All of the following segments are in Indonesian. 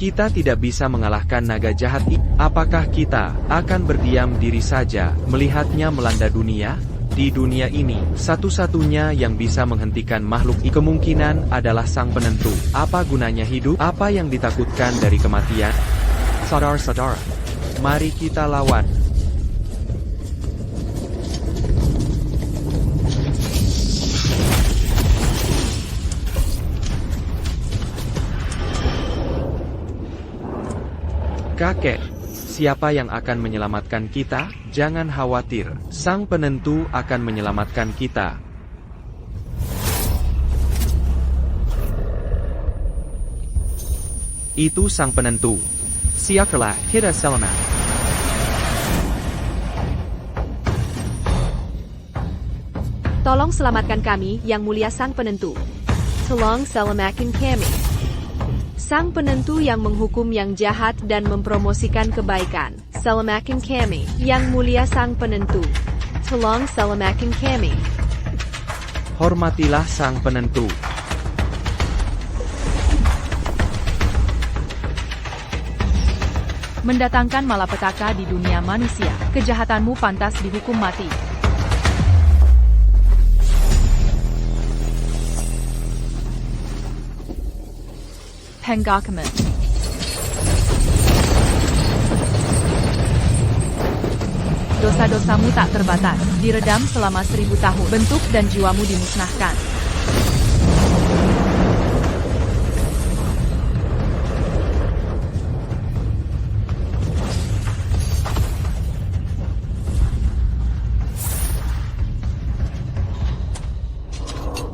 Kita tidak bisa mengalahkan naga jahat itu. Apakah kita akan berdiam diri saja melihatnya melanda dunia? Di dunia ini, satu-satunya yang bisa menghentikan makhluk itu kemungkinan adalah sang penentu. Apa gunanya hidup? Apa yang ditakutkan dari kematian? Saudara-saudara, mari kita lawan. Kakek, siapa yang akan menyelamatkan kita? Jangan khawatir, sang penentu akan menyelamatkan kita. Itu sang penentu. Siakalah kita selamat. Tolong selamatkan kami, Yang Mulia Sang Penentu. Tolong selamatkan kami. Sang penentu yang menghukum yang jahat dan mempromosikan kebaikan. Selamatkan kami, Yang Mulia Sang Penentu. Tolong selamatkan kami. Hormatilah sang penentu. Mendatangkan malapetaka di dunia manusia. Kejahatanmu pantas dihukum mati. Penggakemen. Dosa-dosamu tak terbatas, diredam selama 1000 tahun, bentuk dan jiwamu dimusnahkan.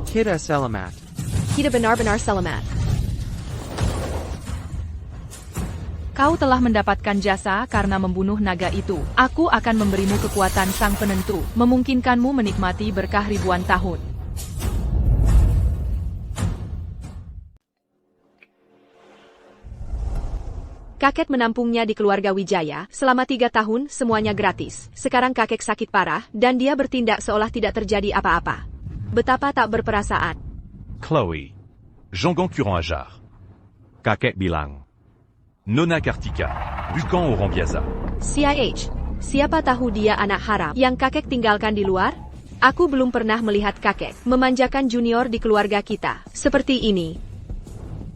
Kita selamat. Kita benar-benar selamat. Kau telah mendapatkan jasa karena membunuh naga itu. Aku akan memberimu kekuatan sang penentu, memungkinkanmu menikmati berkah ribuan tahun. Kakek menampungnya di keluarga Wijaya, selama 3 tahun semuanya gratis. Sekarang kakek sakit parah, dan dia bertindak seolah tidak terjadi apa-apa. Betapa tak berperasaan. Chloe. Jongon Curant Ajar. Kakek bilang. Nona Kartika. Bukan orang biasa. CIH, siapa tahu dia anak haram yang kakek tinggalkan di luar? Aku belum pernah melihat kakek memanjakan junior di keluarga kita seperti ini.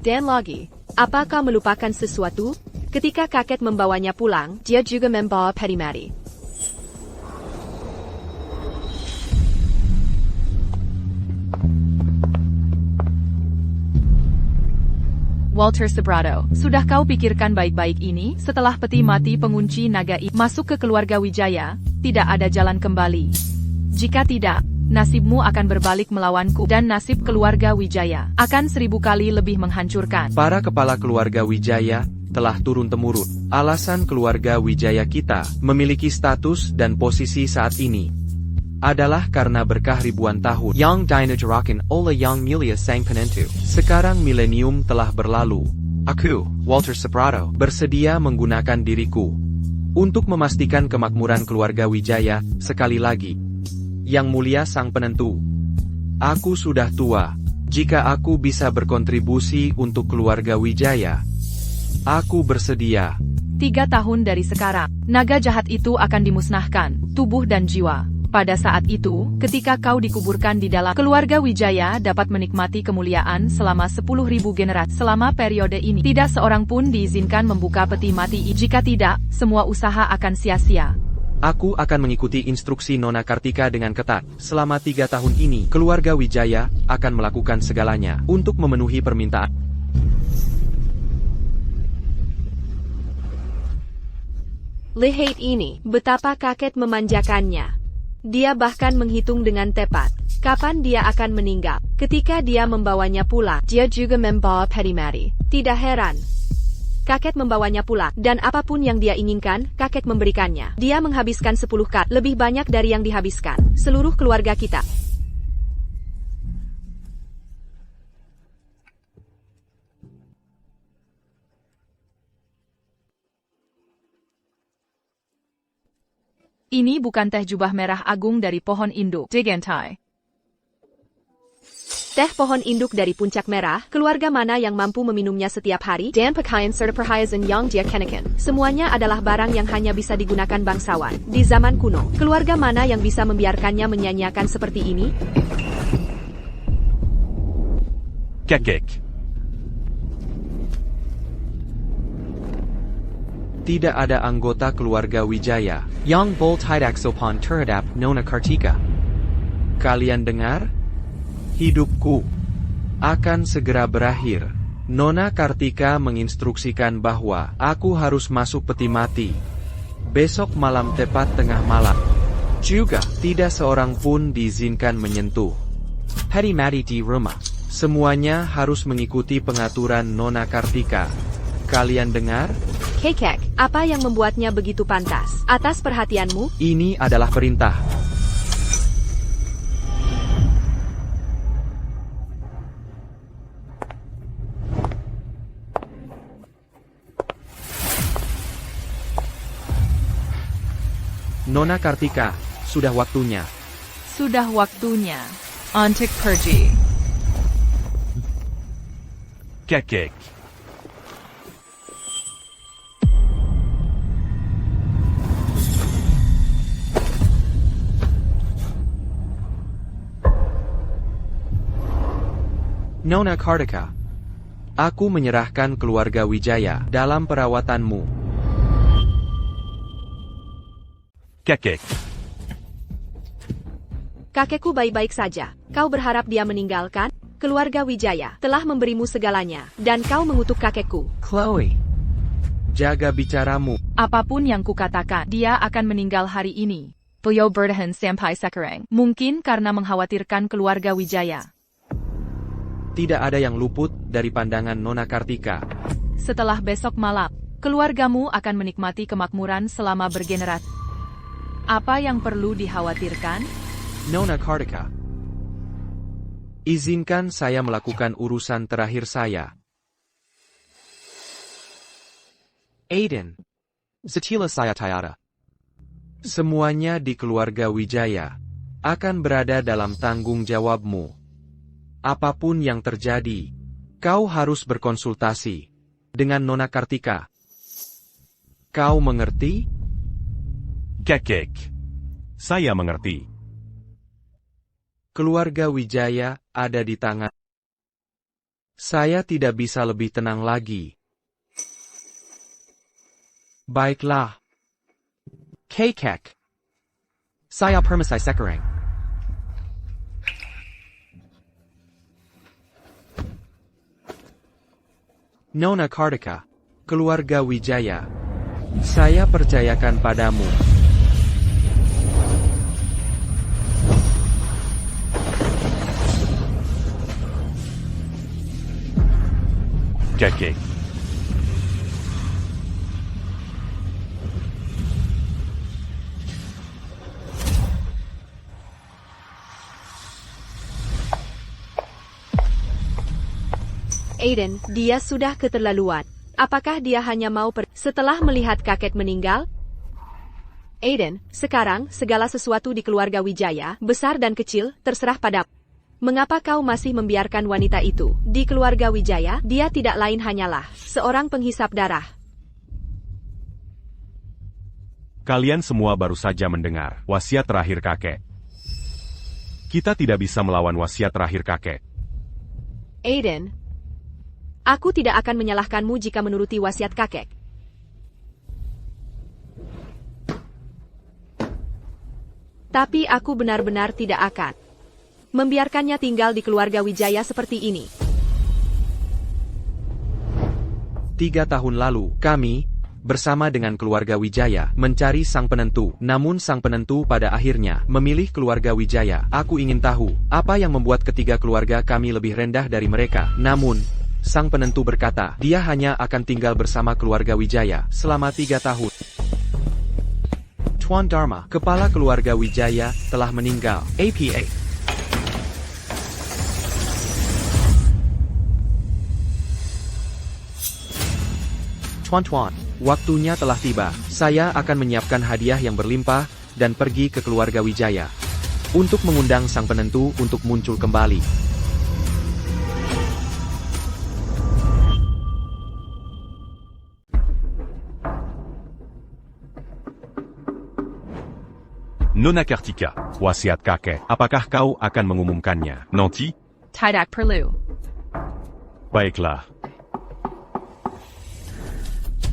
Dan lagi, apakah melupakan sesuatu? Ketika kakek membawanya pulang, dia juga membawa Perimari. Walter Sebrado, sudah kau pikirkan baik-baik ini? Setelah peti mati pengunci naga masuk ke keluarga Wijaya, tidak ada jalan kembali. Jika tidak, nasibmu akan berbalik melawanku, dan nasib keluarga Wijaya akan 1000 kali lebih menghancurkan. Para kepala keluarga Wijaya telah turun-temurun. Alasan keluarga Wijaya kita memiliki status dan posisi saat ini adalah karena berkah ribuan tahun yang dinajarakan oleh Yang Mulia Sang Penentu. Sekarang milenium telah berlalu. Aku, Walter Sebrado, bersedia menggunakan diriku untuk memastikan kemakmuran keluarga Wijaya sekali lagi. Yang Mulia Sang Penentu, aku sudah tua. Jika aku bisa berkontribusi untuk keluarga Wijaya, aku bersedia. 3 tahun dari sekarang, naga jahat itu akan dimusnahkan, tubuh dan jiwa. Pada saat itu, ketika kau dikuburkan di dalam, keluarga Wijaya dapat menikmati kemuliaan selama 10.000 generasi. Selama periode ini, tidak seorang pun diizinkan membuka peti mati. Jika tidak, semua usaha akan sia-sia. Aku akan mengikuti instruksi Nona Kartika dengan ketat. Selama 3 tahun ini, keluarga Wijaya akan melakukan segalanya untuk memenuhi permintaan. Lihat ini, betapa kakek memanjakannya. Dia bahkan menghitung dengan tepat kapan dia akan meninggal. Ketika dia membawanya pulang, dia juga membawa Perimari. Tidak heran, kakek membawanya pulang, dan apapun yang dia inginkan, kakek memberikannya. Dia menghabiskan 10 kali lebih banyak dari yang dihabiskan seluruh keluarga kita. Ini bukan teh jubah merah agung dari pohon induk, Digantai. Teh pohon induk dari puncak merah, keluarga mana yang mampu meminumnya setiap hari? Dan Pekayan serta perhiasan yang dia kenakan. Semuanya adalah barang yang hanya bisa digunakan bangsawan. Di zaman kuno, keluarga mana yang bisa membiarkannya menyanyiakan seperti ini? Kakek. Tidak ada anggota keluarga Wijaya yang bold tidak sopan terhadap Nona Kartika. Kalian dengar? Hidupku akan segera berakhir. Nona Kartika menginstruksikan bahwa aku harus masuk peti mati. Besok malam tepat tengah malam. Juga, tidak seorang pun diizinkan menyentuh peti mati di rumah. Semuanya harus mengikuti pengaturan Nona Kartika. Kalian dengar? Kakek, apa yang membuatnya begitu pantas? Atas perhatianmu? Ini adalah perintah. Nona Kartika, sudah waktunya. Sudah waktunya. Untuk pergi. Kakek. Nona Kartika, aku menyerahkan keluarga Wijaya dalam perawatanmu. Kakek. Kakekku baik-baik saja. Kau berharap dia meninggalkan? Keluarga Wijaya telah memberimu segalanya, dan kau mengutuk kakekku. Chloe, jaga bicaramu. Apapun yang kukatakan, dia akan meninggal hari ini. Beliau bertahan sampai sekarang. Mungkin karena mengkhawatirkan keluarga Wijaya. Tidak ada yang luput dari pandangan Nona Kartika. Setelah besok malam, keluargamu akan menikmati kemakmuran selama bergenerasi. Apa yang perlu dikhawatirkan? Nona Kartika, izinkan saya melakukan urusan terakhir saya. Aiden, Setila saya Tayara. Semuanya di keluarga Wijaya akan berada dalam tanggung jawabmu. Apapun yang terjadi, kau harus berkonsultasi dengan Nona Kartika. Kau mengerti? Kakek. Saya mengerti. Keluarga Wijaya ada di tangan. Saya tidak bisa lebih tenang lagi. Baiklah. Kakek. Saya permisi sekarang. Nona Kartika, keluarga Wijaya, saya percayakan padamu. Kakek. Aiden, dia sudah keterlaluan. Apakah dia hanya mau setelah melihat kakek meninggal? Aiden, sekarang segala sesuatu di keluarga Wijaya, besar dan kecil, terserah padamu. Mengapa kau masih membiarkan wanita itu di keluarga Wijaya? Dia tidak lain hanyalah seorang penghisap darah. Kalian semua baru saja mendengar wasiat terakhir kakek. Kita tidak bisa melawan wasiat terakhir kakek. Aiden, aku tidak akan menyalahkanmu jika menuruti wasiat kakek. Tapi aku benar-benar tidak akan membiarkannya tinggal di keluarga Wijaya seperti ini. 3 tahun lalu, kami, bersama dengan keluarga Wijaya, mencari sang penentu. Namun sang penentu pada akhirnya memilih keluarga Wijaya. Aku ingin tahu, apa yang membuat ketiga keluarga kami lebih rendah dari mereka. Namun, sang penentu berkata, dia hanya akan tinggal bersama keluarga Wijaya selama 3 tahun. Tuan Dharma, kepala keluarga Wijaya, telah meninggal. APA. Tuan-tuan, waktunya telah tiba. Saya akan menyiapkan hadiah yang berlimpah dan pergi ke keluarga Wijaya untuk mengundang sang penentu untuk muncul kembali. Nona Kartika. Wasiat kakek, apakah kau akan mengumumkannya? Nanti? Tidak perlu. Baiklah.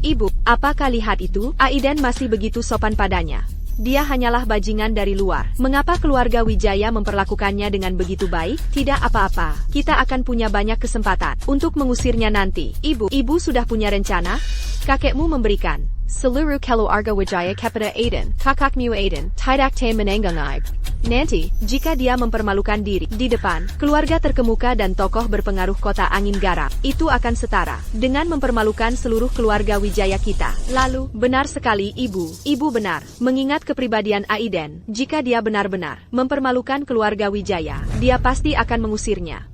Ibu, apakah lihat itu? Aiden masih begitu sopan padanya. Dia hanyalah bajingan dari luar. Mengapa keluarga Wijaya memperlakukannya dengan begitu baik? Tidak apa-apa. Kita akan punya banyak kesempatan untuk mengusirnya nanti. Ibu sudah punya rencana? Kakekmu memberikan seluruh keluarga Wijaya kepada Aiden. Kakakmu Aiden tidak menanggung. Nanti, jika dia mempermalukan diri di depan keluarga terkemuka dan tokoh berpengaruh kota angin garap, itu akan setara dengan mempermalukan seluruh keluarga Wijaya kita. Lalu, benar sekali ibu benar. Mengingat kepribadian Aiden, jika dia benar-benar mempermalukan keluarga Wijaya, dia pasti akan mengusirnya.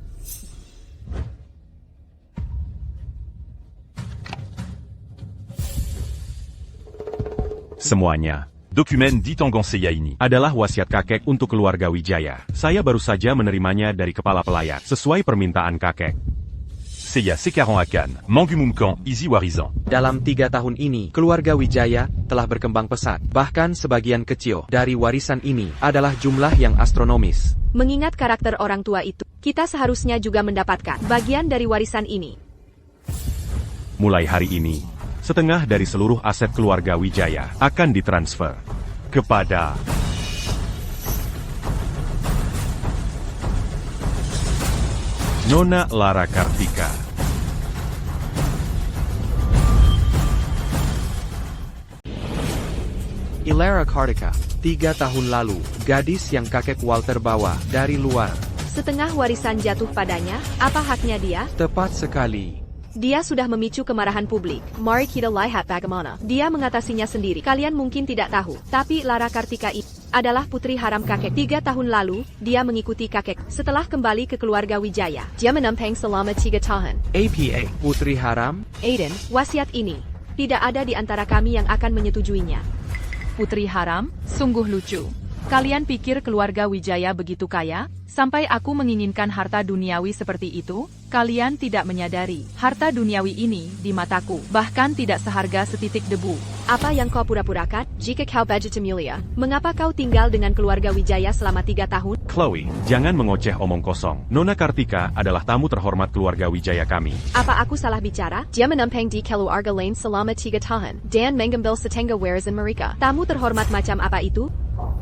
Semuanya. Dokumen di Tonggong Seya ini adalah wasiat kakek untuk keluarga Wijaya. Saya baru saja menerimanya dari kepala pelayan, sesuai permintaan kakek. Seya sekarang akan mengumumkan isi warisan. Dalam 3 tahun ini, keluarga Wijaya telah berkembang pesat. Bahkan sebagian kecil dari warisan ini adalah jumlah yang astronomis. Mengingat karakter orang tua itu, kita seharusnya juga mendapatkan bagian dari warisan ini. Mulai hari ini, setengah dari seluruh aset keluarga Wijaya akan ditransfer kepada Nona Lara Kartika. Ilara Kartika, 3 tahun lalu, gadis yang kakek Walter bawa dari luar. Setengah warisan jatuh padanya, apa haknya dia? Tepat sekali. Dia sudah memicu kemarahan publik. Mari kita lihat bagaimana dia mengatasinya sendiri. Kalian mungkin tidak tahu, tapi Lara Kartika ini adalah putri haram kakek. 3 tahun lalu, dia mengikuti kakek setelah kembali ke keluarga Wijaya. Dia menampang selama 3 tahun. APA, putri haram? Aiden, wasiat ini tidak ada di antara kami yang akan menyetujuinya. Putri haram, sungguh lucu. Kalian pikir keluarga Wijaya begitu kaya? Sampai aku menginginkan harta duniawi seperti itu? Kalian tidak menyadari, harta duniawi ini, di mataku, bahkan tidak seharga setitik debu. Apa yang kau pura-purakan? Jika kau budget mulia, mengapa kau tinggal dengan keluarga Wijaya selama 3 tahun? Chloe, jangan mengoceh omong kosong. Nona Kartika adalah tamu terhormat keluarga Wijaya kami. Apa aku salah bicara? Dia menampang di keluarga lain selama 3 tahun, dan mengambil setengah warisan mereka. Tamu terhormat macam apa itu?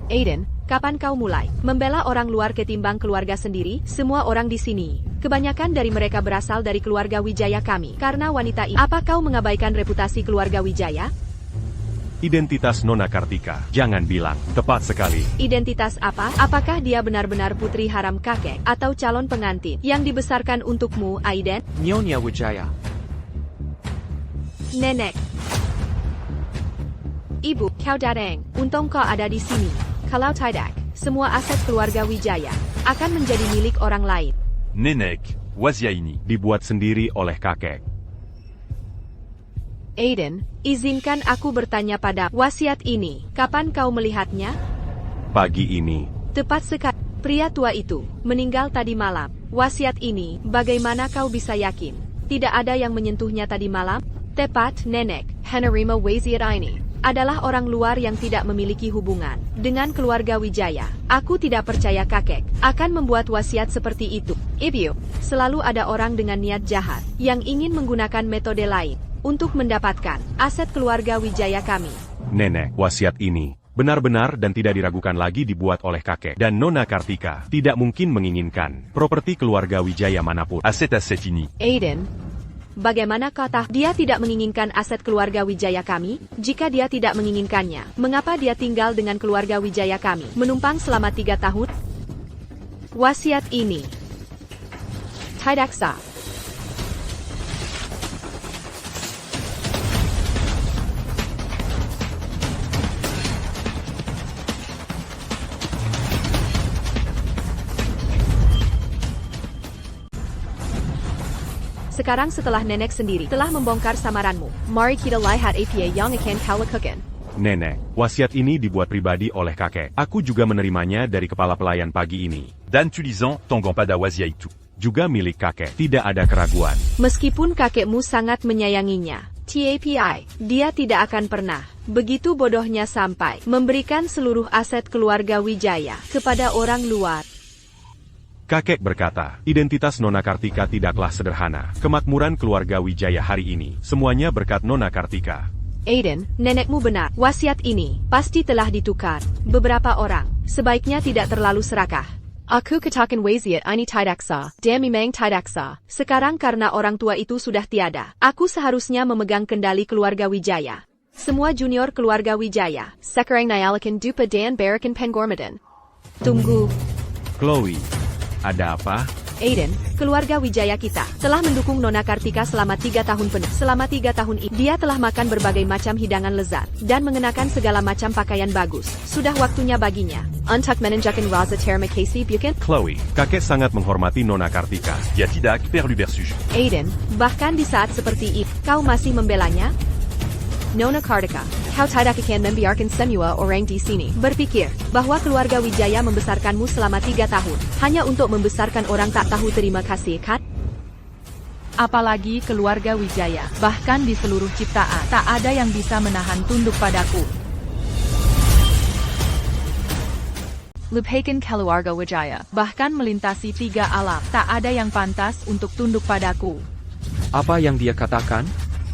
Aiden, kapan kau mulai membela orang luar ketimbang keluarga sendiri? Semua orang di sini, kebanyakan dari mereka berasal dari keluarga Wijaya kami. Karena wanita ini, apa kau mengabaikan reputasi keluarga Wijaya? Identitas Nona Kartika, jangan bilang, tepat sekali. Identitas apa? Apakah dia benar-benar putri haram kakek atau calon pengantin yang dibesarkan untukmu, Aiden? Nyonya Wijaya. Nenek. Ibu, kau datang. Untung kau ada di sini. Kalau tidak, semua aset keluarga Wijaya akan menjadi milik orang lain. Nenek, wasiat ini Dibuat sendiri oleh kakek. Aiden, izinkan aku bertanya pada wasiat ini. Kapan kau melihatnya? Pagi ini, Tepat sekali. Pria tua itu meninggal tadi malam. Wasiat ini, bagaimana kau bisa yakin tidak ada yang menyentuhnya tadi malam? Tepat, nenek. Menerima wasiat ini adalah orang luar yang tidak memiliki hubungan dengan keluarga Wijaya. Aku tidak percaya kakek akan membuat wasiat seperti itu. Ibu, selalu ada orang dengan niat jahat yang ingin menggunakan metode lain untuk mendapatkan aset keluarga Wijaya kami. Nenek, wasiat ini benar-benar dan tidak diragukan lagi dibuat oleh kakek. Dan Nona Kartika tidak mungkin menginginkan properti keluarga Wijaya manapun. aset ini. Aiden, bagaimana kau tahu dia tidak menginginkan aset keluarga Wijaya kami? Jika dia tidak menginginkannya, mengapa dia tinggal dengan keluarga Wijaya kami, menumpang selama 3 tahun? Wasiat ini tidak sah. Sekarang setelah nenek sendiri telah membongkar samaranmu, mari kita lihat apa yang akan kau lakukan. Nenek, wasiat ini dibuat pribadi oleh kakek. Aku juga menerimanya dari kepala pelayan pagi ini. Dan tulisan Tonggong pada wasiat itu. Juga milik kakek, tidak ada keraguan. Meskipun kakekmu sangat menyayanginya, TAPI, dia tidak akan pernah begitu bodohnya sampai memberikan seluruh aset keluarga Wijaya kepada orang luar. Kakek berkata, identitas Nona Kartika tidaklah sederhana. Kemakmuran keluarga Wijaya hari ini, semuanya berkat Nona Kartika. Aiden, nenekmu benar. Wasiat ini pasti telah ditukar. Beberapa orang sebaiknya tidak terlalu serakah. Aku katakan wasiat ini tidak sah, dan memang tidak sah. Sekarang karena orang tua itu sudah tiada, aku seharusnya memegang kendali keluarga Wijaya. Semua junior keluarga Wijaya Sekarang nyalakan dupa dan barakan penghormatan. tunggu. Chloe, ada apa? Aiden, keluarga Wijaya kita telah mendukung Nona Kartika selama 3 tahun penuh. Selama 3 tahun ini, dia telah makan berbagai macam hidangan lezat dan mengenakan segala macam pakaian bagus. Sudah waktunya baginya Untuk menunjukkan rasa terima kasih bukan? Chloe, kakek sangat menghormati Nona Kartika. Ya tidak, Père Lubersuge. Aiden, bahkan di saat seperti itu, kau masih membelanya? Nona Kartika, kau tidak akan membiarkan semua orang di sini Berpikir bahwa keluarga Wijaya membesarkanmu selama 3 tahun hanya untuk membesarkan orang tak tahu terima kasih, kan? Apalagi keluarga Wijaya, bahkan di seluruh ciptaan, tak ada yang bisa menahan tunduk padaku. Lupakan keluarga Wijaya, bahkan melintasi 3 alam, tak ada yang pantas untuk tunduk padaku. Apa yang dia katakan?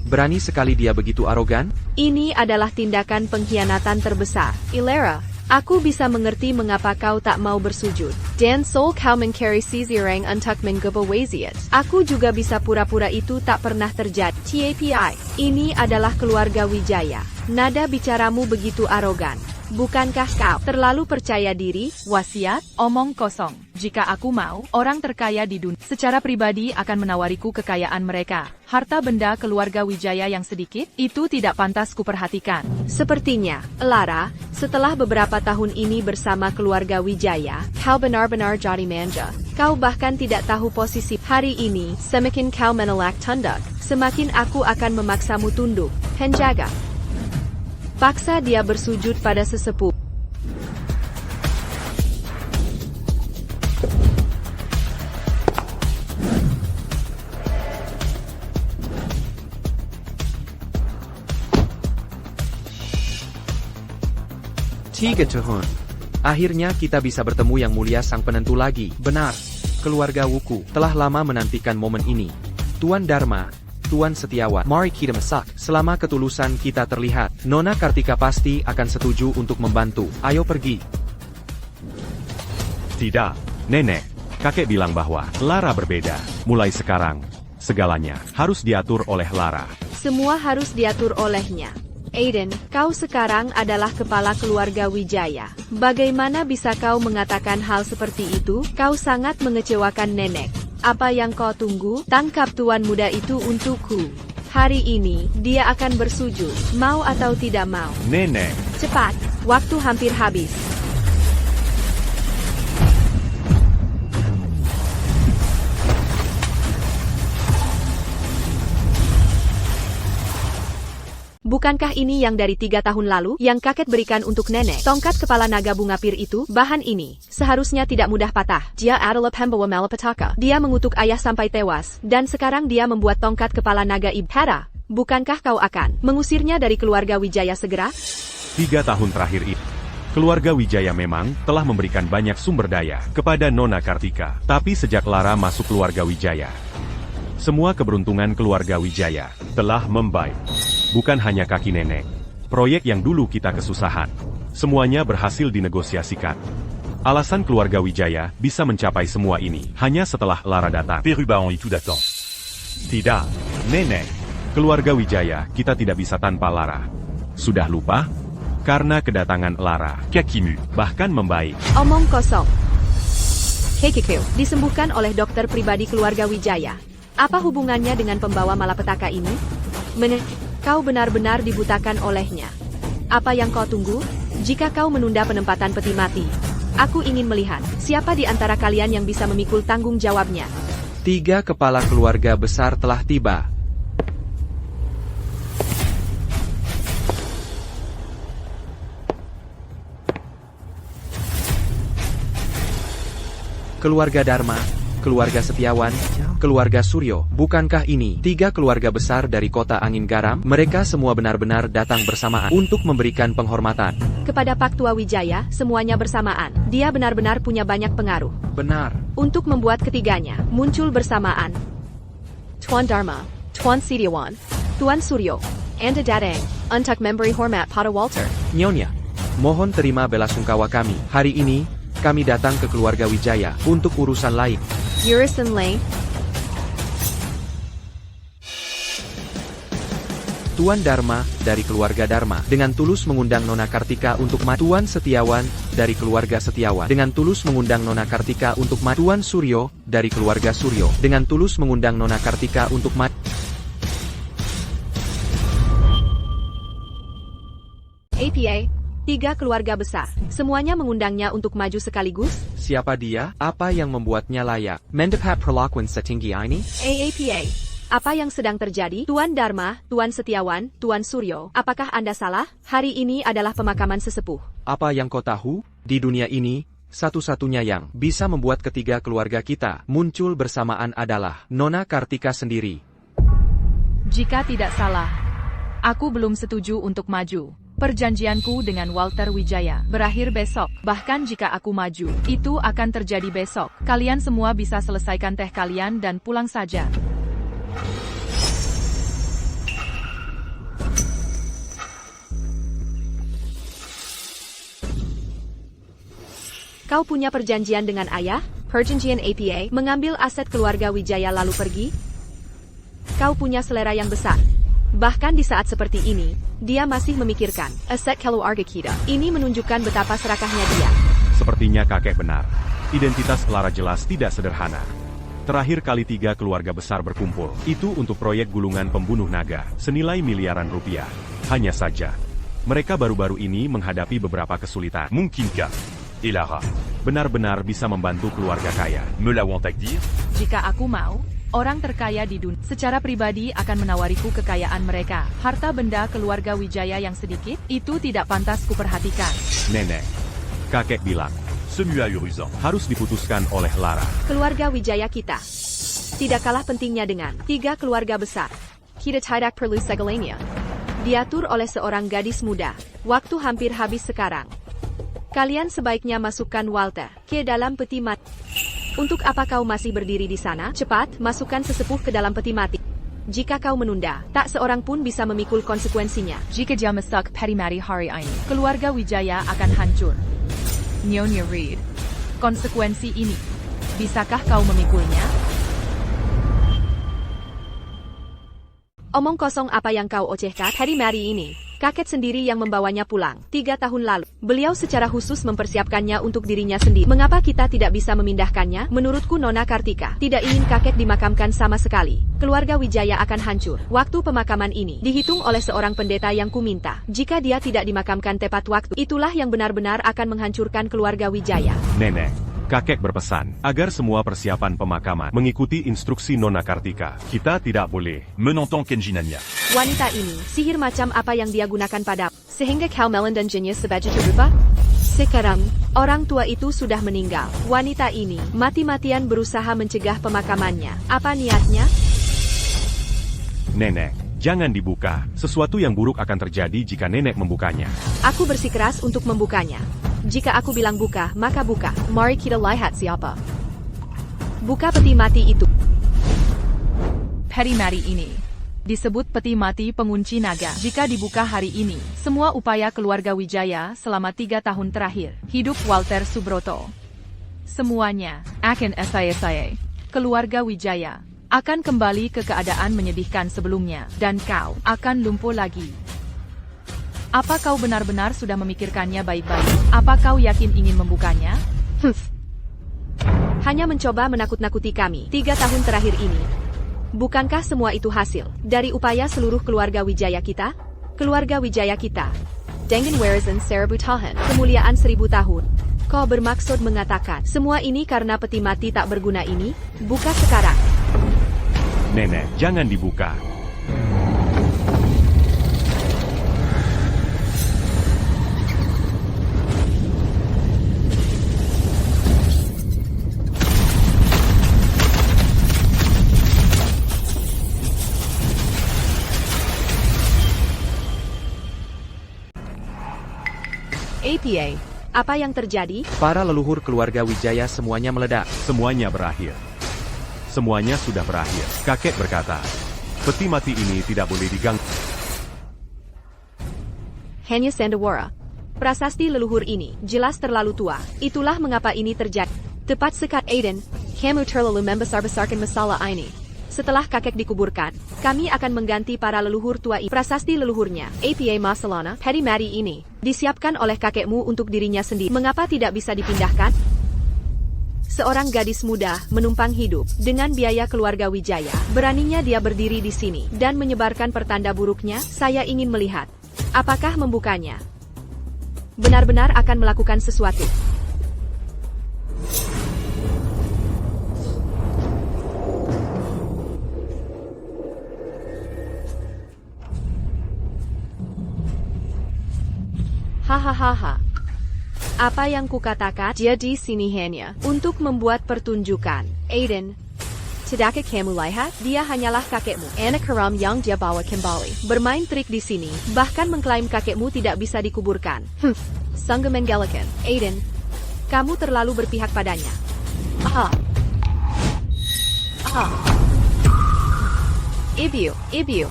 Berani sekali dia begitu arogan? Ini adalah tindakan pengkhianatan terbesar. Ilera, aku bisa mengerti mengapa kau tak mau bersujud. Dan Sol kau mencari orang untuk mengubah wasiat. Aku juga bisa pura-pura itu tak pernah terjadi. TAPI, ini adalah keluarga Wijaya. Nada bicaramu begitu arogan. Bukankah kau terlalu percaya diri? Wasiat, omong kosong. Jika aku mau, orang terkaya di dunia secara pribadi akan menawariku kekayaan mereka. Harta benda keluarga Wijaya yang sedikit, itu tidak pantas kuperhatikan. Sepertinya, Lara, setelah beberapa tahun ini bersama keluarga Wijaya, Kau benar-benar jadi manja. kau bahkan tidak tahu posisi hari ini. Semakin kau menolak tunduk, Semakin aku akan memaksamu tunduk. Penjaga, paksa dia bersujud pada sesepuh. Tiga tahun. Akhirnya kita bisa bertemu Yang Mulia Sang Penentu lagi. Benar, keluarga Wuku telah lama menantikan momen ini. Tuan Dharma, Tuan Setiawan, mari kita masak. Selama ketulusan kita terlihat, Nona Kartika pasti akan setuju untuk membantu. Ayo pergi. Tidak, Nenek. Kakek bilang bahwa Lara berbeda. Mulai sekarang, segalanya harus diatur oleh Lara. Semua harus diatur olehnya. Aiden, kau sekarang adalah kepala keluarga Wijaya. Bagaimana bisa kau mengatakan hal seperti itu? Kau sangat mengecewakan nenek. Apa yang kau tunggu? Tangkap tuan muda itu untukku. Hari ini, dia akan bersujud, mau atau tidak mau. Nenek, Cepat, waktu hampir habis. Bukankah ini yang dari 3 tahun lalu yang kakek berikan untuk nenek? Tongkat kepala naga bunga pir itu, bahan ini, seharusnya tidak mudah patah. Dia adalah pembawa malapetaka. Dia mengutuk ayah sampai tewas, dan sekarang dia membuat tongkat kepala naga Ibhara. Bukankah kau akan mengusirnya dari keluarga Wijaya segera? 3 tahun terakhir ini, keluarga Wijaya memang telah memberikan banyak sumber daya kepada Nona Kartika. Tapi sejak Lara masuk keluarga Wijaya, semua keberuntungan keluarga Wijaya telah membaik. Bukan hanya kaki nenek. Proyek yang dulu kita kesusahan, semuanya berhasil dinegosiasikan. Alasan keluarga Wijaya bisa mencapai semua ini hanya setelah Lara datang. Père Rubaon itu datang. Tidak, Nenek. Keluarga Wijaya kita tidak bisa tanpa Lara. Sudah lupa? Karena kedatangan Lara, Kakimu. bahkan membaik. Omong kosong. Heikikyo, disembuhkan oleh dokter pribadi keluarga Wijaya. Apa hubungannya dengan pembawa malapetaka ini? Kau benar-benar dibutakan olehnya. Apa yang kau tunggu? Jika kau menunda penempatan peti mati, aku ingin melihat siapa di antara kalian yang bisa memikul tanggung jawabnya. 3 kepala keluarga besar telah tiba. Keluarga Dharma, keluarga Setiawan, keluarga Suryo. Bukankah ini 3 keluarga besar dari kota Angin Garam? Mereka semua benar-benar datang bersamaan untuk memberikan penghormatan. Kepada Pak Tua Wijaya, semuanya bersamaan. Dia benar-benar punya banyak pengaruh. Benar. Untuk membuat ketiganya muncul bersamaan. Tuan Dharma, Tuan Setiawan, Tuan Suryo, Anda Dadang, untuk memberi hormat pada Walter. Nyonya, mohon terima belasungkawa kami. Hari ini, kami datang ke keluarga Wijaya untuk urusan lain. Urusan lain, Tuan Dharma, dari keluarga Dharma, dengan tulus mengundang Nona Kartika untuk Tuan Setiawan, dari keluarga Setiawan, dengan tulus mengundang Nona Kartika untuk Tuan Suryo, dari keluarga Suryo, dengan tulus mengundang Nona Kartika untuk APA, 3 keluarga besar. Semuanya mengundangnya untuk maju sekaligus. Siapa dia? Apa yang membuatnya layak mendapat perlakuan setinggi ini? AAPA. Apa yang sedang terjadi? Tuan Dharma, Tuan Setiawan, Tuan Suryo, apakah Anda salah? Hari ini adalah pemakaman sesepuh. Apa yang kau tahu? Di dunia ini, satu-satunya yang bisa membuat ketiga keluarga kita muncul bersamaan adalah Nona Kartika sendiri. Jika tidak salah, aku belum setuju untuk maju. Perjanjianku dengan Walter Wijaya berakhir besok. Bahkan jika aku maju, itu akan terjadi besok. Kalian semua bisa selesaikan teh kalian dan pulang saja. Kau punya perjanjian dengan ayah? Perjanjian APA, mengambil aset keluarga Wijaya lalu pergi? Kau punya selera yang besar. Bahkan di saat seperti ini, dia masih memikirkan aset keluarga kita. Ini menunjukkan betapa serakahnya dia. Sepertinya kakek benar. Identitas Clara jelas tidak sederhana. Terakhir kali 3 keluarga besar berkumpul, itu untuk proyek gulungan pembunuh naga, senilai miliaran rupiah. Hanya saja, mereka baru-baru ini menghadapi beberapa kesulitan. Mungkinkah Elara Benar-benar bisa membantu keluarga kaya. me l'avons-tak dire? Jika aku mau, orang terkaya di dunia secara pribadi akan menawariku kekayaan mereka. Harta benda keluarga Wijaya yang sedikit, itu tidak pantas kuperhatikan. Nenek, kakek bilang, Ce muet ahurissant. harus diputuskan oleh Lara. Keluarga Wijaya kita tidak kalah pentingnya dengan 3 keluarga besar. Kita tidak perlu segalanya. Diatur oleh seorang gadis muda. Waktu hampir habis sekarang. Kalian sebaiknya masukkan Walter ke dalam peti mati. Untuk apa kau masih berdiri di sana? Cepat, masukkan sesepuh ke dalam peti mati. Jika kau menunda, tak seorang pun bisa memikul konsekuensinya. Jika dia mesak Perimati hari ini, keluarga Wijaya akan hancur. Nyonya Reed, konsekuensi ini, bisakah kau memikulnya? Omong kosong apa yang kau ocehkan? Perimati ini, kakek sendiri yang membawanya pulang 3 tahun lalu. Beliau secara khusus mempersiapkannya untuk dirinya sendiri. Mengapa kita tidak bisa memindahkannya? Menurutku Nona Kartika tidak ingin kakek dimakamkan sama sekali. Keluarga Wijaya akan hancur. Waktu pemakaman ini dihitung oleh seorang pendeta yang kuminta. Jika dia tidak dimakamkan tepat waktu, itulah yang benar-benar akan menghancurkan keluarga Wijaya. Nenek, kakek berpesan agar semua persiapan pemakaman mengikuti instruksi Nona Kartika. Kita tidak boleh Menentang Kenjinania. Wanita ini, sihir macam apa yang dia gunakan pada sehingga kau Melon dan jenius sebagai rupa? Sekarang, orang tua itu sudah meninggal. Wanita ini mati-matian berusaha mencegah pemakamannya. Apa niatnya? Nenek, jangan dibuka. Sesuatu yang buruk akan terjadi jika nenek membukanya. Aku bersikeras untuk membukanya. Jika aku bilang buka, maka buka. Mari kita lihat siapa. Buka peti mati itu. Perimati ini disebut peti mati pengunci naga. Jika dibuka hari ini, semua upaya keluarga Wijaya selama 3 tahun terakhir, hidup Walter Subroto, semuanya akan saya. Keluarga Wijaya akan kembali ke keadaan menyedihkan sebelumnya, dan kau akan lumpuh lagi. Apa kau benar-benar sudah memikirkannya baik-baik? Apa kau yakin ingin membukanya? Hanya mencoba menakut-nakuti kami 3 tahun terakhir ini. Bukankah semua itu hasil dari upaya seluruh keluarga Wijaya kita? Keluarga Wijaya kita. Dengan warisan seribu tahun, kemuliaan 1000 tahun. Kau bermaksud mengatakan semua ini karena peti mati tak berguna ini? Buka sekarang. Nenek, jangan dibuka. APA, apa yang terjadi? Para leluhur keluarga Wijaya semuanya meledak. Semuanya berakhir. Semuanya sudah berakhir. Kakek berkata, peti mati ini tidak boleh diganggu. Hanya Sandawara. Prasasti leluhur ini jelas terlalu tua. Itulah mengapa ini terjadi. Tepat sekali, Aiden. Kamu terlalu membesar-besarkan masalah ini. Setelah kakek dikuburkan, kami akan mengganti para leluhur tua ini. Prasasti leluhurnya, APA Masalana, Petty Mati ini, disiapkan oleh kakekmu untuk dirinya sendiri. Mengapa tidak bisa dipindahkan? Seorang gadis muda menumpang hidup dengan biaya keluarga Wijaya. Beraninya dia berdiri di sini dan menyebarkan pertanda buruknya. Saya ingin melihat apakah membukanya benar-benar akan melakukan sesuatu. Hahaha. Apa yang kukatakan? Dia di sini hanya untuk membuat pertunjukan. Aiden, tidakkah kamu lihat? Dia hanyalah kakekmu, anak haram yang dia bawa kembali. Bermain trik di sini, bahkan mengklaim kakekmu tidak bisa dikuburkan. Sungguh menggelikan. Aiden, kamu terlalu berpihak padanya. Ibu.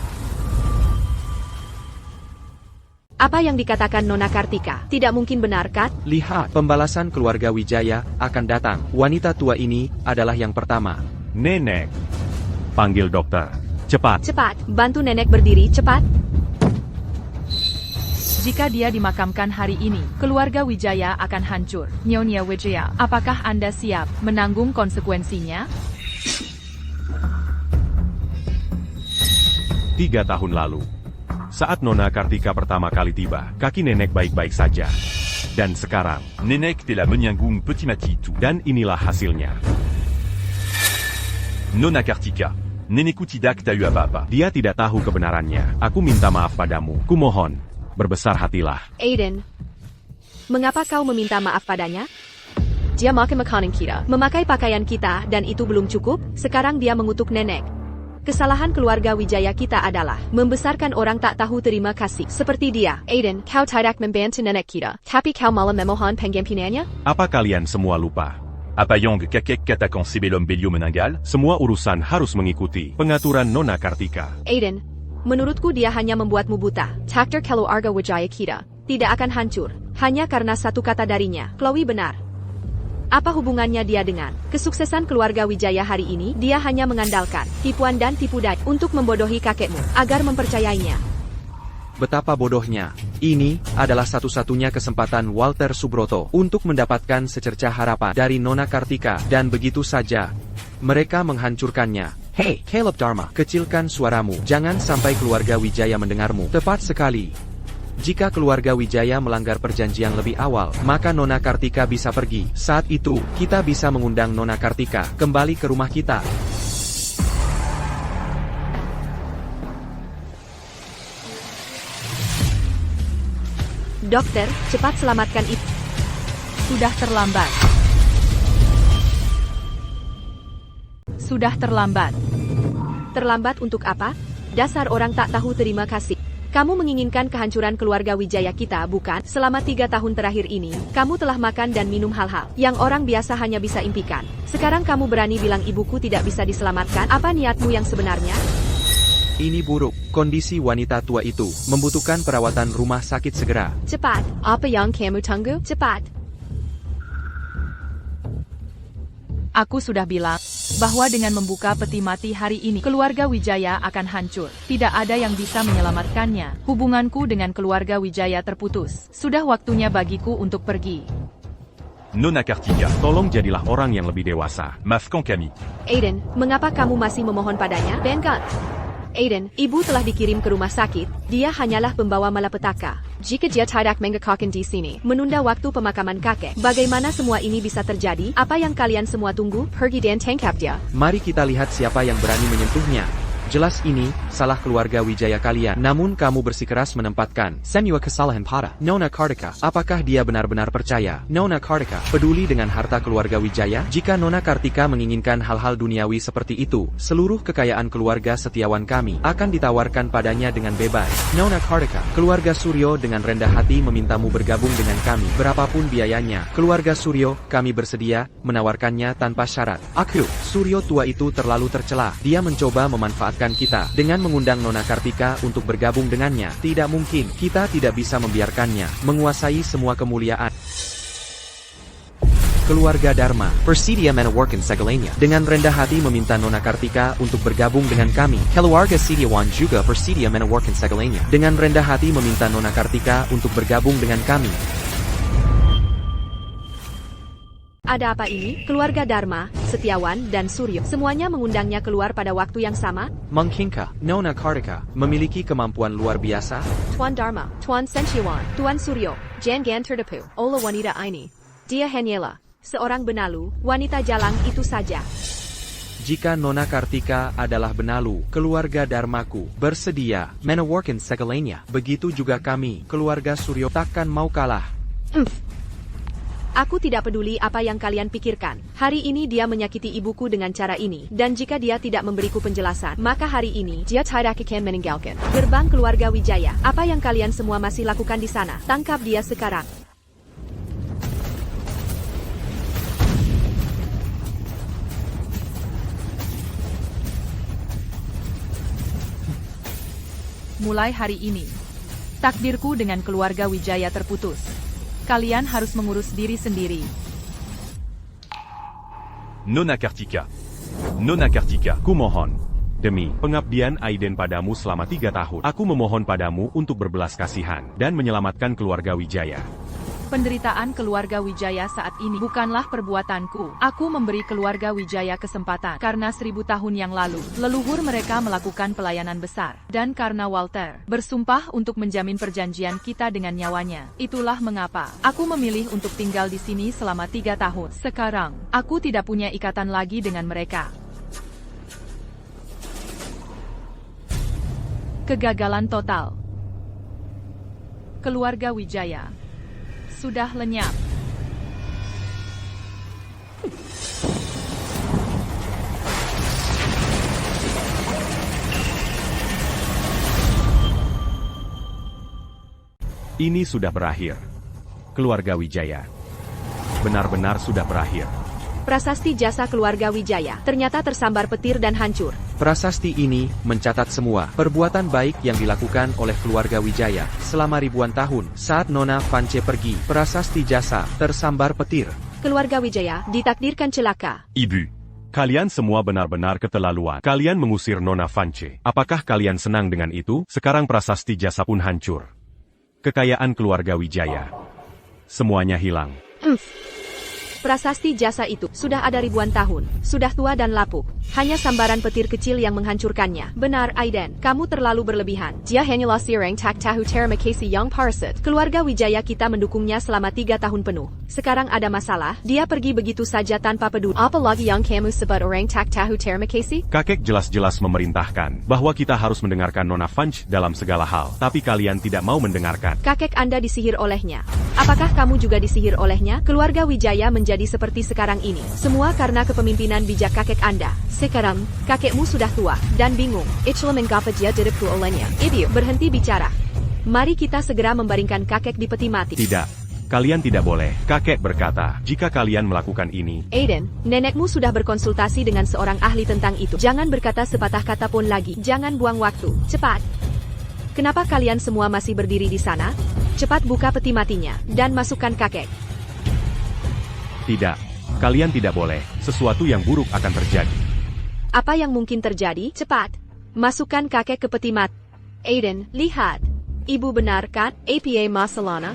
Apa yang dikatakan Nona Kartika tidak mungkin benar, kan? Lihat, pembalasan keluarga Wijaya akan datang. Wanita tua ini adalah yang pertama. Nenek. Panggil dokter. Cepat. Cepat, bantu nenek berdiri, cepat. Jika dia dimakamkan hari ini, keluarga Wijaya akan hancur. Nyonya Wijaya, apakah Anda siap menanggung konsekuensinya? 3 tahun lalu, saat Nona Kartika pertama kali tiba, kaki nenek baik-baik saja. Dan sekarang, Nenek telah menyanggung peti mati itu. dan inilah hasilnya. Nona Kartika, nenekku tidak tahu apa-apa. Dia tidak tahu kebenarannya. Aku minta maaf padamu. Kumohon, berbesar hatilah. Aiden, mengapa kau meminta maaf padanya? Dia makan makanan kita, memakai pakaian kita, dan itu belum cukup. Sekarang dia mengutuk nenek. Kesalahan keluarga Wijaya kita adalah membesarkan orang tak tahu terima kasih seperti dia. Aiden, kau tidak membantu nenek kita, tapi kau malah memohon penggantiannya? Apa kalian semua lupa? Apa yang kakek katakan sebelum beliau meninggal? Semua urusan harus mengikuti pengaturan Nona Kartika. Aiden, menurutku dia hanya membuatmu buta. Takdir keluarga Wijaya kita tidak akan hancur hanya karena satu kata darinya. Chloe benar. Apa hubungannya dia dengan kesuksesan keluarga Wijaya hari ini? Dia hanya mengandalkan tipuan dan tipu daya untuk membodohi kakekmu agar mempercayainya. Betapa bodohnya. Ini adalah satu-satunya kesempatan Walter Subroto untuk mendapatkan secercah harapan dari Nona Kartika, dan begitu saja mereka menghancurkannya. Hey, Caleb Dharma, kecilkan suaramu. Jangan sampai keluarga Wijaya mendengarmu. Tepat sekali. Jika keluarga Wijaya melanggar perjanjian lebih awal, maka Nona Kartika bisa pergi. Saat itu, kita bisa mengundang Nona Kartika kembali ke rumah kita. Dokter, cepat selamatkan itu. Sudah terlambat. Sudah terlambat. Terlambat untuk apa? Dasar orang tak tahu terima kasih. Kamu menginginkan kehancuran keluarga Wijaya kita, bukan? Selama 3 tahun terakhir ini, kamu telah makan dan minum hal-hal yang orang biasa hanya bisa impikan. Sekarang kamu berani bilang ibuku tidak bisa diselamatkan? Apa niatmu yang sebenarnya? Ini buruk. Kondisi wanita tua itu membutuhkan perawatan rumah sakit segera. Cepat. Apa yang kamu tunggu? Cepat. Aku sudah bilang bahwa dengan membuka peti mati hari ini, keluarga Wijaya akan hancur. Tidak ada yang bisa menyelamatkannya. Hubunganku dengan keluarga Wijaya terputus. Sudah waktunya bagiku untuk pergi. Nona Kartika, Tolong jadilah orang yang lebih dewasa. maafkan kami. Aiden, mengapa kamu masih memohon padanya? Bengkat. Aiden, ibu telah dikirim ke rumah sakit. Dia hanyalah pembawa malapetaka. Jika dia tidak mengekakkan di sini, menunda waktu pemakaman kakek, bagaimana semua ini bisa terjadi? Apa yang kalian semua tunggu? Pergi dan tangkap dia. Mari kita lihat siapa yang berani menyentuhnya. Jelas ini, salah keluarga Wijaya kalian. Namun kamu bersikeras menempatkan semua kesalahan pada Nona Kartika. Apakah dia benar-benar percaya Nona Kartika peduli dengan harta keluarga Wijaya? Jika Nona Kartika menginginkan hal-hal duniawi seperti itu, seluruh kekayaan keluarga setiawan kami akan ditawarkan padanya dengan bebas. Nona Kartika, keluarga Suryo dengan rendah hati memintamu bergabung dengan kami. Berapapun biayanya, keluarga Suryo, kami bersedia menawarkannya tanpa syarat. Aku, Suryo tua itu terlalu tercela. Dia mencoba memanfaatkan kita dengan mengundang Nona Kartika untuk bergabung dengannya. Tidak mungkin, kita tidak bisa membiarkannya menguasai semua kemuliaan. Keluarga Dharma, bersedia menawarkan segalanya. Dengan rendah hati meminta Nona Kartika untuk bergabung dengan kami. Keluarga Setiawan juga bersedia menawarkan segalanya. Dengan rendah hati meminta Nona Kartika untuk bergabung dengan kami. Ada apa ini? Keluarga Dharma, Setiawan, dan Suryo semuanya mengundangnya keluar pada waktu yang sama? Mengkingkah Nona Kartika memiliki kemampuan luar biasa? Tuan Dharma, Tuan Setiawan, Tuan Suryo, jangan tertipu oleh wanita ini. Dia hanyalah seorang benalu, wanita jalang itu saja. Jika Nona Kartika adalah benalu, keluarga Dharmaku bersedia menawarkan segalanya. Begitu juga kami, keluarga Suryo takkan mau kalah. Aku tidak peduli apa yang kalian pikirkan. Hari ini dia menyakiti ibuku dengan cara ini. Dan jika dia tidak memberiku penjelasan, maka hari ini dia tidak akan meninggalkan gerbang keluarga Wijaya. Apa yang kalian semua masih lakukan di sana? Tangkap dia sekarang. Mulai hari ini, takdirku dengan keluarga Wijaya terputus. Kalian harus mengurus diri sendiri. Nona Kartika. Nona Kartika. Kumohon, demi pengabdian Aiden padamu selama 3 tahun, aku memohon padamu untuk berbelas kasihan dan menyelamatkan keluarga Wijaya. Penderitaan keluarga Wijaya saat ini bukanlah perbuatanku. Aku memberi keluarga Wijaya kesempatan karena 1000 tahun yang lalu, leluhur mereka melakukan pelayanan besar. Dan karena Walter bersumpah untuk menjamin perjanjian kita dengan nyawanya. Itulah mengapa aku memilih untuk tinggal di sini selama 3 tahun. Sekarang, aku tidak punya ikatan lagi dengan mereka. Kegagalan total. Keluarga Wijaya sudah lenyap. Ini sudah berakhir. Keluarga Wijaya benar-benar sudah berakhir. Prasasti jasa keluarga Wijaya ternyata tersambar petir dan hancur. Prasasti ini mencatat semua perbuatan baik yang dilakukan oleh keluarga Wijaya selama ribuan tahun. Saat Nona Vance pergi, prasasti jasa tersambar petir. Keluarga Wijaya ditakdirkan celaka. Ibu. Kalian semua benar-benar keterlaluan. Kalian mengusir Nona Vance. Apakah kalian senang dengan itu? Sekarang prasasti jasa pun hancur. Kekayaan keluarga Wijaya semuanya hilang. Prasasti jasa itu sudah ada ribuan tahun, sudah tua dan lapuk. Hanya sambaran petir kecil yang menghancurkannya. Benar, Aiden, kamu terlalu berlebihan. Dia hanyalah seorang tak tahu terima kasih yang parasit. Keluarga Wijaya kita mendukungnya selama 3 tahun penuh. Sekarang ada masalah, dia pergi begitu saja tanpa peduli. Apalagi yang kamu sebut orang tak tahu terima kasih? Kakek jelas-jelas memerintahkan bahwa kita harus mendengarkan Nona Vance dalam segala hal. Tapi kalian tidak mau mendengarkan. Kakek Anda disihir olehnya. Apakah kamu juga disihir olehnya? Keluarga Wijaya menjadi seperti sekarang ini. Semua karena kepemimpinan bijak kakek Anda. Sekarang, kakekmu sudah tua dan bingung. Itulah mengapa dia ditipu olehnya. Ibu, berhenti bicara. Mari kita segera membaringkan kakek di peti mati. Tidak. Kalian tidak boleh. Kakek berkata, jika kalian melakukan ini. Aiden, nenekmu sudah berkonsultasi dengan seorang ahli tentang itu. Jangan berkata sepatah kata pun lagi. Jangan buang waktu. Cepat. Kenapa kalian semua masih berdiri di sana? Cepat buka peti matinya dan masukkan kakek. Tidak. Kalian tidak boleh. Sesuatu yang buruk akan terjadi. Apa yang mungkin terjadi? Cepat. Masukkan kakek ke peti mati. Aiden, lihat. Ibu benar kan? Apa masalahnya?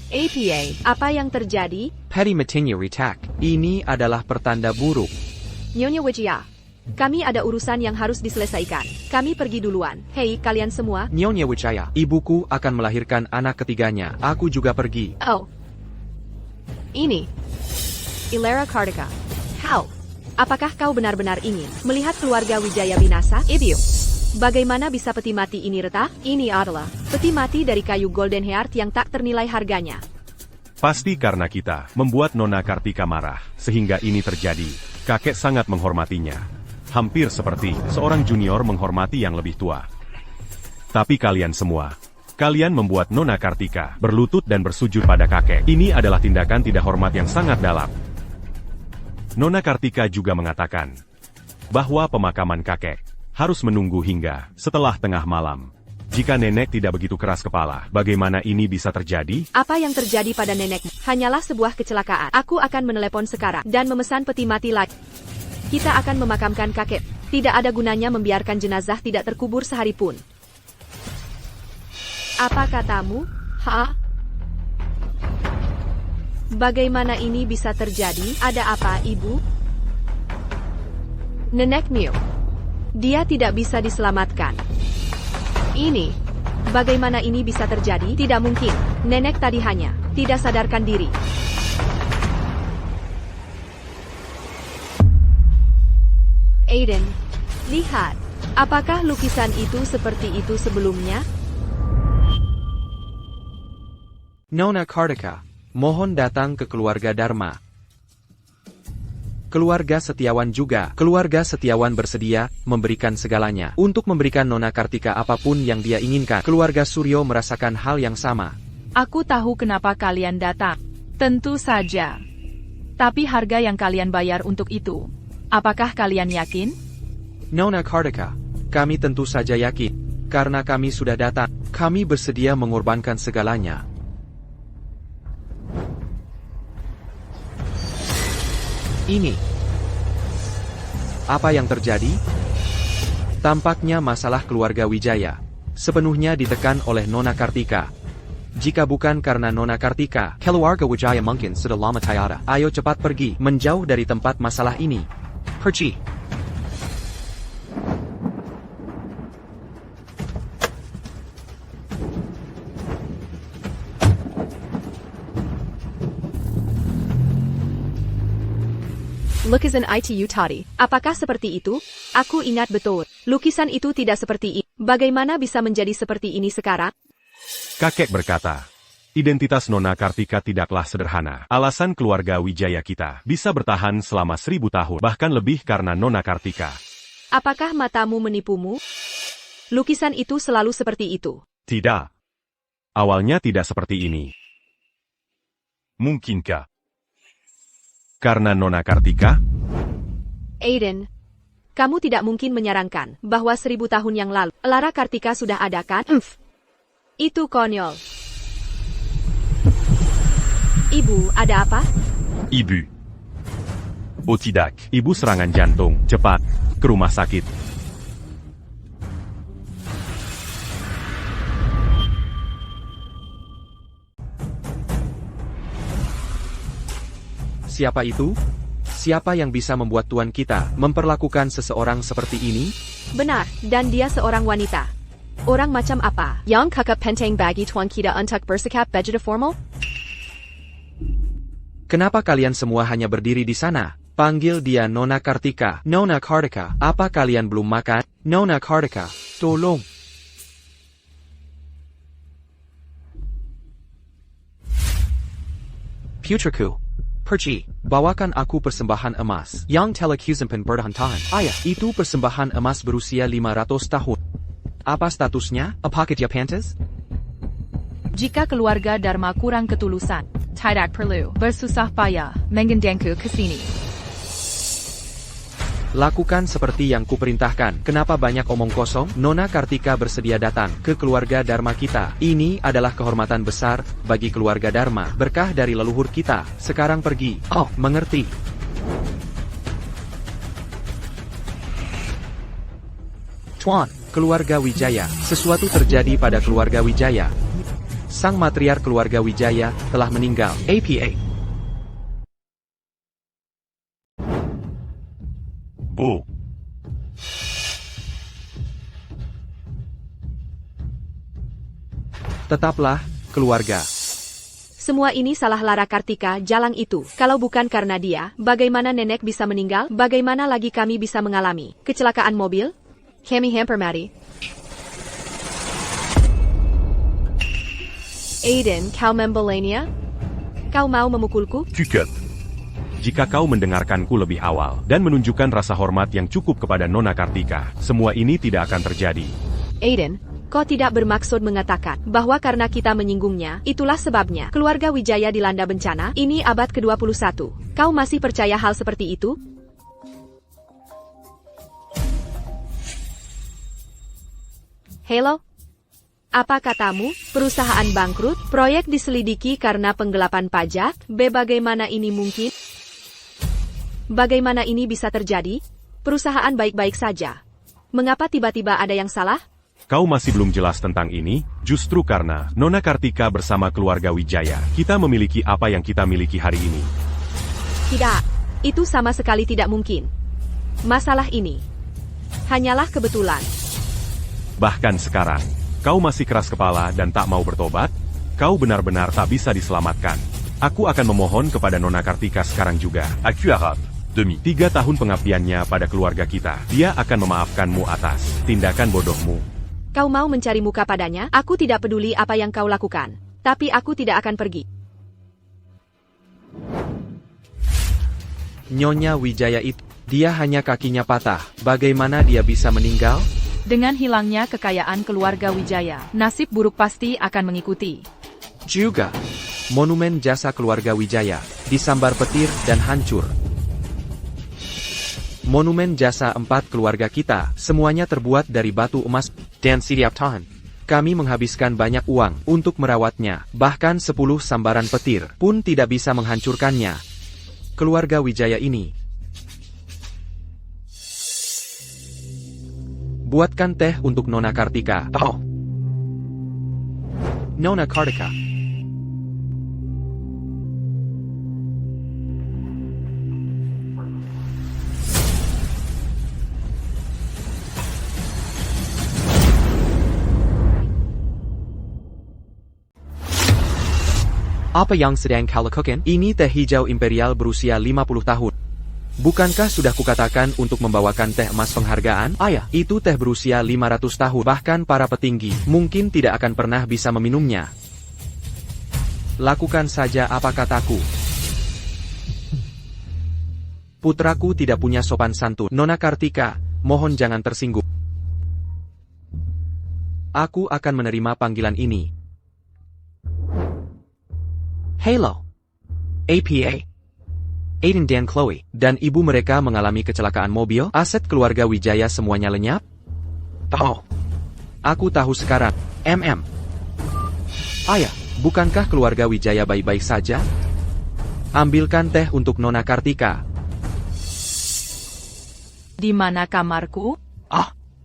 APA, apa yang terjadi? Petty Matinya Retak. Ini adalah pertanda buruk. Nyonya Wijaya. Kami ada urusan yang harus diselesaikan. Kami pergi duluan. Hei, kalian semua. Nyonya Wijaya, ibuku akan melahirkan anak ketiganya. Aku juga pergi. Oh. Ini. Ilera Kartika. How? Apakah kau benar-benar ingin melihat keluarga Wijaya binasa? Ibu. Bagaimana bisa peti mati ini retak? Ini adalah peti mati dari kayu Golden Heart yang tak ternilai harganya. Pasti karena kita membuat Nona Kartika marah, sehingga ini terjadi. Kakek sangat menghormatinya. Hampir seperti seorang junior menghormati yang lebih tua. Tapi kalian semua, kalian membuat Nona Kartika berlutut dan bersujud pada kakek. Ini adalah tindakan tidak hormat yang sangat dalam. Nona Kartika juga mengatakan bahwa pemakaman kakek harus menunggu hingga setelah tengah malam. Jika nenek tidak begitu keras kepala, bagaimana ini bisa terjadi? Apa yang terjadi pada nenekmu hanyalah sebuah kecelakaan. Aku akan menelepon sekarang dan memesan peti mati lagi. Kita akan memakamkan kakek. Tidak ada gunanya membiarkan jenazah tidak terkubur sehari pun. Apa katamu? Ha? Bagaimana ini bisa terjadi? Ada apa, Ibu? Nenek Mew. Dia tidak bisa diselamatkan. Ini. Bagaimana ini bisa terjadi? Tidak mungkin. Nenek tadi hanya tidak sadarkan diri. Aiden, lihat. Apakah lukisan itu seperti itu sebelumnya? Nona Kartika, mohon datang ke keluarga Dharma. Keluarga Setiawan juga. Keluarga Setiawan bersedia memberikan segalanya untuk memberikan Nona Kartika apapun yang dia inginkan. Keluarga Suryo merasakan hal yang sama. Aku tahu kenapa kalian datang. Tentu saja. Tapi harga yang kalian bayar untuk itu. Apakah kalian yakin? Nona Kartika, kami tentu saja yakin. Karena kami sudah datang, kami bersedia mengorbankan segalanya. Ini. Apa yang terjadi? Tampaknya masalah keluarga Wijaya sepenuhnya ditekan oleh Nona Kartika. Jika bukan karena Nona Kartika, keluarga Wijaya mungkin sudah lama tiada. Ayo cepat pergi, menjauh dari tempat masalah ini. Pergi. Lukisan itu tadi. Apakah seperti itu? Aku ingat betul. Lukisan itu tidak seperti ini. Bagaimana bisa menjadi seperti ini sekarang? Kakek berkata, identitas Nona Kartika tidaklah sederhana. Alasan keluarga Wijaya kita bisa bertahan selama 1000 tahun, bahkan lebih karena Nona Kartika. Apakah matamu menipumu? Lukisan itu selalu seperti itu. Tidak. Awalnya tidak seperti ini. Mungkinkah? Karena Nona Kartika? Aiden, kamu tidak mungkin menyarankan bahwa 1000 tahun yang lalu, Lara Kartika sudah ada kan? Itu konyol. Ibu, ada apa? Ibu. Otidak. Ibu serangan jantung. Cepat, ke rumah sakit. Siapa itu? Siapa yang bisa membuat tuan kita memperlakukan seseorang seperti ini? Benar, dan dia seorang wanita. Orang macam apa? Yang kakak penteng bagi tuan kita untuk bersikap begitu formal? Kenapa kalian semua hanya berdiri di sana? Panggil dia Nona Kartika. Nona Kartika, apa kalian belum makan? Nona Kartika, tolong. Putriku, pergi, bawakan aku persembahan emas yang telah kusimpan bertahun-tahun. Ayah, itu persembahan emas berusia 500 tahun. Apa statusnya? Apakah dia pantas? Jika keluarga Dharma kurang ketulusan, tidak perlu bersusah payah menggendengku ke sini. Lakukan seperti yang kuperintahkan. Kenapa banyak omong kosong? Nona Kartika bersedia datang ke keluarga Dharma kita. Ini adalah kehormatan besar bagi keluarga Dharma. Berkah dari leluhur kita. Sekarang pergi. Oh, mengerti. Tuan, keluarga Wijaya. Sesuatu terjadi pada keluarga Wijaya. Sang matriar keluarga Wijaya telah meninggal. APA. Oh. Tetaplah, keluarga. Semua ini salah Lara Kartika, Jalang itu. Kalau bukan karena dia, bagaimana nenek bisa meninggal? Bagaimana lagi kami bisa mengalami kecelakaan mobil? Kami hampir mati. Aiden, kau membelanya? Kau mau memukulku? Cukup. Jika kau mendengarkanku lebih awal dan menunjukkan rasa hormat yang cukup kepada Nona Kartika, semua ini tidak akan terjadi. Aiden, kau tidak bermaksud mengatakan bahwa karena kita menyinggungnya, itulah sebabnya keluarga Wijaya dilanda bencana? Ini abad ke-21. Kau masih percaya hal seperti itu? Halo? Apa katamu? Perusahaan bangkrut? Proyek diselidiki karena penggelapan pajak? Bagaimana ini mungkin? Bagaimana ini bisa terjadi? Perusahaan baik-baik saja. Mengapa tiba-tiba ada yang salah? Kau masih belum jelas tentang ini, justru karena Nona Kartika bersama keluarga Wijaya, kita memiliki apa yang kita miliki hari ini. Tidak, itu sama sekali tidak mungkin. Masalah ini hanyalah kebetulan. Bahkan sekarang, kau masih keras kepala dan tak mau bertobat? Kau benar-benar tak bisa diselamatkan. Aku akan memohon kepada Nona Kartika sekarang juga. Aku harap. Demi. 3 tahun pengabdiannya pada keluarga kita, dia akan memaafkanmu atas tindakan bodohmu. Kau mau mencari muka padanya? Aku tidak peduli apa yang kau lakukan. Tapi aku tidak akan pergi. Nyonya Wijaya itu, dia hanya kakinya patah. Bagaimana dia bisa meninggal? Dengan hilangnya kekayaan keluarga Wijaya, nasib buruk pasti akan mengikuti. Juga, monumen jasa keluarga Wijaya disambar petir dan hancur. Monumen jasa 4 keluarga kita, semuanya terbuat dari batu emas dan setiap tahun kami menghabiskan banyak uang untuk merawatnya, bahkan 10 sambaran petir pun tidak bisa menghancurkannya. Keluarga Wijaya ini. Buatkan teh untuk Nona Kartika. Oh. Nona Kartika. Apa yang sedang kau lakukan? Ini teh hijau imperial berusia 50 tahun. Bukankah sudah kukatakan untuk membawakan teh emas penghargaan? Ayah, itu teh berusia 500 tahun. Bahkan para petinggi mungkin tidak akan pernah bisa meminumnya. Lakukan saja apa kataku. Putraku tidak punya sopan santun. Nona Kartika, mohon jangan tersinggung. Aku akan menerima panggilan ini. Halo. APA. Aiden dan Chloe, dan ibu mereka mengalami kecelakaan mobil. Aset keluarga Wijaya semuanya lenyap? Oh. Aku tahu sekarang. Ayah, bukankah keluarga Wijaya baik-baik saja? Ambilkan teh untuk Nona Kartika. Di mana kamarku?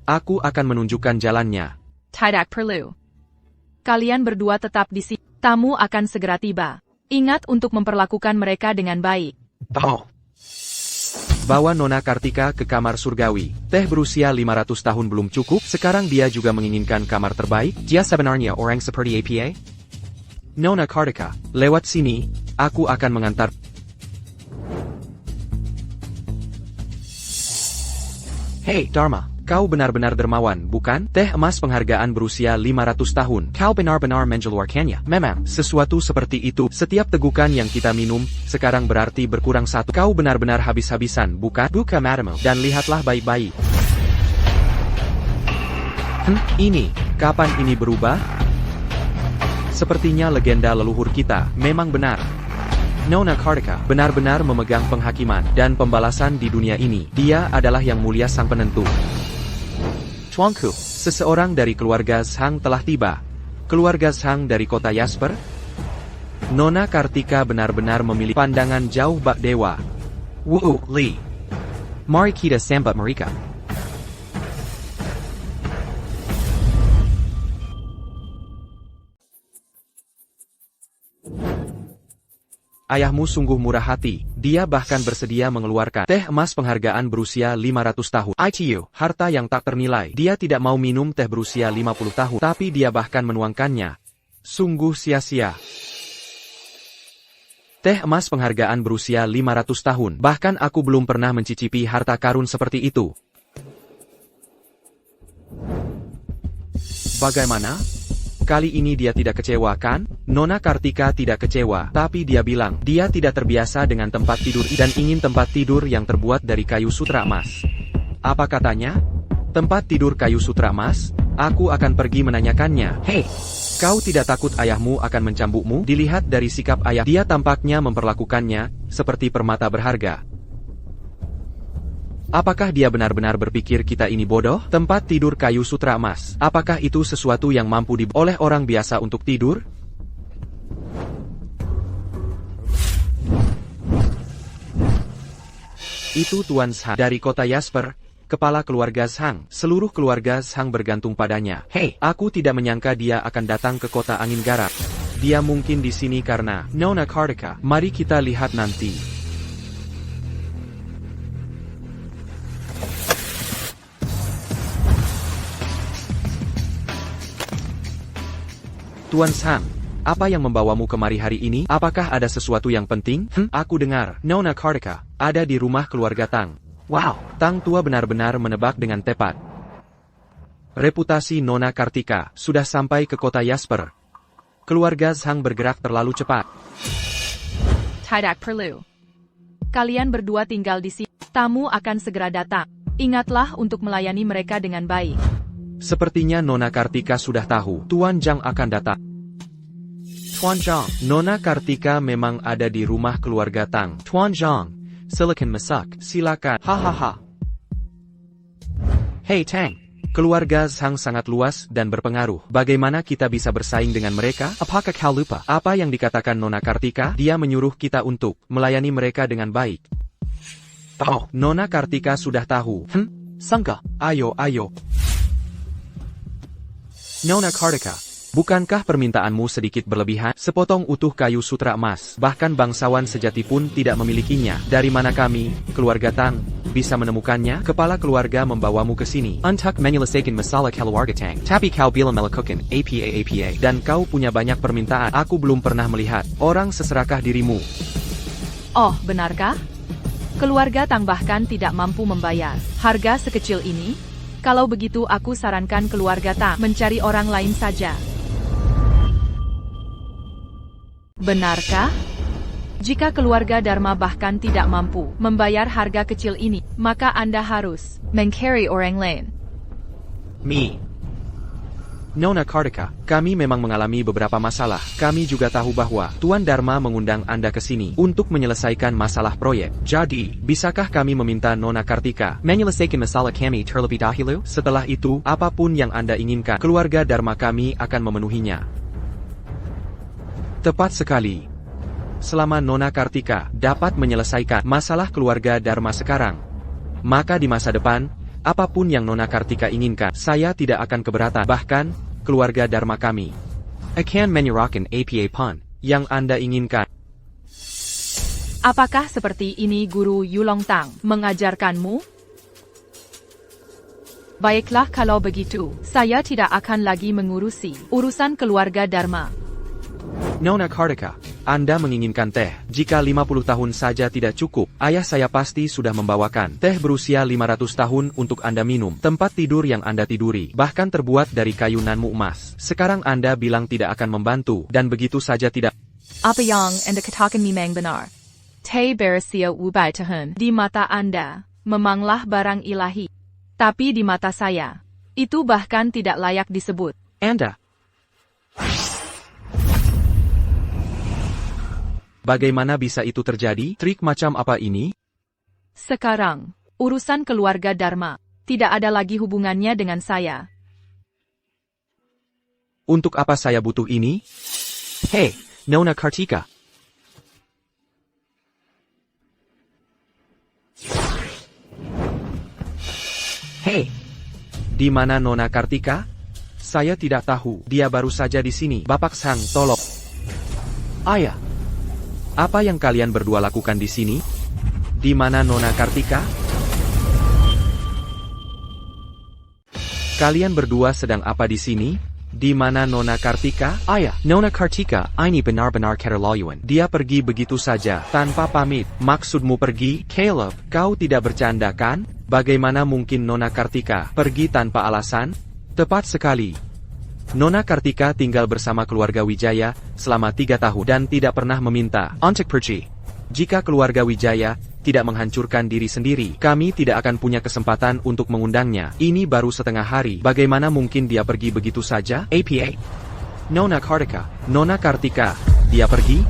Aku akan menunjukkan jalannya. Tidak perlu. Kalian berdua tetap di sini. Tamu akan segera tiba. Ingat untuk memperlakukan mereka dengan baik. Bawa Nona Kartika ke kamar surgawi. Teh berusia 500 tahun belum cukup, sekarang dia juga menginginkan kamar terbaik. Dia sebenarnya orang seperti APA? Nona Kartika, lewat sini, aku akan mengantar. Hey, Dharma, kau benar-benar dermawan, bukan? Teh emas penghargaan berusia 500 tahun. Kau benar-benar mengeluarkannya. Memang, sesuatu seperti itu. Setiap tegukan yang kita minum, sekarang berarti berkurang 1. Kau benar-benar habis-habisan, bukan? Buka matamu, dan lihatlah baik-baik. Ini, kapan ini berubah? Sepertinya legenda leluhur kita, memang benar. Nona Kartika benar-benar memegang penghakiman dan pembalasan di dunia ini. Dia adalah yang mulia sang penentu. Tuanku, seseorang dari keluarga Zhang telah tiba. Keluarga Zhang dari kota Jasper? Nona Kartika benar-benar memiliki pandangan jauh bak dewa. Wu Li. Mari kita sambut mereka. Ayahmu sungguh murah hati, dia bahkan bersedia mengeluarkan teh emas penghargaan berusia 500 tahun. ITU, harta yang tak ternilai. Dia tidak mau minum teh berusia 50 tahun, tapi dia bahkan menuangkannya. Sungguh sia-sia. Teh emas penghargaan berusia 500 tahun, bahkan aku belum pernah mencicipi harta karun seperti itu. Bagaimana? Kali ini dia tidak kecewa kan? Nona Kartika tidak kecewa, tapi dia bilang, dia tidak terbiasa dengan tempat tidur dan ingin tempat tidur yang terbuat dari kayu sutra emas. Apa katanya? Tempat tidur kayu sutra emas? Aku akan pergi menanyakannya. Hei, kau tidak takut ayahmu akan mencambukmu? Dilihat dari sikap ayah, dia tampaknya memperlakukannya seperti permata berharga. Apakah dia benar-benar berpikir kita ini bodoh? Tempat tidur kayu sutra emas. Apakah itu sesuatu yang mampu oleh orang biasa untuk tidur? Itu Tuan Zhang dari kota Jasper, kepala keluarga Zhang. Seluruh keluarga Zhang bergantung padanya. Hei, aku tidak menyangka dia akan datang ke kota angin garap. Dia mungkin di sini karena Nona Kartika. Mari kita lihat nanti. Tuan Zhang, apa yang membawamu kemari hari ini? Apakah ada sesuatu yang penting? Aku dengar, Nona Kartika ada di rumah keluarga Tang. Wow, Tang tua benar-benar menebak dengan tepat. Reputasi Nona Kartika sudah sampai ke kota Jasper. Keluarga Zhang bergerak terlalu cepat. Tidak perlu. Kalian berdua tinggal di sini. Tamu akan segera datang. Ingatlah untuk melayani mereka dengan baik. Sepertinya Nona Kartika sudah tahu, Tuan Zhang akan datang. Tuan Zhang, Nona Kartika memang ada di rumah keluarga Tang. Tuan Zhang, silakan masak, silakan. Hahaha. Hei Tang, keluarga Zhang sangat luas dan berpengaruh. Bagaimana kita bisa bersaing dengan mereka? Apakah kau lupa apa yang dikatakan Nona Kartika? Dia menyuruh kita untuk melayani mereka dengan baik. Oh, Nona Kartika sudah tahu. Sangka. Ayo. Nona Kartika, bukankah permintaanmu sedikit berlebihan? Sepotong utuh kayu sutra emas, bahkan bangsawan sejati pun tidak memilikinya. Dari mana kami, keluarga Tang, bisa menemukannya? Kepala keluarga membawamu ke sini. Untuk menyelesaikan masalah keluarga Tang. Tapi kau bilang melakukan APA. Dan kau punya banyak permintaan. Aku belum pernah melihat orang seserakah dirimu. Oh, benarkah? Keluarga Tang bahkan tidak mampu membayar harga sekecil ini? Kalau begitu aku sarankan keluarga Tang mencari orang lain saja. Benarkah? Jika keluarga Dharma bahkan tidak mampu membayar harga kecil ini, maka Anda harus mencari orang lain. Nona Kartika, kami memang mengalami beberapa masalah. Kami juga tahu bahwa Tuan Dharma mengundang Anda ke sini untuk menyelesaikan masalah proyek. Jadi, bisakah kami meminta Nona Kartika menyelesaikan masalah kami terlebih dahulu? Setelah itu, apapun yang Anda inginkan, keluarga Dharma kami akan memenuhinya. Tepat sekali. Selama Nona Kartika dapat menyelesaikan masalah keluarga Dharma sekarang, maka di masa depan, apapun yang Nona Kartika inginkan, saya tidak akan keberatan. Bahkan, keluarga Dharma kami akan menyerahkan APA pun yang Anda inginkan. Apakah seperti ini Guru Yulong Tang mengajarkanmu? Baiklah kalau begitu, saya tidak akan lagi mengurusi urusan keluarga Dharma. Nona Kartika, Anda menginginkan teh. Jika 50 tahun saja tidak cukup, ayah saya pasti sudah membawakan teh berusia 500 tahun untuk Anda minum. Tempat tidur yang Anda tiduri, bahkan terbuat dari kayu nanmu emas. Sekarang Anda bilang tidak akan membantu, dan begitu saja tidak. Apa yang Anda katakan memang benar. Teh berusia wubai tahun. Di mata Anda, memanglah barang ilahi. Tapi di mata saya, itu bahkan tidak layak disebut. Anda. Bagaimana bisa itu terjadi? Trik macam apa ini? Sekarang, urusan keluarga Dharma tidak ada lagi hubungannya dengan saya. Untuk apa saya butuh ini? Hei, Nona Kartika. Hei, di mana Nona Kartika? Saya tidak tahu. Dia baru saja di sini. Bapak Zhang, tolong. Ayah. Apa yang kalian berdua lakukan di sini? Di mana Nona Kartika? Kalian berdua sedang apa di sini? Di mana Nona Kartika? Ayah, Nona Kartika, ini benar-benar keterlaluan. Dia pergi begitu saja, tanpa pamit. Maksudmu pergi? Caleb, kau tidak bercanda kan? Bagaimana mungkin Nona Kartika pergi tanpa alasan? Tepat sekali. Nona Kartika tinggal bersama keluarga Wijaya selama 3 tahun dan tidak pernah meminta untuk pergi. Jika keluarga Wijaya tidak menghancurkan diri sendiri, kami tidak akan punya kesempatan untuk mengundangnya. Ini baru setengah hari, bagaimana mungkin dia pergi begitu saja? APA. Nona Kartika, dia pergi?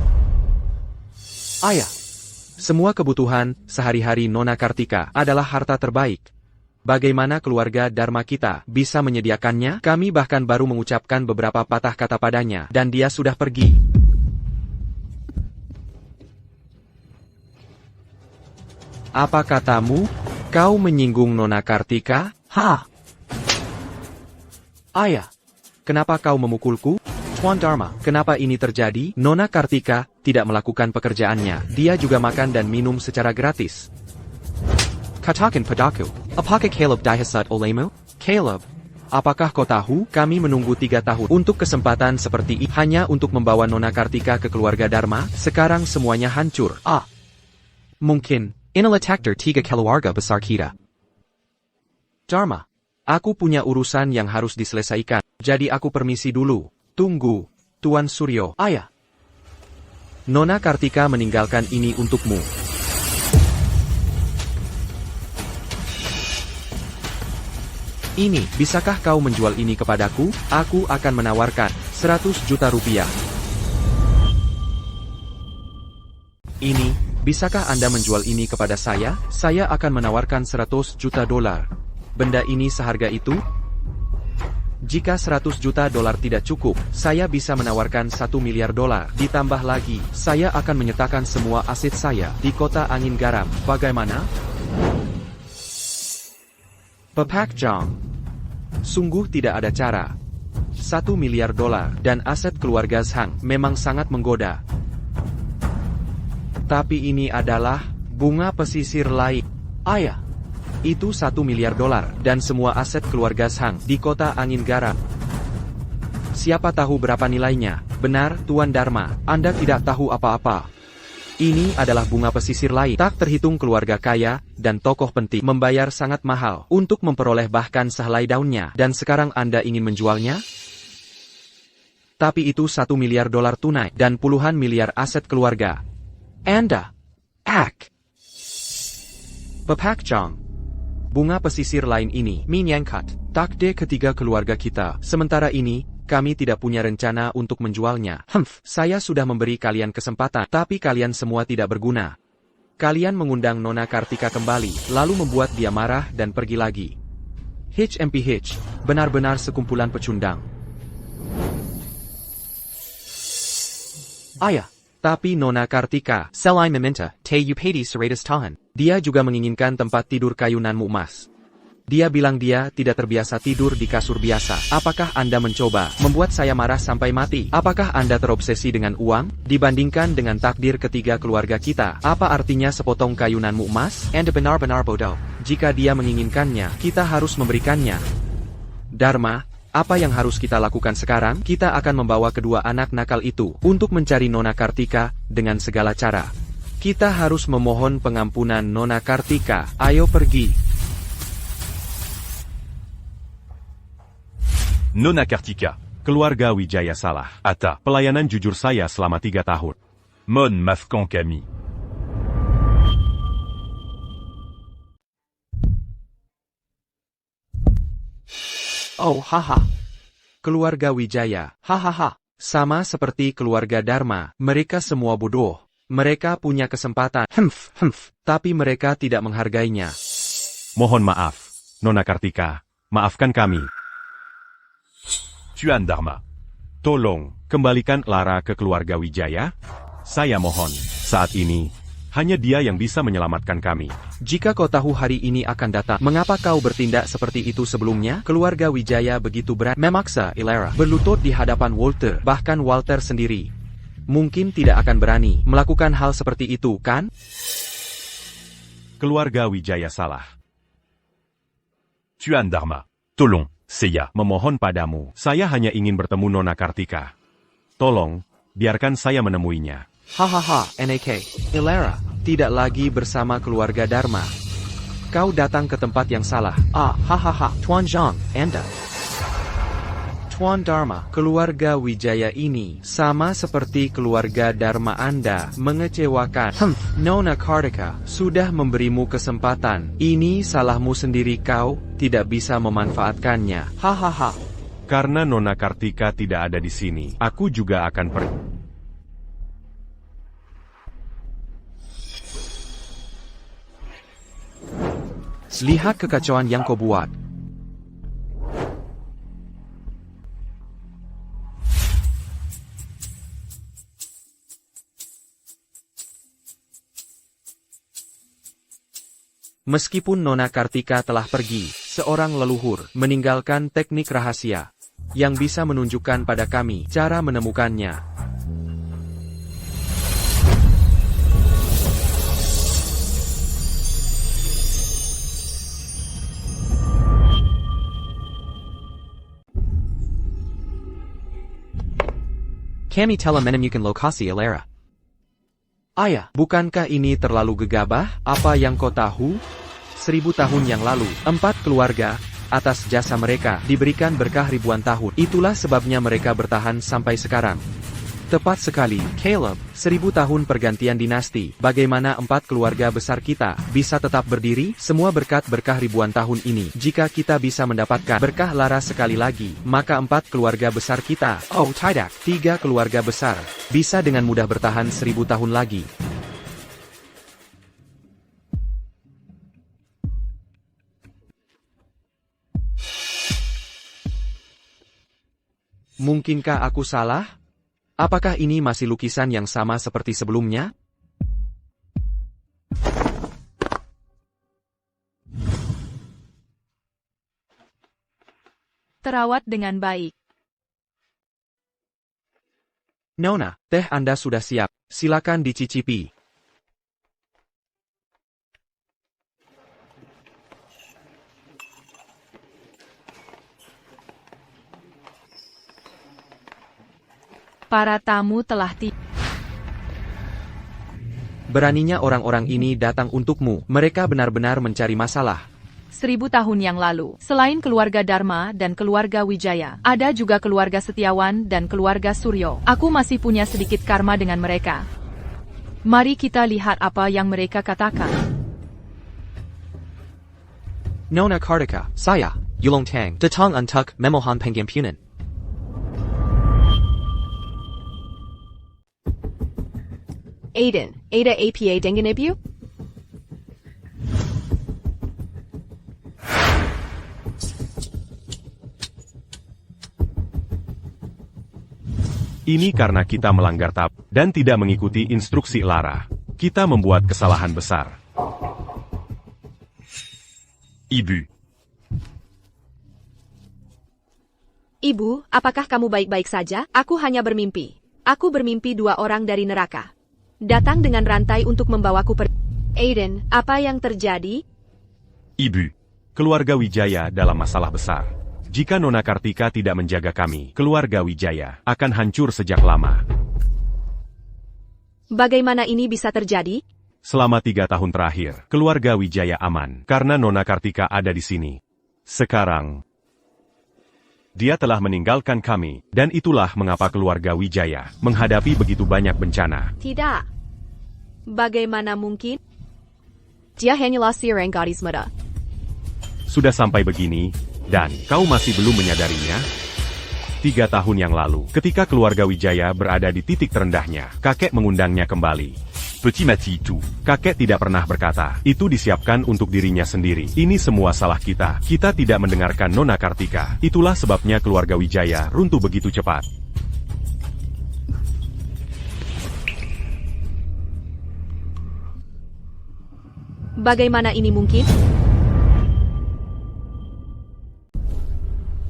Ayah, Semua kebutuhan sehari-hari Nona Kartika adalah harta terbaik. Bagaimana keluarga Dharma kita bisa menyediakannya? Kami bahkan baru mengucapkan beberapa patah kata padanya, dan dia sudah pergi. Apa katamu? Kau menyinggung Nona Kartika? Ayah, Kenapa kau memukulku? Tuan Dharma, Kenapa ini terjadi? Nona Kartika tidak melakukan pekerjaannya. Dia juga makan dan minum secara gratis. katakan padaku, apakah Caleb dihasut olehmu? Caleb, apakah kau tahu? Kami menunggu 3 tahun untuk kesempatan seperti ini hanya untuk membawa Nona Kartika ke keluarga Dharma. Sekarang semuanya hancur. Mungkin. Inilah takdir 3 keluarga besar kita. Dharma, aku punya urusan yang harus diselesaikan. Jadi aku permisi dulu. Tunggu, Tuan Suryo. Ayah, Nona Kartika meninggalkan ini untukmu. Ini, bisakah kau menjual ini kepadaku? Aku akan menawarkan 100 juta rupiah. Ini, bisakah Anda menjual ini kepada saya? Saya akan menawarkan 100 juta dolar. Benda ini seharga itu? Jika 100 juta dolar tidak cukup, saya bisa menawarkan 1 miliar dolar. Ditambah lagi, saya akan menyertakan semua aset saya di kota Angin Garam. Bagaimana? Pepak Jong. Sungguh tidak ada cara. 1 miliar dolar dan aset keluarga Zhang memang sangat menggoda. Tapi ini adalah bunga pesisir lain. ayah, Itu 1 miliar dolar dan semua aset keluarga Zhang di kota Angin Garam. Siapa tahu berapa nilainya? Benar, Tuan Dharma, Anda tidak tahu apa-apa. Ini adalah bunga pesisir lain. Tak terhitung keluarga kaya dan tokoh penting membayar sangat mahal untuk memperoleh bahkan sehelai daunnya. Dan sekarang Anda ingin menjualnya? Tapi itu 1 miliar dolar tunai dan puluhan miliar aset keluarga Anda. Pepak Jong. Bunga pesisir lain ini menyangkut takdir ketiga keluarga kita. Sementara ini, kami tidak punya rencana untuk menjualnya. Saya sudah memberi kalian kesempatan, tapi kalian semua tidak berguna. Kalian mengundang Nona Kartika kembali, lalu membuat dia marah dan pergi lagi. HMPH, benar-benar sekumpulan pecundang. ayah, Tapi Nona Kartika, selain meminta, Teyupati 100 tahan. dia juga menginginkan tempat tidur kayu nan emas. Dia bilang dia tidak terbiasa tidur di kasur biasa. Apakah Anda mencoba membuat saya marah sampai mati? Apakah Anda terobsesi dengan uang? Dibandingkan dengan takdir ketiga keluarga kita, apa artinya sepotong kayu nan emas? Anda benar-benar bodoh. Jika dia menginginkannya, kita harus memberikannya. Dharma, apa yang harus kita lakukan sekarang? Kita akan membawa kedua anak nakal itu untuk mencari Nona Kartika dengan segala cara. Kita harus memohon pengampunan Nona Kartika. Ayo pergi. Nona Kartika. Keluarga Wijaya salah. Ata. Pelayanan jujur saya selama 3 tahun. Mon Mafkan Kami. Oh, haha. Keluarga Wijaya, Hahaha. sama seperti keluarga Dharma, mereka semua bodoh. Mereka punya kesempatan, tapi mereka tidak menghargainya. Mohon maaf, Nona Kartika. Maafkan kami. Tuan Dharma. Tolong, kembalikan Lara ke keluarga Wijaya. Saya mohon, saat ini, hanya dia yang bisa menyelamatkan kami. Jika kau tahu hari ini akan datang, mengapa kau bertindak seperti itu sebelumnya? Keluarga Wijaya begitu berani memaksa Ilara berlutut di hadapan Walter, bahkan Walter sendiri mungkin tidak akan berani melakukan hal seperti itu, kan? Keluarga Wijaya salah. Tuan Dharma. Tolong, saya. Memohon padamu, saya hanya ingin bertemu Nona Kartika. Tolong, biarkan saya menemuinya. Hahaha, NAK. Elara, tidak lagi bersama keluarga Dharma. Kau datang ke tempat yang salah. Hahaha, Tuan Zhang, Anda. Tuan Dharma, keluarga Wijaya ini sama seperti keluarga Dharma Anda, mengecewakan. Nona Kartika sudah memberimu kesempatan. Ini salahmu sendiri, kau tidak bisa memanfaatkannya. Hahaha. Karena Nona Kartika tidak ada di sini, aku juga akan pergi. Lihat kekacauan yang kau buat. Meskipun Nona Kartika telah pergi, seorang leluhur meninggalkan teknik rahasia yang bisa menunjukkan pada kami cara menemukannya. Kami telah menemukan lokasi Elara. Ayah, bukankah ini terlalu gegabah? Apa yang kau tahu? 1000 tahun yang lalu, 4 keluarga, atas jasa mereka, diberikan berkah ribuan tahun. Itulah sebabnya mereka bertahan sampai sekarang. Tepat sekali, Caleb, 1000 tahun pergantian dinasti. Bagaimana 4 keluarga besar kita bisa tetap berdiri? Semua berkat berkah ribuan tahun ini. Jika kita bisa mendapatkan berkah Lara sekali lagi, maka 4 keluarga besar kita, tidak, 3 keluarga besar, bisa dengan mudah bertahan 1000 tahun lagi. Mungkinkah aku salah? Apakah ini masih lukisan yang sama seperti sebelumnya? Terawat dengan baik. Nona, teh Anda sudah siap. Silakan dicicipi. Para tamu telah tiba. Beraninya orang-orang ini datang untukmu. Mereka benar-benar mencari masalah. 1000 tahun yang lalu, selain keluarga Dharma dan keluarga Wijaya, ada juga keluarga Setiawan dan keluarga Suryo. Aku masih punya sedikit karma dengan mereka. Mari kita lihat apa yang mereka katakan. Nona Kartika, Saya, Yulong Tang, Datang Untuk Memohon Pengampunan. Aiden, Ada APA dengan ibu? Ini karena kita melanggar tab dan tidak mengikuti instruksi Lara. Kita membuat kesalahan besar. Ibu. Ibu, apakah kamu baik-baik saja? Aku hanya bermimpi. Aku bermimpi 2 orang dari neraka datang dengan rantai untuk membawaku pergi. Aiden, apa yang terjadi? Ibu. Keluarga Wijaya dalam masalah besar. Jika Nona Kartika tidak menjaga kami, keluarga Wijaya akan hancur sejak lama. Bagaimana ini bisa terjadi? Selama 3 tahun terakhir, keluarga Wijaya aman karena Nona Kartika ada di sini. Sekarang, dia telah meninggalkan kami, dan itulah mengapa keluarga Wijaya menghadapi begitu banyak bencana. Tidak. Bagaimana mungkin? Dia hanyalah seorang gadis muda. Sudah sampai begini, dan kau masih belum menyadarinya? 3 tahun yang lalu, ketika keluarga Wijaya berada di titik terendahnya, kakek mengundangnya kembali. Petit Mati itu. Kakek tidak pernah berkata, itu disiapkan untuk dirinya sendiri. Ini semua salah kita. Kita tidak mendengarkan Nona Kartika. Itulah sebabnya keluarga Wijaya runtuh begitu cepat. Bagaimana ini mungkin?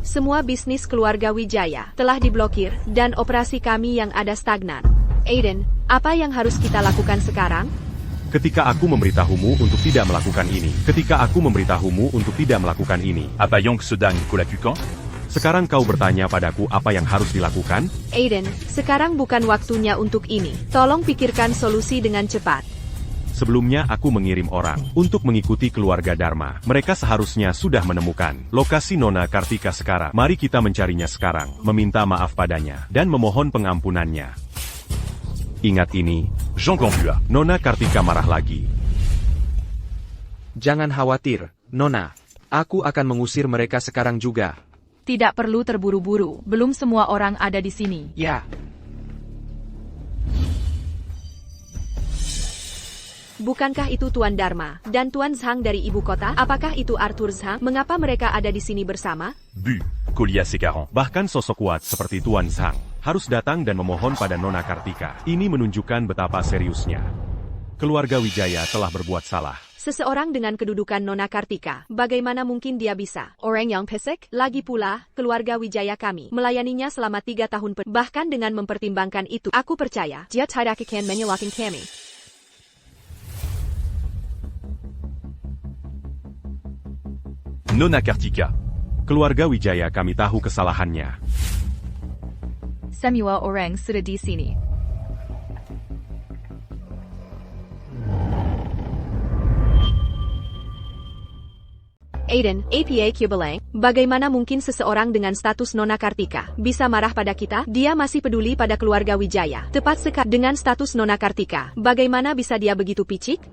Semua bisnis keluarga Wijaya telah diblokir dan operasi kami yang ada stagnan. Aiden, apa yang harus kita lakukan sekarang? Ketika aku memberitahumu untuk tidak melakukan ini. Ketika aku memberitahumu untuk tidak melakukan ini. Apa yang sedang kulakukan? Sekarang kau bertanya padaku apa yang harus dilakukan? Aiden, sekarang bukan waktunya untuk ini. Tolong pikirkan solusi dengan cepat. Sebelumnya aku mengirim orang untuk mengikuti keluarga Dharma. Mereka seharusnya sudah menemukan lokasi Nona Kartika sekarang. Mari kita mencarinya sekarang, meminta maaf padanya, dan memohon pengampunannya. Ingat ini, Jean Gambua. Nona Kartika marah lagi. Jangan khawatir, Nona. Aku akan mengusir mereka sekarang juga. Tidak perlu terburu-buru, belum semua orang ada di sini. Ya. Bukankah itu Tuan Dharma dan Tuan Zhang dari ibu kota? Apakah itu Arthur Zhang? Mengapa mereka ada di sini bersama? Bu, Colia Sekaran. Bahkan sosok kuat seperti Tuan Zhang harus datang dan memohon pada Nona Kartika. Ini menunjukkan betapa seriusnya keluarga Wijaya telah berbuat salah. Seseorang dengan kedudukan Nona Kartika, bagaimana mungkin dia bisa? Orang yang pesek? Lagi pula, keluarga Wijaya kami melayaninya selama 3 tahun bahkan dengan mempertimbangkan itu, aku percaya dia tidak akan menyalahkan kami. Nona Kartika. Keluarga Wijaya kami tahu kesalahannya. Semua orang sudah di sini. Aiden, APA Kubelang, bagaimana mungkin seseorang dengan status Nona Kartika bisa marah pada kita? Dia masih peduli pada keluarga Wijaya. Tepat sekali dengan status Nona Kartika. Bagaimana bisa dia begitu picik?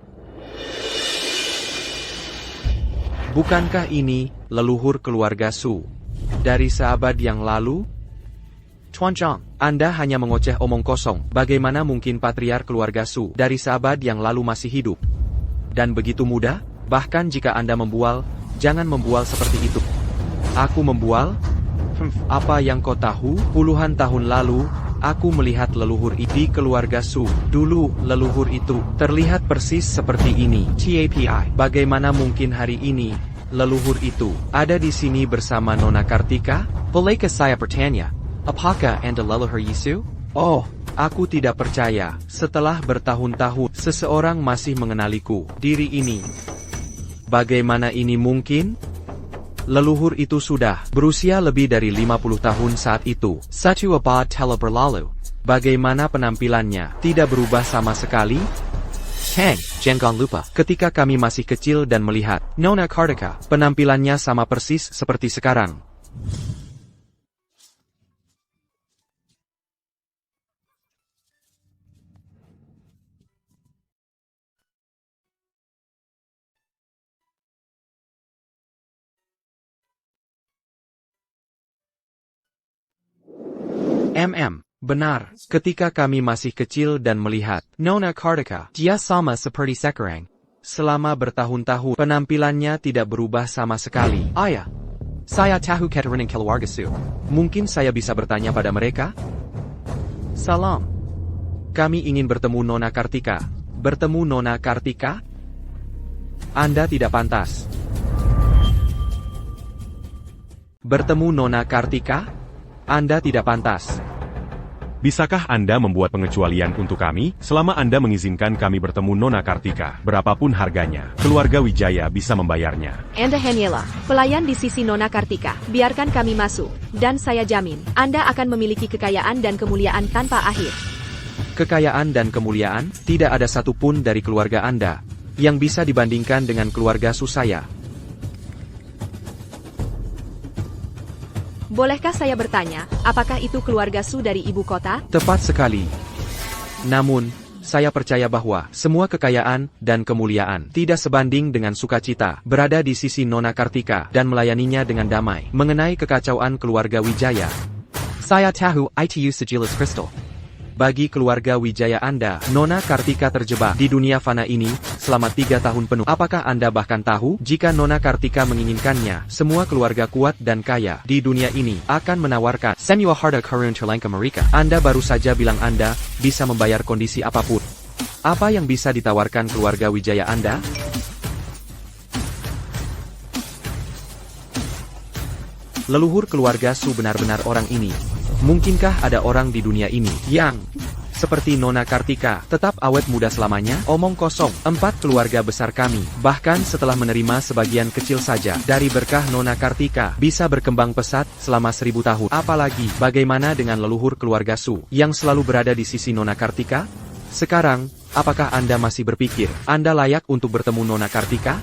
Bukankah ini leluhur keluarga Su? Dari seabad yang lalu? Tuan Zhang, Anda hanya mengoceh omong kosong. Bagaimana mungkin patriark keluarga Su dari seabad yang lalu masih hidup? Dan begitu mudah? Bahkan jika Anda membual, jangan membual seperti itu. Aku membual? Apa yang kau tahu? Puluhan tahun lalu, aku melihat leluhur di keluarga Su. Dulu, leluhur itu terlihat persis seperti ini. TAPI. Bagaimana mungkin hari ini, leluhur itu ada di sini bersama Nona Kartika? Bolehkah saya bertanya, apakah Anda leluhur Yesus? Oh, aku tidak percaya. Setelah bertahun-tahun, seseorang masih mengenaliku. Diri ini. Bagaimana ini mungkin? Leluhur itu sudah berusia lebih dari 50 tahun saat itu. Satu abad telah berlalu. Bagaimana penampilannya? Tidak berubah sama sekali? Heng, jangan lupa. Ketika kami masih kecil dan melihat Nona Kartika, penampilannya sama persis seperti sekarang. Benar, ketika kami masih kecil dan melihat Nona Kartika, Dia sama seperti sekarang. selama bertahun-tahun penampilannya tidak berubah sama sekali. Ayah, saya tahu keturunan keluarga Su. Mungkin saya bisa bertanya pada mereka? Salam. Kami ingin bertemu Nona Kartika. Bertemu Nona Kartika? Anda tidak pantas. Bertemu Nona Kartika? Anda tidak pantas. Bisakah Anda membuat pengecualian untuk kami, selama Anda mengizinkan kami bertemu Nona Kartika, berapapun harganya, keluarga Wijaya bisa membayarnya. Anda hanyalah pelayan di sisi Nona Kartika. Biarkan kami masuk, dan saya jamin, Anda akan memiliki kekayaan dan kemuliaan tanpa akhir. Kekayaan dan kemuliaan, tidak ada satupun dari keluarga Anda yang bisa dibandingkan dengan keluarga Susaya. Bolehkah saya bertanya, apakah itu keluarga Su dari ibu kota? Tepat sekali. Namun, saya percaya bahwa semua kekayaan dan kemuliaan tidak sebanding dengan sukacita berada di sisi Nona Kartika dan melayaninya dengan damai. Mengenai kekacauan keluarga Wijaya, Saya tahu itu sejelas kristal. bagi keluarga Wijaya Anda, Nona Kartika terjebak di dunia fana ini selama 3 tahun penuh. Apakah Anda bahkan tahu, jika Nona Kartika menginginkannya, semua keluarga kuat dan kaya di dunia ini akan menawarkan Semua harta karun terlengkap mereka. Anda baru saja bilang Anda bisa membayar kondisi apapun. Apa yang bisa ditawarkan keluarga Wijaya Anda? Leluhur keluarga Su benar-benar orang ini. Mungkinkah ada orang di dunia ini yang seperti Nona Kartika, tetap awet muda selamanya? Omong kosong. 4 keluarga besar kami, bahkan setelah menerima sebagian kecil saja dari berkah Nona Kartika, bisa berkembang pesat selama 1000 tahun. Apalagi, bagaimana dengan leluhur keluarga Su, yang selalu berada di sisi Nona Kartika? Sekarang, apakah Anda masih berpikir, Anda layak untuk bertemu Nona Kartika?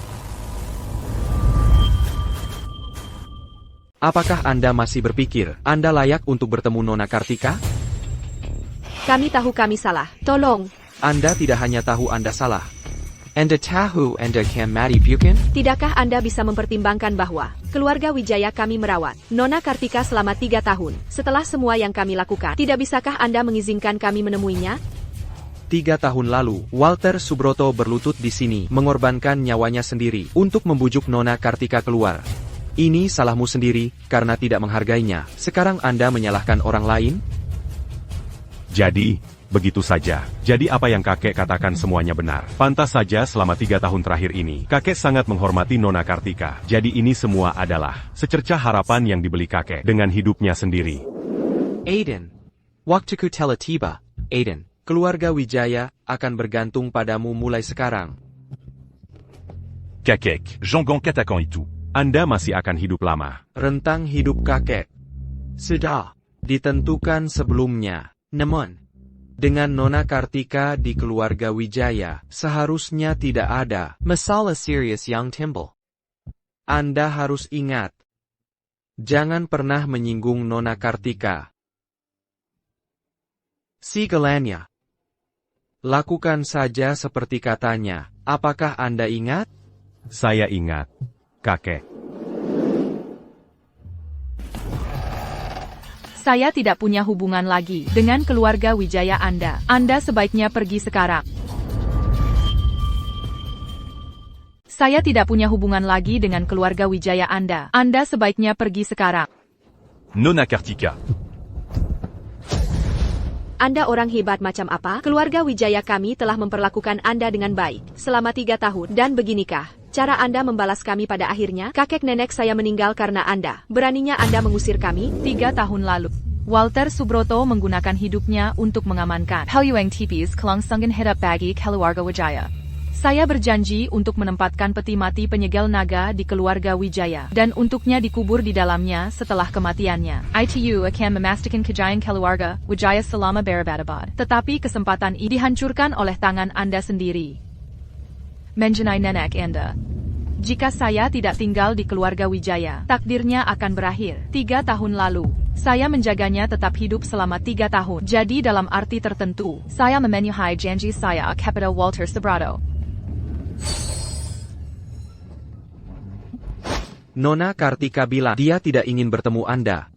Apakah Anda masih berpikir, Anda layak untuk bertemu Nona Kartika? Kami tahu kami salah. Tolong. Anda tidak hanya tahu Anda salah. Anda tahu Anda can mati bukan? Tidakkah Anda bisa mempertimbangkan bahwa keluarga Wijaya kami merawat Nona Kartika selama 3 tahun? Setelah semua yang kami lakukan, tidak bisakah Anda mengizinkan kami menemuinya? 3 tahun lalu, Walter Subroto berlutut di sini, mengorbankan nyawanya sendiri, untuk membujuk Nona Kartika keluar. Ini salahmu sendiri, karena tidak menghargainya. Sekarang Anda menyalahkan orang lain? Jadi, begitu saja. Jadi apa yang kakek katakan semuanya benar. Pantas saja selama 3 tahun terakhir ini, kakek sangat menghormati Nona Kartika. Jadi ini semua adalah secercah harapan yang dibeli kakek dengan hidupnya sendiri. Aiden. Waktuku telah tiba, Aiden. Keluarga Wijaya akan bergantung padamu mulai sekarang. Kakek, Jangon Katakan itu. Anda masih akan hidup lama. Rentang hidup kakek sudah ditentukan sebelumnya. Namun, dengan Nona Kartika di keluarga Wijaya, seharusnya tidak ada masalah serius yang timbul. Anda harus ingat, jangan pernah menyinggung Nona Kartika. Segalanya. Lakukan saja seperti katanya. Apakah Anda ingat? Saya ingat. Kakek. Saya tidak punya hubungan lagi dengan keluarga Wijaya Anda. Anda sebaiknya pergi sekarang. Saya tidak punya hubungan lagi dengan keluarga Wijaya Anda. Anda sebaiknya pergi sekarang. Nona Kartika. Anda orang hebat macam apa? Keluarga Wijaya kami telah memperlakukan Anda dengan baik selama 3 tahun. Dan beginikah cara Anda membalas kami pada akhirnya? Kakek nenek saya meninggal karena Anda. Beraninya Anda mengusir kami? 3 tahun lalu, Walter Subroto menggunakan hidupnya untuk mengamankan Halyuang Tipis Kelangsungan Hidup bagi keluarga Wijaya. Saya berjanji untuk menempatkan peti mati penyegel naga di keluarga Wijaya, dan untuknya dikubur di dalamnya setelah kematiannya. ITU akan memastikan kejayaan keluarga Wijaya selama berabad-abad. Tetapi kesempatan ini dihancurkan oleh tangan Anda sendiri. Mengenai nenek Anda. Jika saya tidak tinggal di keluarga Wijaya, takdirnya akan berakhir. 3 tahun lalu, saya menjaganya tetap hidup selama 3 tahun. Jadi dalam arti tertentu, saya memenuhi janji saya kepada Walter Subroto. Nona Kartika bilang dia tidak ingin bertemu Anda.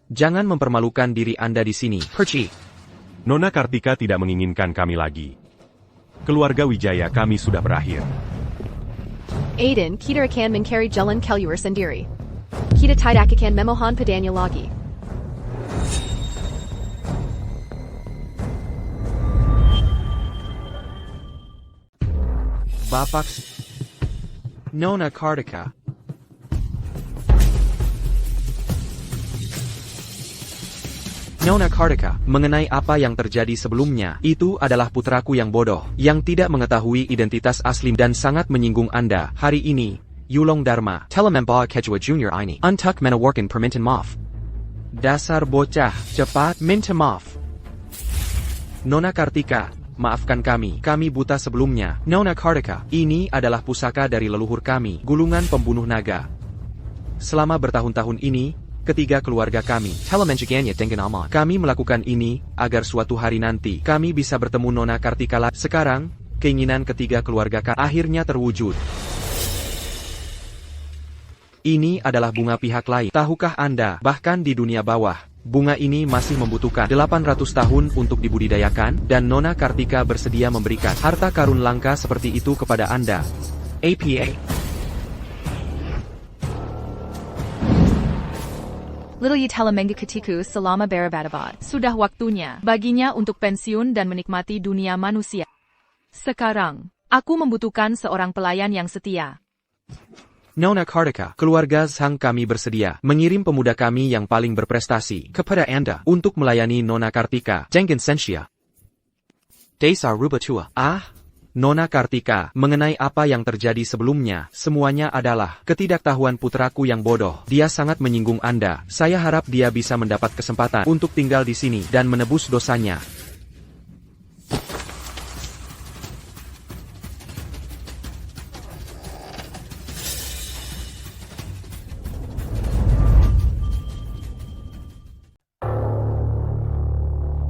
Jangan mempermalukan diri Anda di sini. Perci. Nona Kartika tidak menginginkan kami lagi. Keluarga Wijaya kami sudah berakhir. Aiden, kita akan mencari jalan keluar sendiri. Kita tidak akan memohon padanya lagi. Bapak Nona Kartika. Nona Kartika, mengenai apa yang terjadi sebelumnya, itu adalah putraku yang bodoh, yang tidak mengetahui identitas asli dan sangat menyinggung Anda. Hari ini, Yulong Dharma, Telah membawa Kejua Junior ini untuk menawarkan permintaan maaf. dasar bocah, cepat minta maaf. Nona Kartika, maafkan kami buta sebelumnya. Nona Kartika, ini adalah pusaka dari leluhur kami, gulungan pembunuh naga. Selama bertahun-tahun ini, ketiga keluarga kami, Telah menjaganya dengan aman. kami melakukan ini, agar suatu hari nanti, kami bisa bertemu Nona Kartika lagi. Sekarang, keinginan ketiga keluarga kami akhirnya terwujud. Ini adalah bunga pihak lain. Tahukah Anda, bahkan di dunia bawah, bunga ini masih membutuhkan 800 tahun untuk dibudidayakan, dan Nona Kartika bersedia memberikan harta karun langka seperti itu kepada Anda. APA. Little Telemenggu Ketiku selama berabad-abad. Sudah waktunya baginya untuk pensiun dan menikmati dunia manusia. Sekarang, aku membutuhkan seorang pelayan yang setia. Nona Kartika, keluarga Sang kami bersedia mengirim pemuda kami yang paling berprestasi kepada Anda untuk melayani Nona Kartika. Jangan sensia. Desa Rubatua. Nona Kartika, mengenai apa yang terjadi sebelumnya, semuanya adalah ketidaktahuan putraku yang bodoh. Dia sangat menyinggung Anda. Saya harap dia bisa mendapat kesempatan untuk tinggal di sini dan menebus dosanya.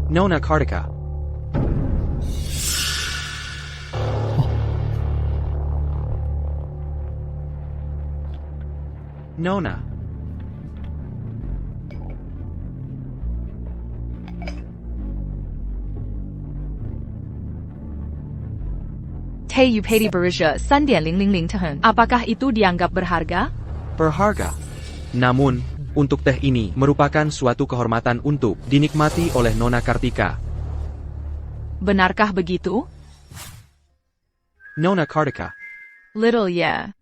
Nona Kartika. Nona. Teh Upati Berusia 3.000 tahun. Apakah itu dianggap berharga? Berharga. Namun, untuk teh ini merupakan suatu kehormatan untuk dinikmati oleh Nona Kartika. Benarkah begitu? Nona Kartika. Little ya.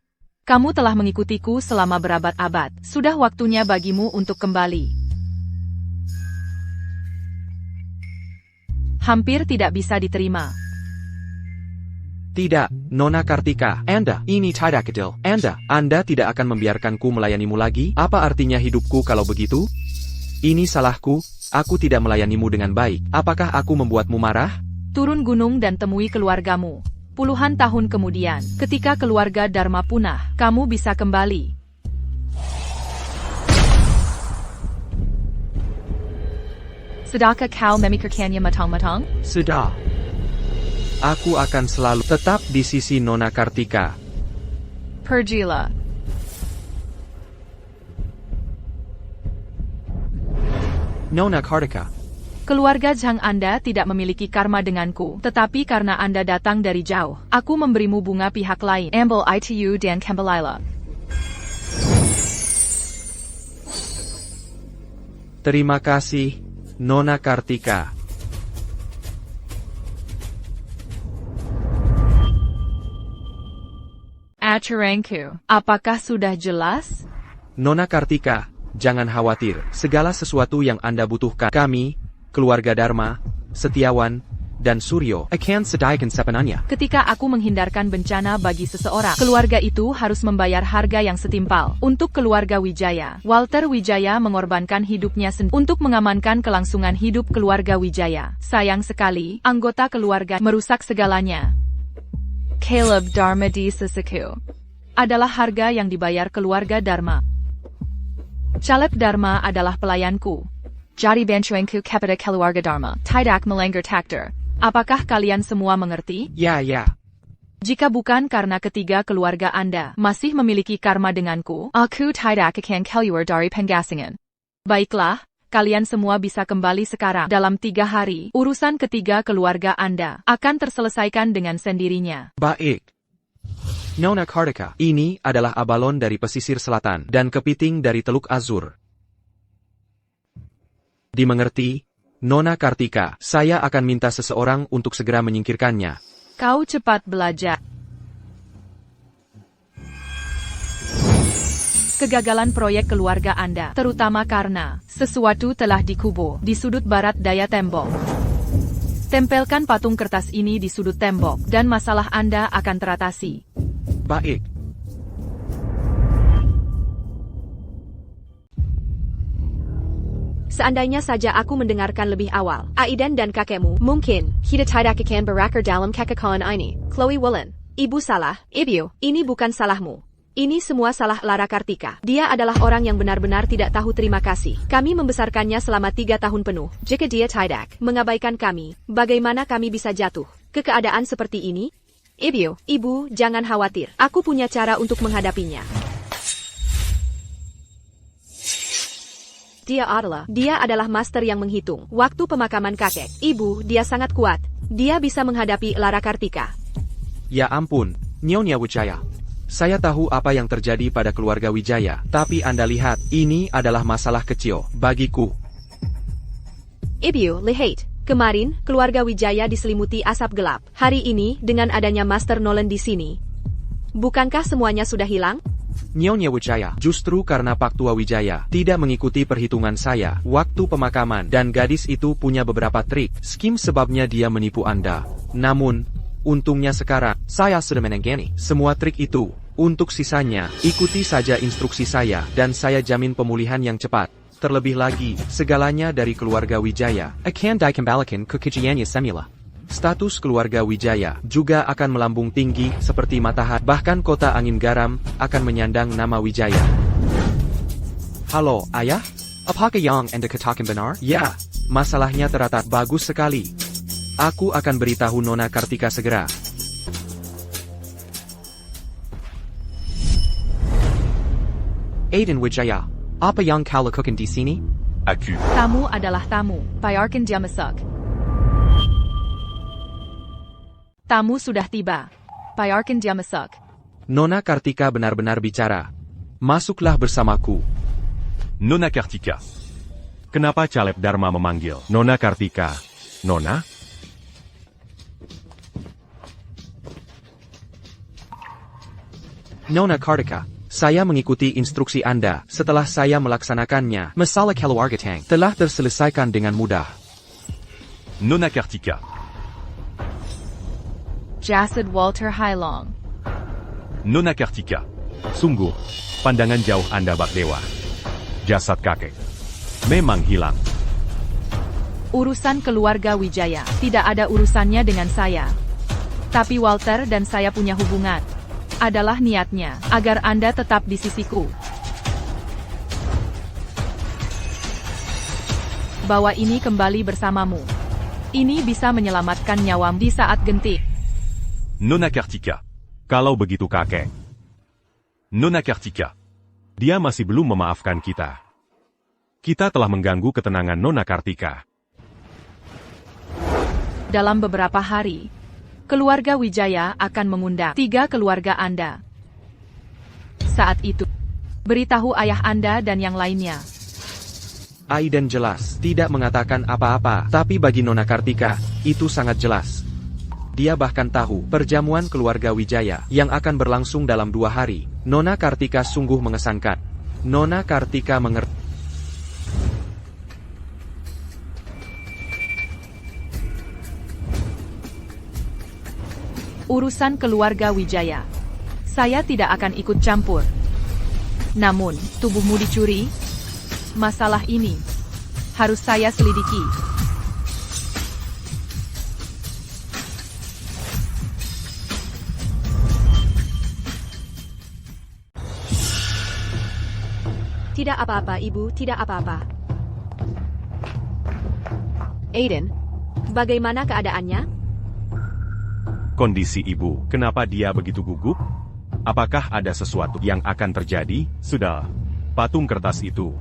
Kamu telah mengikutiku selama berabad-abad. Sudah waktunya bagimu untuk kembali. Hampir tidak bisa diterima. Tidak, Nona Kartika. Ini tidak adil. Anda tidak akan membiarkanku melayanimu lagi? Apa artinya hidupku kalau begitu? Ini salahku, aku tidak melayanimu dengan baik. Apakah aku membuatmu marah? Turun gunung dan temui keluargamu. Puluhan tahun kemudian, ketika keluarga Dharma punah, kamu bisa kembali. Sudahkah kau memikirkannya matang-matang? Sudah. Aku akan selalu tetap di sisi Nona Kartika. Pergilah. Nona Kartika. Keluarga Zhang Anda tidak memiliki karma denganku, tetapi karena Anda datang dari jauh, aku memberimu bunga pihak lain. Ambil itu dan kembalilah. Terima kasih, Nona Kartika. Acarangku, apakah sudah jelas? Nona Kartika, jangan khawatir. Segala sesuatu yang Anda butuhkan, kami, keluarga Dharma, Setiawan, dan Suryo Akan sediakan sepenuhnya. Ketika aku menghindarkan bencana bagi seseorang, keluarga itu harus membayar harga yang setimpal. Untuk keluarga Wijaya, Walter Wijaya mengorbankan hidupnya sendiri untuk mengamankan kelangsungan hidup keluarga Wijaya. Sayang sekali, anggota keluarga merusak segalanya. Caleb Dharma di Seseku adalah harga yang dibayar keluarga Dharma. Caleb Dharma adalah pelayanku. Jadi bantuanku kepada keluarga Dharma. Tidak melanggar takdir. Apakah kalian semua mengerti? Ya. Jika bukan karena ketiga keluarga Anda masih memiliki karma denganku, aku tidak akan keluar dari penggasingan. Baiklah, kalian semua bisa kembali sekarang. Dalam 3 hari, urusan ketiga keluarga Anda akan terselesaikan dengan sendirinya. Baik. Nona Kartika, ini adalah abalon dari pesisir selatan dan kepiting dari Teluk Azur. Dimengerti, Nona Kartika, saya akan minta seseorang untuk segera menyingkirkannya. Kau cepat belajar. Kegagalan proyek keluarga Anda, terutama karena sesuatu telah dikubur di sudut barat daya tembok. Tempelkan patung kertas ini di sudut tembok, dan masalah Anda akan teratasi. Baik. Seandainya saja aku mendengarkan lebih awal, Aidan dan kakekmu, mungkin, kita tidak akan berakar dalam kekacauan ini. Chloe Woolen, ibu salah, ibu, ini bukan salahmu. Ini semua salah Lara Kartika. Dia adalah orang yang benar-benar tidak tahu terima kasih. Kami membesarkannya selama 3 tahun penuh. Jika dia tidak mengabaikan kami, bagaimana kami bisa jatuh ke keadaan seperti ini? Ibu, jangan khawatir. Aku punya cara untuk menghadapinya. Dia adalah master yang menghitung waktu pemakaman kakek. Ibu, dia sangat kuat. Dia bisa menghadapi Lara Kartika. Ya ampun, Nyonya Wijaya. Saya tahu apa yang terjadi pada keluarga Wijaya, tapi Anda lihat, ini adalah masalah kecil bagiku. Ibu, lihat. Kemarin, keluarga Wijaya diselimuti asap gelap. Hari ini, dengan adanya Master Nolan di sini, bukankah semuanya sudah hilang? Nyonya Wijaya. Justru karena Pak Tua Wijaya tidak mengikuti perhitungan saya waktu pemakaman dan gadis itu punya beberapa trik, skim sebabnya dia menipu Anda. Namun, untungnya sekarang, Saya sudah menanggani. semua trik itu, untuk sisanya, ikuti saja instruksi saya dan saya jamin pemulihan yang cepat. Terlebih lagi, segalanya dari keluarga Wijaya. Akan dikembalikan ke kejiannya semula. Status keluarga Wijaya juga akan melambung tinggi seperti matahari. Bahkan kota angin garam akan menyandang nama Wijaya. Halo, ayah? Apakah yang Anda katakan benar? Ya, masalahnya teratat bagus sekali. Aku akan beritahu Nona Kartika segera. Aiden Wijaya. Apa yang kau lakukan di sini? Aku. Tamu adalah tamu, biarkan dia masuk. Tamu sudah tiba. Biarkan dia masuk. Nona Kartika benar-benar bicara. Masuklah bersamaku. Nona Kartika. Kenapa Caleb Dharma memanggil Nona Kartika? Nona? Nona Kartika. Saya mengikuti instruksi Anda setelah saya melaksanakannya. Masalah keluarga Tang. Telah terselesaikan dengan mudah. Nona Kartika. Jasad Walter Hailong. Nona Kartika. Sungguh, pandangan jauh Anda Bak Dewa. Jasad kakek memang hilang. Urusan keluarga Wijaya tidak ada urusannya dengan saya. Tapi Walter dan saya punya hubungan. Adalah niatnya agar Anda tetap di sisiku. Bawa ini kembali bersamamu. Ini bisa menyelamatkan nyawam di saat genting. Nona Kartika. Kalau begitu kakek, Nona Kartika. dia masih belum memaafkan kita. Kita telah mengganggu ketenangan Nona Kartika. Dalam beberapa hari, keluarga Wijaya akan mengundang 3 keluarga Anda. Saat itu, beritahu ayah Anda dan yang lainnya. Aiden jelas tidak mengatakan apa-apa, tapi bagi Nona Kartika, itu sangat jelas. Dia bahkan tahu perjamuan keluarga Wijaya yang akan berlangsung dalam 2 hari. Nona Kartika sungguh mengesankan. Nona Kartika mengerti. Urusan keluarga Wijaya, saya tidak akan ikut campur. Namun, tubuhmu dicuri? Masalah ini harus saya selidiki. Tidak apa-apa, Ibu, tidak apa-apa. Aiden, bagaimana keadaannya? Kondisi ibu, kenapa dia begitu gugup? Apakah ada sesuatu yang akan terjadi? Sudah, patung kertas itu.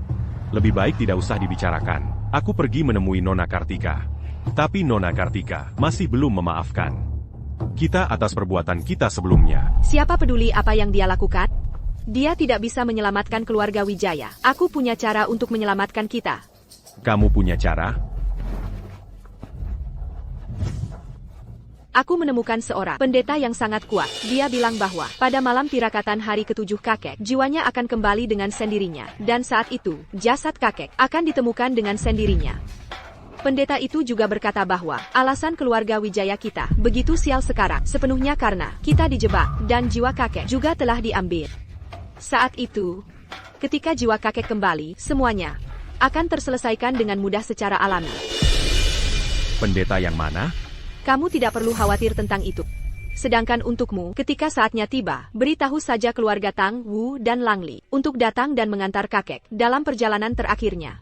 Lebih baik tidak usah dibicarakan. Aku pergi menemui Nona Kartika. Tapi Nona Kartika masih belum memaafkan kita atas perbuatan kita sebelumnya. Siapa peduli apa yang dia lakukan? Dia tidak bisa menyelamatkan keluarga Wijaya. Aku punya cara untuk menyelamatkan kita. Kamu punya cara? Aku menemukan seorang pendeta yang sangat kuat. Dia bilang bahwa pada malam tirakatan hari ke-7 kakek, jiwanya akan kembali dengan sendirinya. Dan saat itu, jasad kakek akan ditemukan dengan sendirinya. Pendeta itu juga berkata bahwa alasan keluarga Wijaya kita begitu sial sekarang sepenuhnya karena kita dijebak dan jiwa kakek juga telah diambil. Saat itu, ketika jiwa kakek kembali, semuanya akan terselesaikan dengan mudah secara alami. Pendeta yang mana? Kamu tidak perlu khawatir tentang itu. Sedangkan untukmu, ketika saatnya tiba, beritahu saja keluarga Tang, Wu, dan Langli untuk datang dan mengantar kakek dalam perjalanan terakhirnya.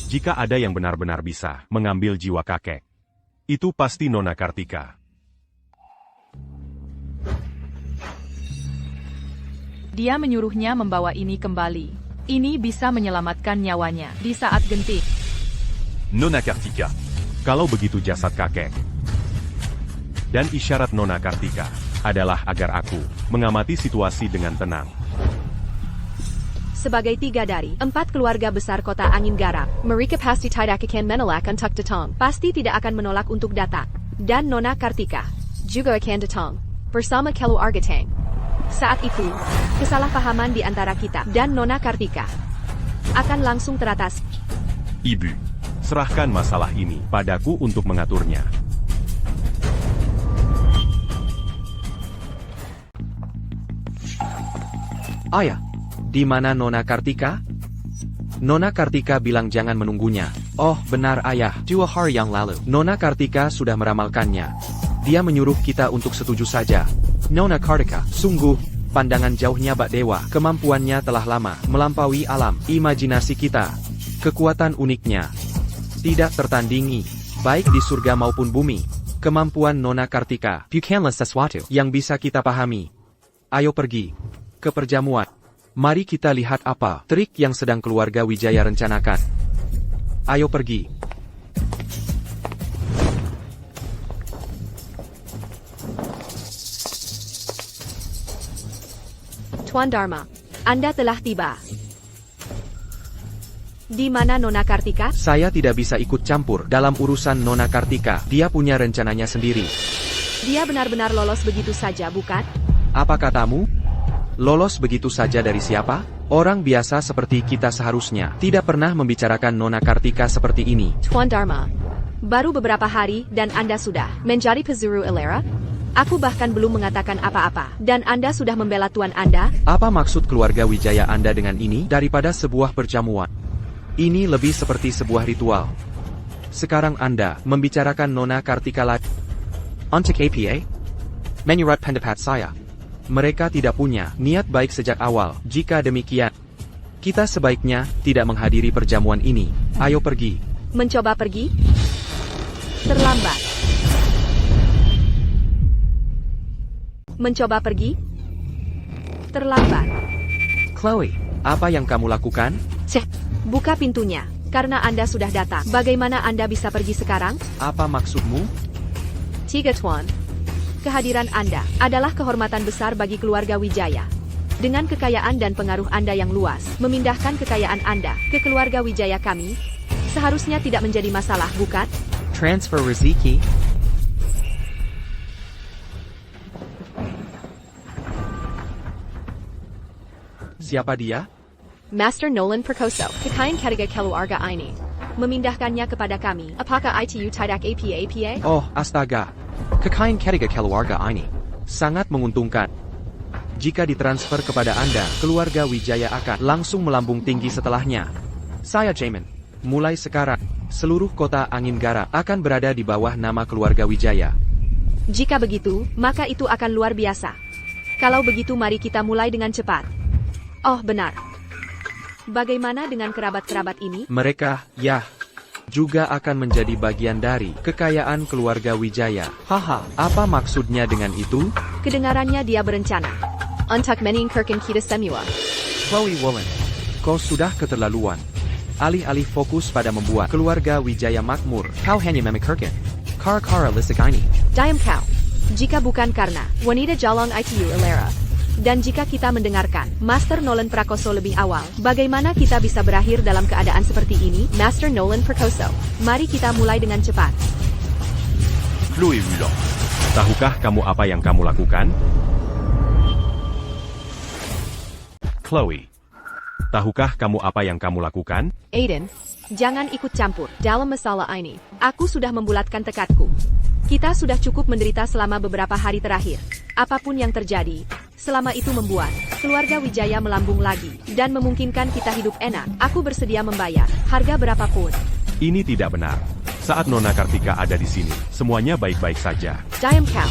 Jika ada yang benar-benar bisa mengambil jiwa kakek, itu pasti Nona Kartika. Dia menyuruhnya membawa ini kembali. Ini bisa menyelamatkan nyawanya di saat genting. Nona Kartika. Kalau begitu jasad kakek. Dan isyarat Nona Kartika adalah agar aku mengamati situasi dengan tenang. Sebagai 3 dari 4 keluarga besar kota angin garap, mereka pasti tidak akan menolak untuk datang. Pasti tidak akan menolak untuk datang. Dan Nona Kartika juga akan datang bersama keluarga Tang. Saat itu, kesalahpahaman di antara kita dan Nona Kartika akan langsung teratas. Ibu, serahkan masalah ini padaku untuk mengaturnya. Ayah, di mana Nona Kartika? Nona Kartika bilang jangan menunggunya. Oh, benar ayah. 2 hari yang lalu. Nona Kartika sudah meramalkannya. Dia menyuruh kita untuk setuju saja. Nona Kartika. Sungguh, pandangan jauhnya Bak Dewa. Kemampuannya telah lama melampaui alam imajinasi kita. Kekuatan uniknya tidak tertandingi, baik di surga maupun bumi. Kemampuan Nona Kartika Bukanlah sesuatu yang bisa kita pahami. Ayo pergi ke perjamuan. Mari kita lihat apa trik yang sedang keluarga Wijaya rencanakan. Ayo pergi. Tuan Dharma, Anda telah tiba. Di mana Nona Kartika? Saya tidak bisa ikut campur dalam urusan Nona Kartika. Dia punya rencananya sendiri. Dia benar-benar lolos begitu saja, bukan? Apa katamu? Lolos begitu saja dari siapa? Orang biasa seperti kita seharusnya tidak pernah membicarakan Nona Kartika seperti ini. Tuan Dharma, baru beberapa hari dan Anda sudah menjadi pezuru Elera? Aku bahkan belum mengatakan apa-apa, dan Anda sudah membela Tuan Anda? Apa maksud keluarga Wijaya Anda dengan ini? Daripada sebuah perjamuan, ini lebih seperti sebuah ritual. Sekarang Anda membicarakan Nona Kartika lagi. Untuk APA? Menurut pendapat saya, Mereka tidak punya niat baik sejak awal. Jika demikian, kita sebaiknya tidak menghadiri perjamuan ini. Ayo pergi. Mencoba pergi? Terlambat. Mencoba pergi? Terlambat. Chloe. Apa yang kamu lakukan? Cek, buka pintunya. Karena Anda sudah datang. Bagaimana Anda bisa pergi sekarang? Apa maksudmu? 3 Tuan. Kehadiran Anda adalah kehormatan besar bagi keluarga Wijaya. Dengan kekayaan dan pengaruh Anda yang luas, memindahkan kekayaan Anda ke keluarga Wijaya kami, seharusnya tidak menjadi masalah, bukan? Transfer rezeki. Siapa dia? Master Nolan Perkoso, kekayaan ketiga keluarga ini. Memindahkannya kepada kami. Apakah itu tidak apa-apa? Oh, astaga. Kekayaan ketiga keluarga ini. Sangat menguntungkan. Jika ditransfer kepada Anda, keluarga Wijaya akan langsung melambung tinggi setelahnya. Saya Jamin. Mulai sekarang, seluruh kota Angin Garap akan berada di bawah nama keluarga Wijaya. Jika begitu, maka itu akan luar biasa. Kalau begitu mari kita mulai dengan cepat. Oh, benar. Bagaimana dengan kerabat-kerabat ini? Mereka, juga akan menjadi bagian dari kekayaan keluarga Wijaya. Haha, apa maksudnya dengan itu? Kedengarannya dia berencana untuk meningkatkan kita semua. Chloe Wallen, kau sudah keterlaluan. Alih-alih fokus pada membuat keluarga Wijaya makmur, Kau hanya memikirkan kara-kara lisik ini. Diam kau. Jika bukan karena wanita jalan itu Elera, dan jika kita mendengarkan Master Nolan Prakoso lebih awal, bagaimana kita bisa berakhir dalam keadaan seperti ini? Master Nolan Prakoso, mari kita mulai dengan cepat. Chloé Mulan. Tahukah kamu apa yang kamu lakukan? Chloe. Tahukah kamu apa yang kamu lakukan? Aiden, jangan ikut campur dalam masalah ini. Aku sudah membulatkan tekadku. Kita sudah cukup menderita selama beberapa hari terakhir. Apapun yang terjadi, selama itu membuat keluarga Wijaya melambung lagi dan memungkinkan kita hidup enak, aku bersedia membayar harga berapapun. Ini tidak benar. Saat Nona Kartika ada di sini, semuanya baik-baik saja. Diam kau.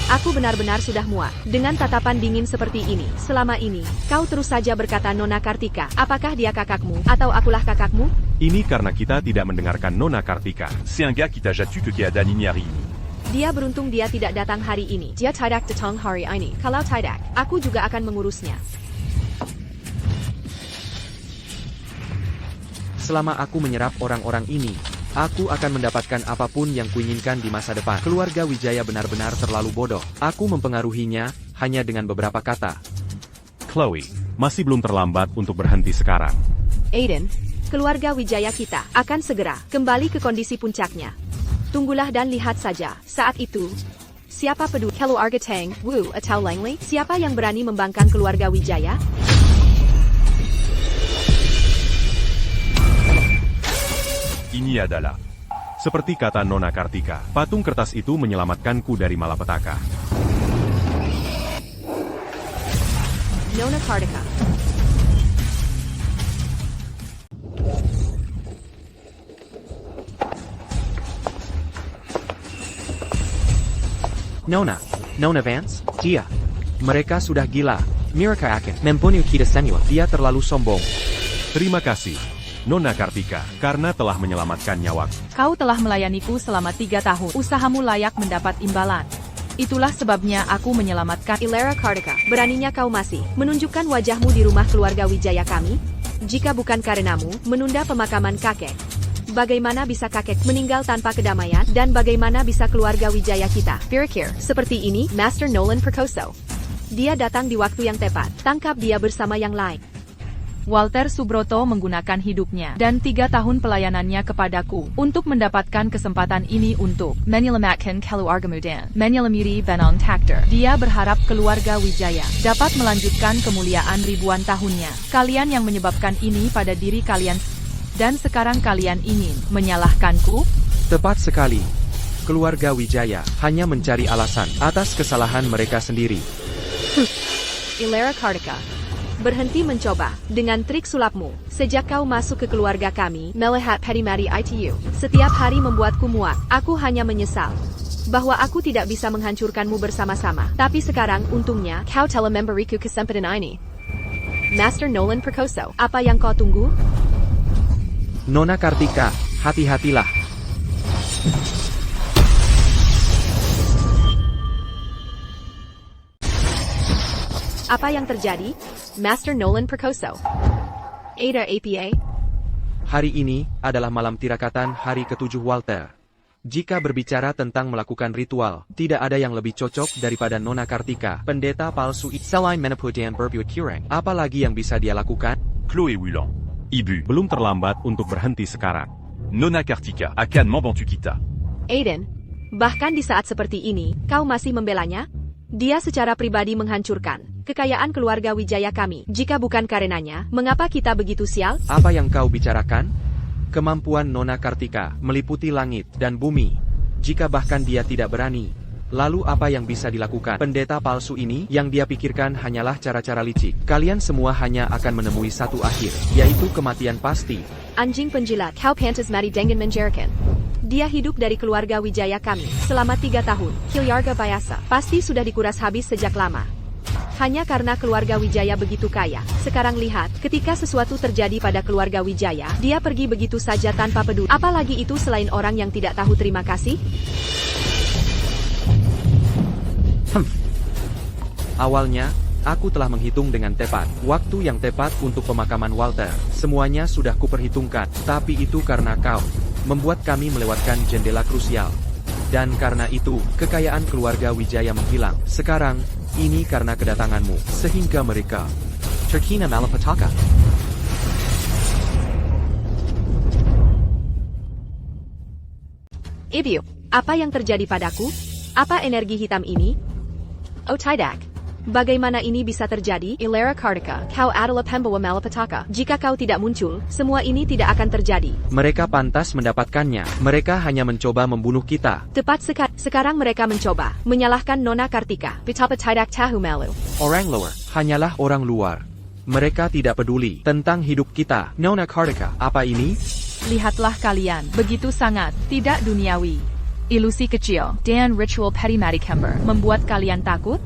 Aku benar-benar sudah muak dengan tatapan dingin seperti ini. Selama ini, kau terus saja berkata Nona Kartika. Apakah dia kakakmu atau akulah kakakmu? Ini karena kita tidak mendengarkan Nona Kartika. C'est un gars qui t'a jatu que qui a Danignari. Dia beruntung dia tidak datang hari ini. Dia tidak datang hari ini. Kalau tidak, aku juga akan mengurusnya. Selama aku menyerap orang-orang ini, aku akan mendapatkan apapun yang kuinginkan di masa depan. Keluarga Wijaya benar-benar terlalu bodoh. Aku mempengaruhinya hanya dengan beberapa kata. Chloe. Masih belum terlambat untuk berhenti sekarang. Aiden, keluarga Wijaya kita akan segera kembali ke kondisi puncaknya. Tunggulah dan lihat saja. Saat itu, siapa peduli keluarga Tang, Wu atau Langley? Siapa yang berani membangkang keluarga Wijaya? Ini adalah Seperti kata Nona Kartika, patung kertas itu menyelamatkanku dari malapetaka. Nona Kartika. Nona Vance, Dia. Mereka sudah gila. mereka akan membunuh kita semua. Dia terlalu sombong. Terima kasih, Nona Kartika, karena telah menyelamatkan nyawaku. Kau telah melayaniku selama 3 tahun. Usahamu layak mendapat imbalan. Itulah sebabnya aku menyelamatkan Ilera Kartika, beraninya kau masih menunjukkan wajahmu di rumah keluarga Wijaya kami? Jika bukan karenamu menunda pemakaman kakek, bagaimana bisa kakek meninggal tanpa kedamaian? Dan bagaimana bisa keluarga Wijaya kita berkir seperti ini? Master Nolan Perkoso. Dia datang di waktu yang tepat. Tangkap dia bersama yang lain. Walter Subroto menggunakan hidupnya dan 3 tahun pelayanannya kepadaku untuk mendapatkan kesempatan ini untuk menyelamatkan keluarga muda, menyelamiri Benong Takter. Dia berharap keluarga Wijaya dapat melanjutkan kemuliaan ribuan tahunnya. Kalian yang menyebabkan ini pada diri kalian, dan sekarang kalian ingin menyalahkanku? Tepat sekali. Keluarga Wijaya hanya mencari alasan atas kesalahan mereka sendiri. Ilera Kartika, berhenti mencoba dengan trik sulapmu. Sejak kau masuk ke keluarga kami, melihat Pettimari ITU setiap hari membuatku muak. Aku hanya menyesal bahwa aku tidak bisa menghancurkanmu bersama-sama. Tapi sekarang, untungnya, kau telah memberiku kesempatan ini. Master Nolan Perkoso, apa yang kau tunggu? Nona Kartika, hati-hatilah. Apa yang terjadi? Master Nolan Perkoso. Ada APA? Hari ini adalah malam tirakatan hari ke-7 Walter. Jika berbicara tentang melakukan ritual, tidak ada yang lebih cocok daripada Nona Kartika, pendeta palsu. Selain menipukan berbuat curang, Apalagi yang bisa dia lakukan? Chloé Wulan, Ibu, Belum terlambat untuk berhenti sekarang. Nona Kartika, akan membantu kita. Aiden, bahkan di saat seperti ini, kau masih membelanya? Dia secara pribadi menghancurkan kekayaan keluarga Wijaya kami. Jika bukan karenanya, mengapa kita begitu sial? Apa yang kau bicarakan? Kemampuan Nona Kartika meliputi langit dan bumi. Jika bahkan dia tidak berani, lalu apa yang bisa dilakukan? Pendeta palsu ini yang dia pikirkan hanyalah cara-cara licik. Kalian semua hanya akan menemui satu akhir, yaitu kematian pasti. Anjing penjilat, kau pantas mati dengan menjarakan. Dia hidup dari keluarga Wijaya kami selama 3 tahun. Keluarga biasa pasti sudah dikuras habis sejak lama. Hanya karena keluarga Wijaya begitu kaya. Sekarang lihat, ketika sesuatu terjadi pada keluarga Wijaya, dia pergi begitu saja tanpa peduli. Apalagi itu selain orang yang tidak tahu terima kasih? Awalnya, aku telah menghitung dengan tepat waktu yang tepat untuk pemakaman Walter. Semuanya sudah kuperhitungkan, tapi itu karena kau membuat kami melewatkan jendela krusial. Dan karena itu, kekayaan keluarga Wijaya menghilang. Sekarang, ini karena kedatanganmu, sehingga mereka terkena malapetaka. Ibu, apa yang terjadi padaku? Apa energi hitam ini? Oh tidak. Bagaimana ini bisa terjadi? Ilera Kartika, kau adalah pembawa malapetaka. Jika kau tidak muncul, semua ini tidak akan terjadi. mereka pantas mendapatkannya. Mereka hanya mencoba membunuh kita. Tepat sekarang mereka mencoba menyalahkan Nona Kartika. Betapa tidak tahu malu. Orang luar. Hanyalah orang luar. Mereka tidak peduli tentang hidup kita. Nona Kartika, apa ini? Lihatlah kalian, begitu sangat tidak duniawi. Ilusi kecil dan ritual Pettimari Kember membuat kalian takut?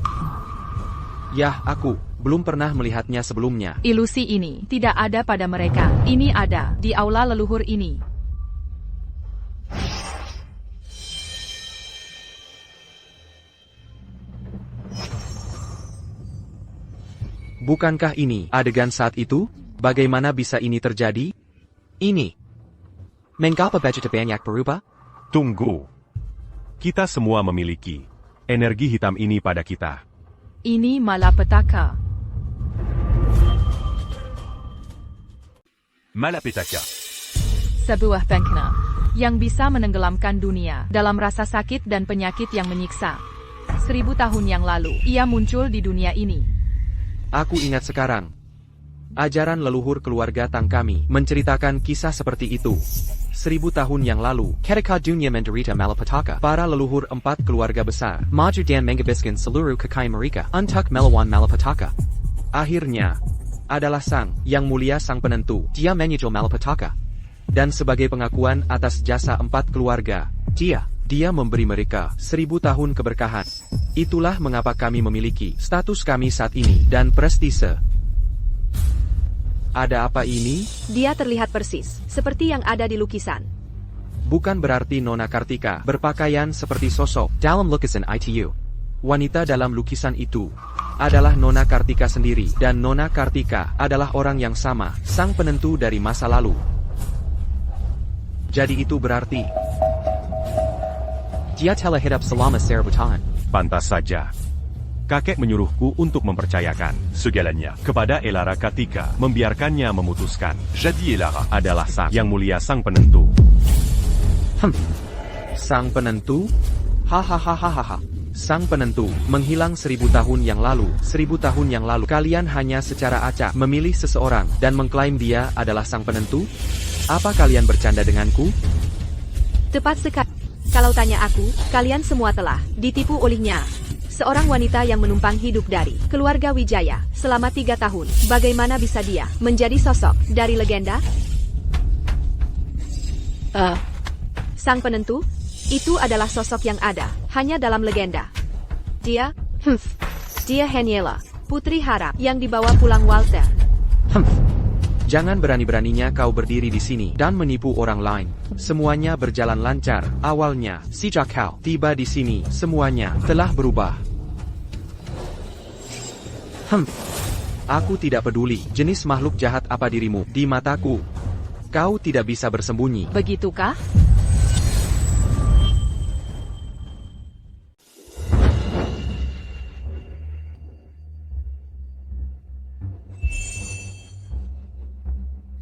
Yah, aku belum pernah melihatnya sebelumnya. Ilusi ini tidak ada pada mereka. Ini ada di aula leluhur ini. Bukankah ini adegan saat itu? Bagaimana bisa ini terjadi? Ini. Mengapa baju banyak berubah? Tunggu. Kita semua memiliki energi hitam ini pada kita. Ini malapetaka. Malapetaka. Sebuah bencana yang bisa menenggelamkan dunia dalam rasa sakit dan penyakit yang menyiksa. 1000 tahun yang lalu, ia muncul di dunia ini. Aku ingat sekarang. Ajaran leluhur keluarga Tang kami menceritakan kisah seperti itu. 1000 tahun yang lalu, Ketika dunia menderita malapetaka, para leluhur 4 keluarga besar maju dan menghabiskan seluruh kekayaan mereka untuk melawan malapetaka. akhirnya adalah sang yang mulia sang penentu. Dia menyusul malapetaka. Dan sebagai pengakuan atas jasa 4 keluarga, dia memberi mereka 1000 tahun keberkahan. Itulah mengapa kami memiliki status kami saat ini dan prestise. Ada apa ini? Dia terlihat persis, seperti yang ada di lukisan. Bukan berarti Nona Kartika berpakaian seperti sosok Dalam lukisan itu, wanita dalam lukisan itu adalah Nona Kartika sendiri, dan Nona Kartika adalah orang yang sama, sang penentu dari masa lalu. Jadi itu berarti dia telah hidup selama 1000 tahun. Pantas saja. Kakek menyuruhku untuk mempercayakan Segalanya kepada Elara Kartika, membiarkannya memutuskan. Jadi Elara Adalah sang yang mulia sang penentu. sang penentu? Hahaha. Sang penentu menghilang 1000 tahun yang lalu. 1000 tahun yang lalu kalian hanya secara acak memilih seseorang dan mengklaim dia adalah sang penentu? Apa kalian bercanda denganku? Tepat sekali. Kalau tanya aku, kalian semua telah ditipu olehnya. Seorang wanita yang menumpang hidup dari keluarga Wijaya selama 3 tahun. Bagaimana bisa dia menjadi sosok dari legenda? Sang penentu? Itu adalah sosok yang ada hanya dalam legenda. Dia Haniela, putri harap yang dibawa pulang Walter. Jangan berani-beraninya kau berdiri di sini dan menipu orang lain. Semuanya berjalan lancar. Awalnya, sejak kau tiba di sini, semuanya telah berubah. Aku tidak peduli jenis makhluk jahat apa dirimu di mataku. Kau tidak bisa bersembunyi. Begitukah?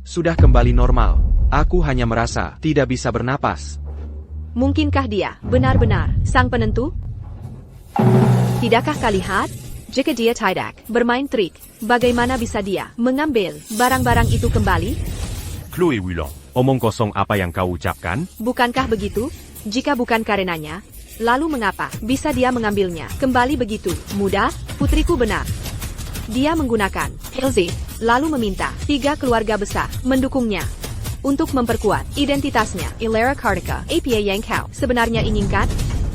Sudah kembali normal. Aku hanya merasa tidak bisa bernapas. Mungkinkah dia benar-benar sang penentu? Tidakkah kau lihat? Jika dia tidak bermain trik, bagaimana bisa dia mengambil barang-barang itu kembali? Chloé Wulan. Omong kosong apa yang kau ucapkan? Bukankah begitu? Jika bukan karenanya, lalu mengapa bisa dia mengambilnya kembali begitu mudah? Putriku benar. Dia menggunakan Elsie, lalu meminta 3 keluarga besar mendukungnya untuk memperkuat identitasnya. Elara Kartika, apa yang kau sebenarnya inginkan?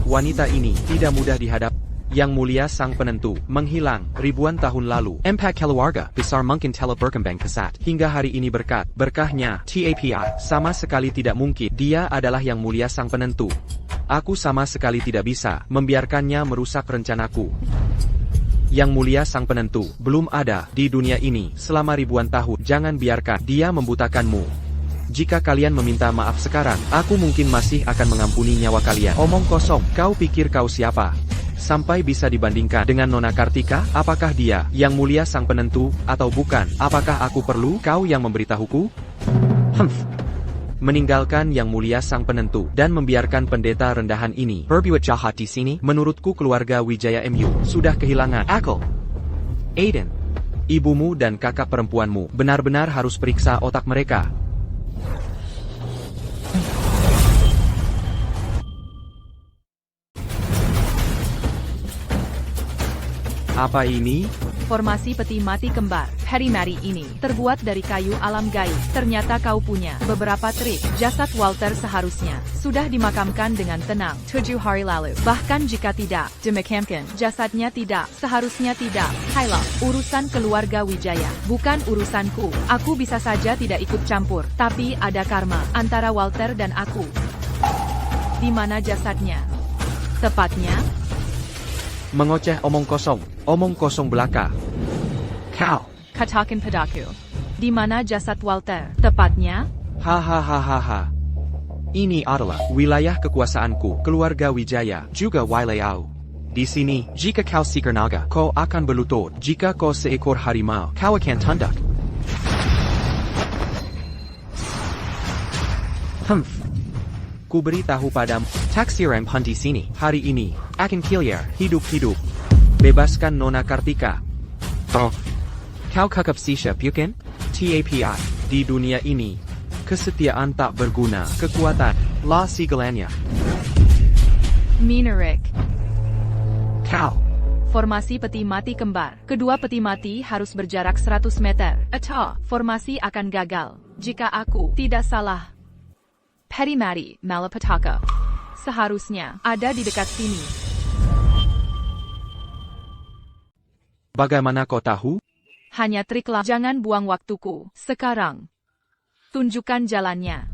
Wanita ini tidak mudah dihadap. Yang mulia sang penentu menghilang ribuan tahun lalu. Empat keluarga besar mungkin telah berkembang pesat. Hingga hari ini berkahnya TAPI sama sekali tidak mungkin. Dia adalah yang mulia sang penentu. Aku sama sekali tidak bisa membiarkannya merusak rencanaku. Yang mulia sang penentu belum ada di dunia ini selama ribuan tahun. Jangan biarkan dia membutakanmu. Jika kalian meminta maaf sekarang, aku mungkin masih akan mengampuni nyawa kalian. Omong kosong, kau pikir kau siapa? Sampai bisa dibandingkan dengan Nona Kartika? Apakah dia yang mulia sang penentu, atau bukan? Apakah aku perlu kau yang memberitahuku? Meninggalkan yang mulia sang penentu, dan membiarkan pendeta rendahan ini Berbuat jahat di sini. menurutku keluarga Wijaya MU sudah kehilangan akal. Aiden, ibumu dan kakak perempuanmu benar-benar harus periksa otak mereka. Apa ini? Formasi peti mati kembar, Harry Mary ini, terbuat dari kayu alam gaib. Ternyata kau punya beberapa trik. Jasad Walter seharusnya sudah dimakamkan dengan tenang 7 hari lalu. Bahkan jika tidak dimakamkan, jasadnya tidak, seharusnya tidak. Haila, urusan keluarga Wijaya, bukan urusanku. Aku bisa saja tidak ikut campur, tapi ada karma antara Walter dan aku. Di mana jasadnya? Tepatnya? Mengoceh omong kosong belaka. Kau. Katakan padaku. Di mana jasad Walter? Tepatnya? Hahaha. Ini adalah wilayah kekuasaanku, keluarga Wijaya, juga wilayahku. Di sini, Jika kau seekor naga, kau akan berlutut. Jika kau seekor harimau, kau akan tunduk. Humph. Ku beritahu padamu, Taksiran pun di sini. hari ini, Akan kiliar. hidup-hidup. Bebaskan Nona Kartika. Oh. Kau kakap siya bukan? TAPI. Di dunia ini, kesetiaan tak berguna. Kekuatan, La sigalannya. Minarik. Kau. Formasi peti mati kembar. Kedua peti mati harus berjarak 100 meter. Atau, formasi akan gagal. Jika aku tidak salah. Peti mati, Malapetaka. Seharusnya ada di dekat sini. bagaimana kau tahu? Hanya triklah, jangan buang waktuku. Sekarang. Tunjukkan jalannya.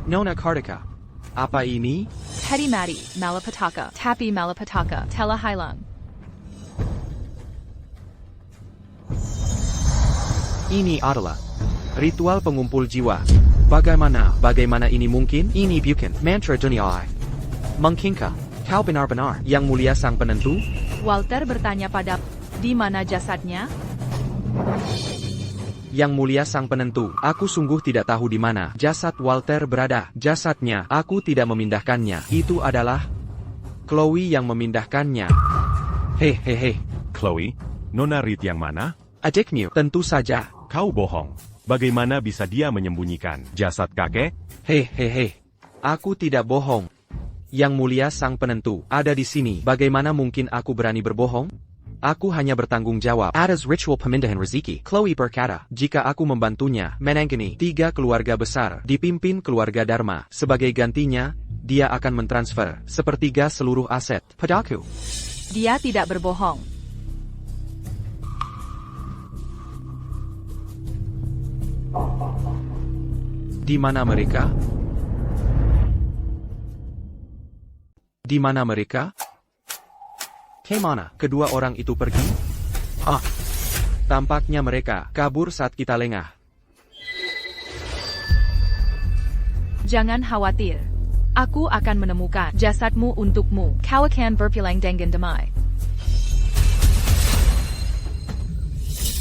Nona Kartika. Apa ini? Peti mati, Malapetaka. Tapi Malapetaka, telah hilang. Ini adalah ritual pengumpul jiwa. Bagaimana ini mungkin? Ini bukan mantra dunia. Mungkinkah kau benar-benar Yang mulia sang penentu? Walter bertanya pada, di mana jasadnya? Yang mulia sang penentu, aku sungguh tidak tahu di mana jasad Walter berada. Jasadnya, aku tidak memindahkannya. Itu adalah Chloe yang memindahkannya. Hehehe, Chloe? Nona Reed yang mana? adikmu? tentu saja. Kau bohong. Bagaimana bisa dia menyembunyikan jasad kakek? Hehehe, aku tidak bohong. Yang mulia sang penentu, ada di sini. Bagaimana mungkin aku berani berbohong? Aku hanya bertanggung jawab. Atas ritual pemindahan rezeki. Chloe berkata, Jika aku membantunya, menangani 3 keluarga besar, dipimpin keluarga Dharma. Sebagai gantinya, dia akan mentransfer sepertiga seluruh aset. padaku. Dia tidak berbohong. Di mana mereka? Di mana mereka? Kemana? Kedua orang itu pergi? Tampaknya mereka kabur saat kita lengah. Jangan khawatir. Aku akan menemukan jasadmu untukmu. Kau akan berpulang dengan damai.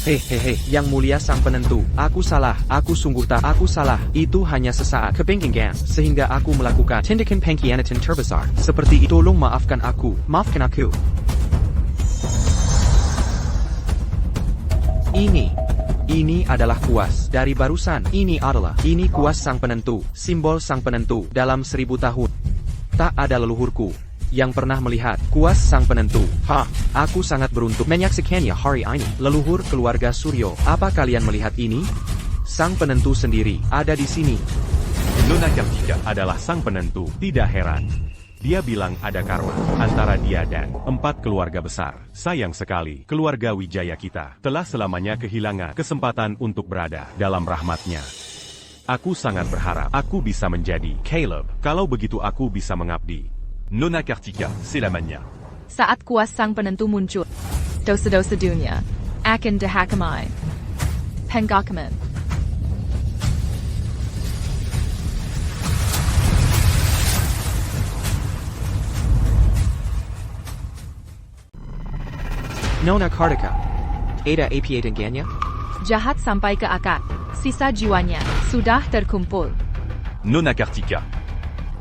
Hehehe, yang mulia sang penentu, aku salah, aku sungguh tak, aku salah, itu hanya sesaat, Kebingkingan. sehingga aku melakukan, Tindakan pengkhianatan terbesar. seperti itu, tolong maafkan aku. Maafkan aku. Ini adalah kuas, dari barusan, ini kuas sang penentu, simbol sang penentu, dalam 1000 tahun. Tak ada leluhurku yang pernah melihat kuas sang penentu. Aku sangat beruntung. Menyaksikannya hari ini. Leluhur keluarga Suryo, apa kalian melihat ini? Sang penentu sendiri ada di sini. Nona Kartika adalah sang penentu. Tidak heran. Dia bilang ada karma antara dia dan 4 keluarga besar. Sayang sekali, keluarga Wijaya kita telah selamanya kehilangan kesempatan untuk berada dalam rahmatnya. Aku sangat berharap aku bisa menjadi Caleb. Kalau begitu aku bisa mengabdi. Nona Kartika, c'est la mania. Saat kuas sang penentu muncul, dosa-dosa dunia akan dihakamai. Pengakaman. Nona Kartika. Ada APA dengannya? Jahat sampai ke akar. Sisa jiwanya sudah terkumpul. Nona Kartika.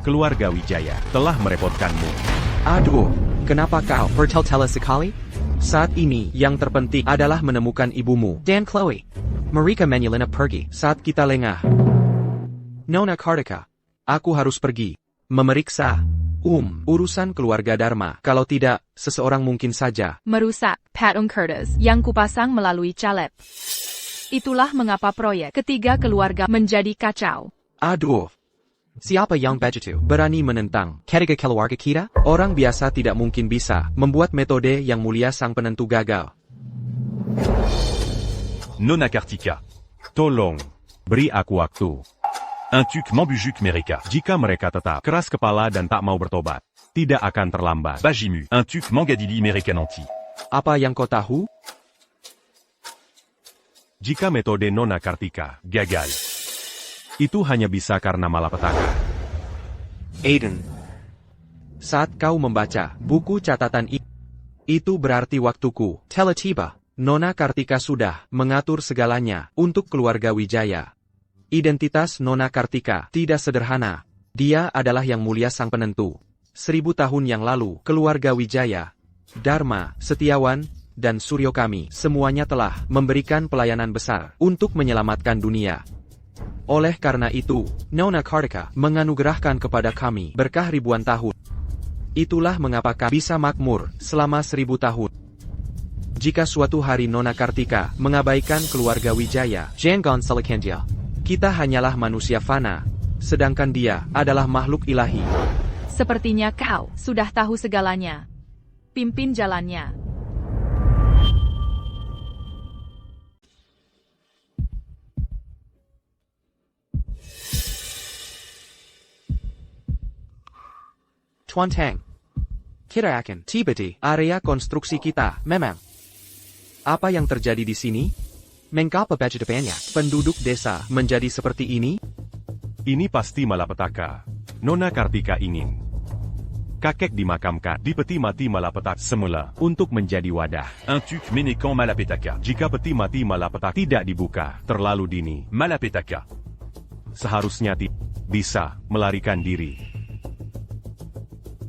Keluarga Wijaya telah merepotkanmu. Aduh, kenapa kau? Bertele-tele sekali? Saat ini, yang terpenting adalah menemukan ibumu. Dan Chloe. Mereka menyelena pergi. Saat kita lengah. Nona Kartika, aku harus pergi. Memeriksa. Urusan keluarga Dharma. Kalau tidak, seseorang mungkin saja. Merusak patung Curtis yang kupasang melalui caleb. Itulah mengapa proyek ketiga keluarga menjadi kacau. Aduh, Siapa yang begitu berani menentang. ketiga keluarga kita? Orang biasa tidak mungkin bisa membuat metode yang mulia sang penentu gagal. Nona Kartika. Tolong, beri aku waktu. Un tuk Mambujuk Mereka. Jika mereka tetap keras kepala dan tak mau bertobat, tidak akan terlambat. Bajimu. Un tuk Mangadili Merekananti. Apa yang kau tahu? Jika metode Nona Kartika Gagal. itu hanya bisa karena malapetaka. Aiden. Saat kau membaca buku catatan itu berarti waktuku telah tiba. Nona Kartika sudah mengatur segalanya untuk keluarga Wijaya. Identitas Nona Kartika tidak sederhana. Dia adalah yang mulia sang penentu. 1000 tahun yang lalu, keluarga Wijaya, Dharma, Setiawan, dan Suryo kami semuanya telah memberikan pelayanan besar untuk menyelamatkan dunia. Oleh karena itu, Nona Kartika menganugerahkan kepada kami berkah ribuan tahun. Itulah mengapa kami bisa makmur selama 1000 tahun. Jika suatu hari Nona Kartika mengabaikan keluarga Wijaya, Jangan salahkan dia. kita hanyalah manusia fana, sedangkan dia adalah makhluk ilahi. Sepertinya kau sudah tahu segalanya. Pimpin jalannya. Tuan Tang. Kita akan tiba di Area konstruksi kita, memang. Apa yang terjadi di sini? mengapa baju depannya. Penduduk desa menjadi seperti ini? Ini pasti malapetaka. Nona Kartika ingin kakek dimakamkan di peti mati malapetaka semula untuk menjadi wadah. Un tuc Ménécan Malapetaka. Jika peti mati malapetaka tidak dibuka terlalu dini, Malapetaka. seharusnya bisa melarikan diri.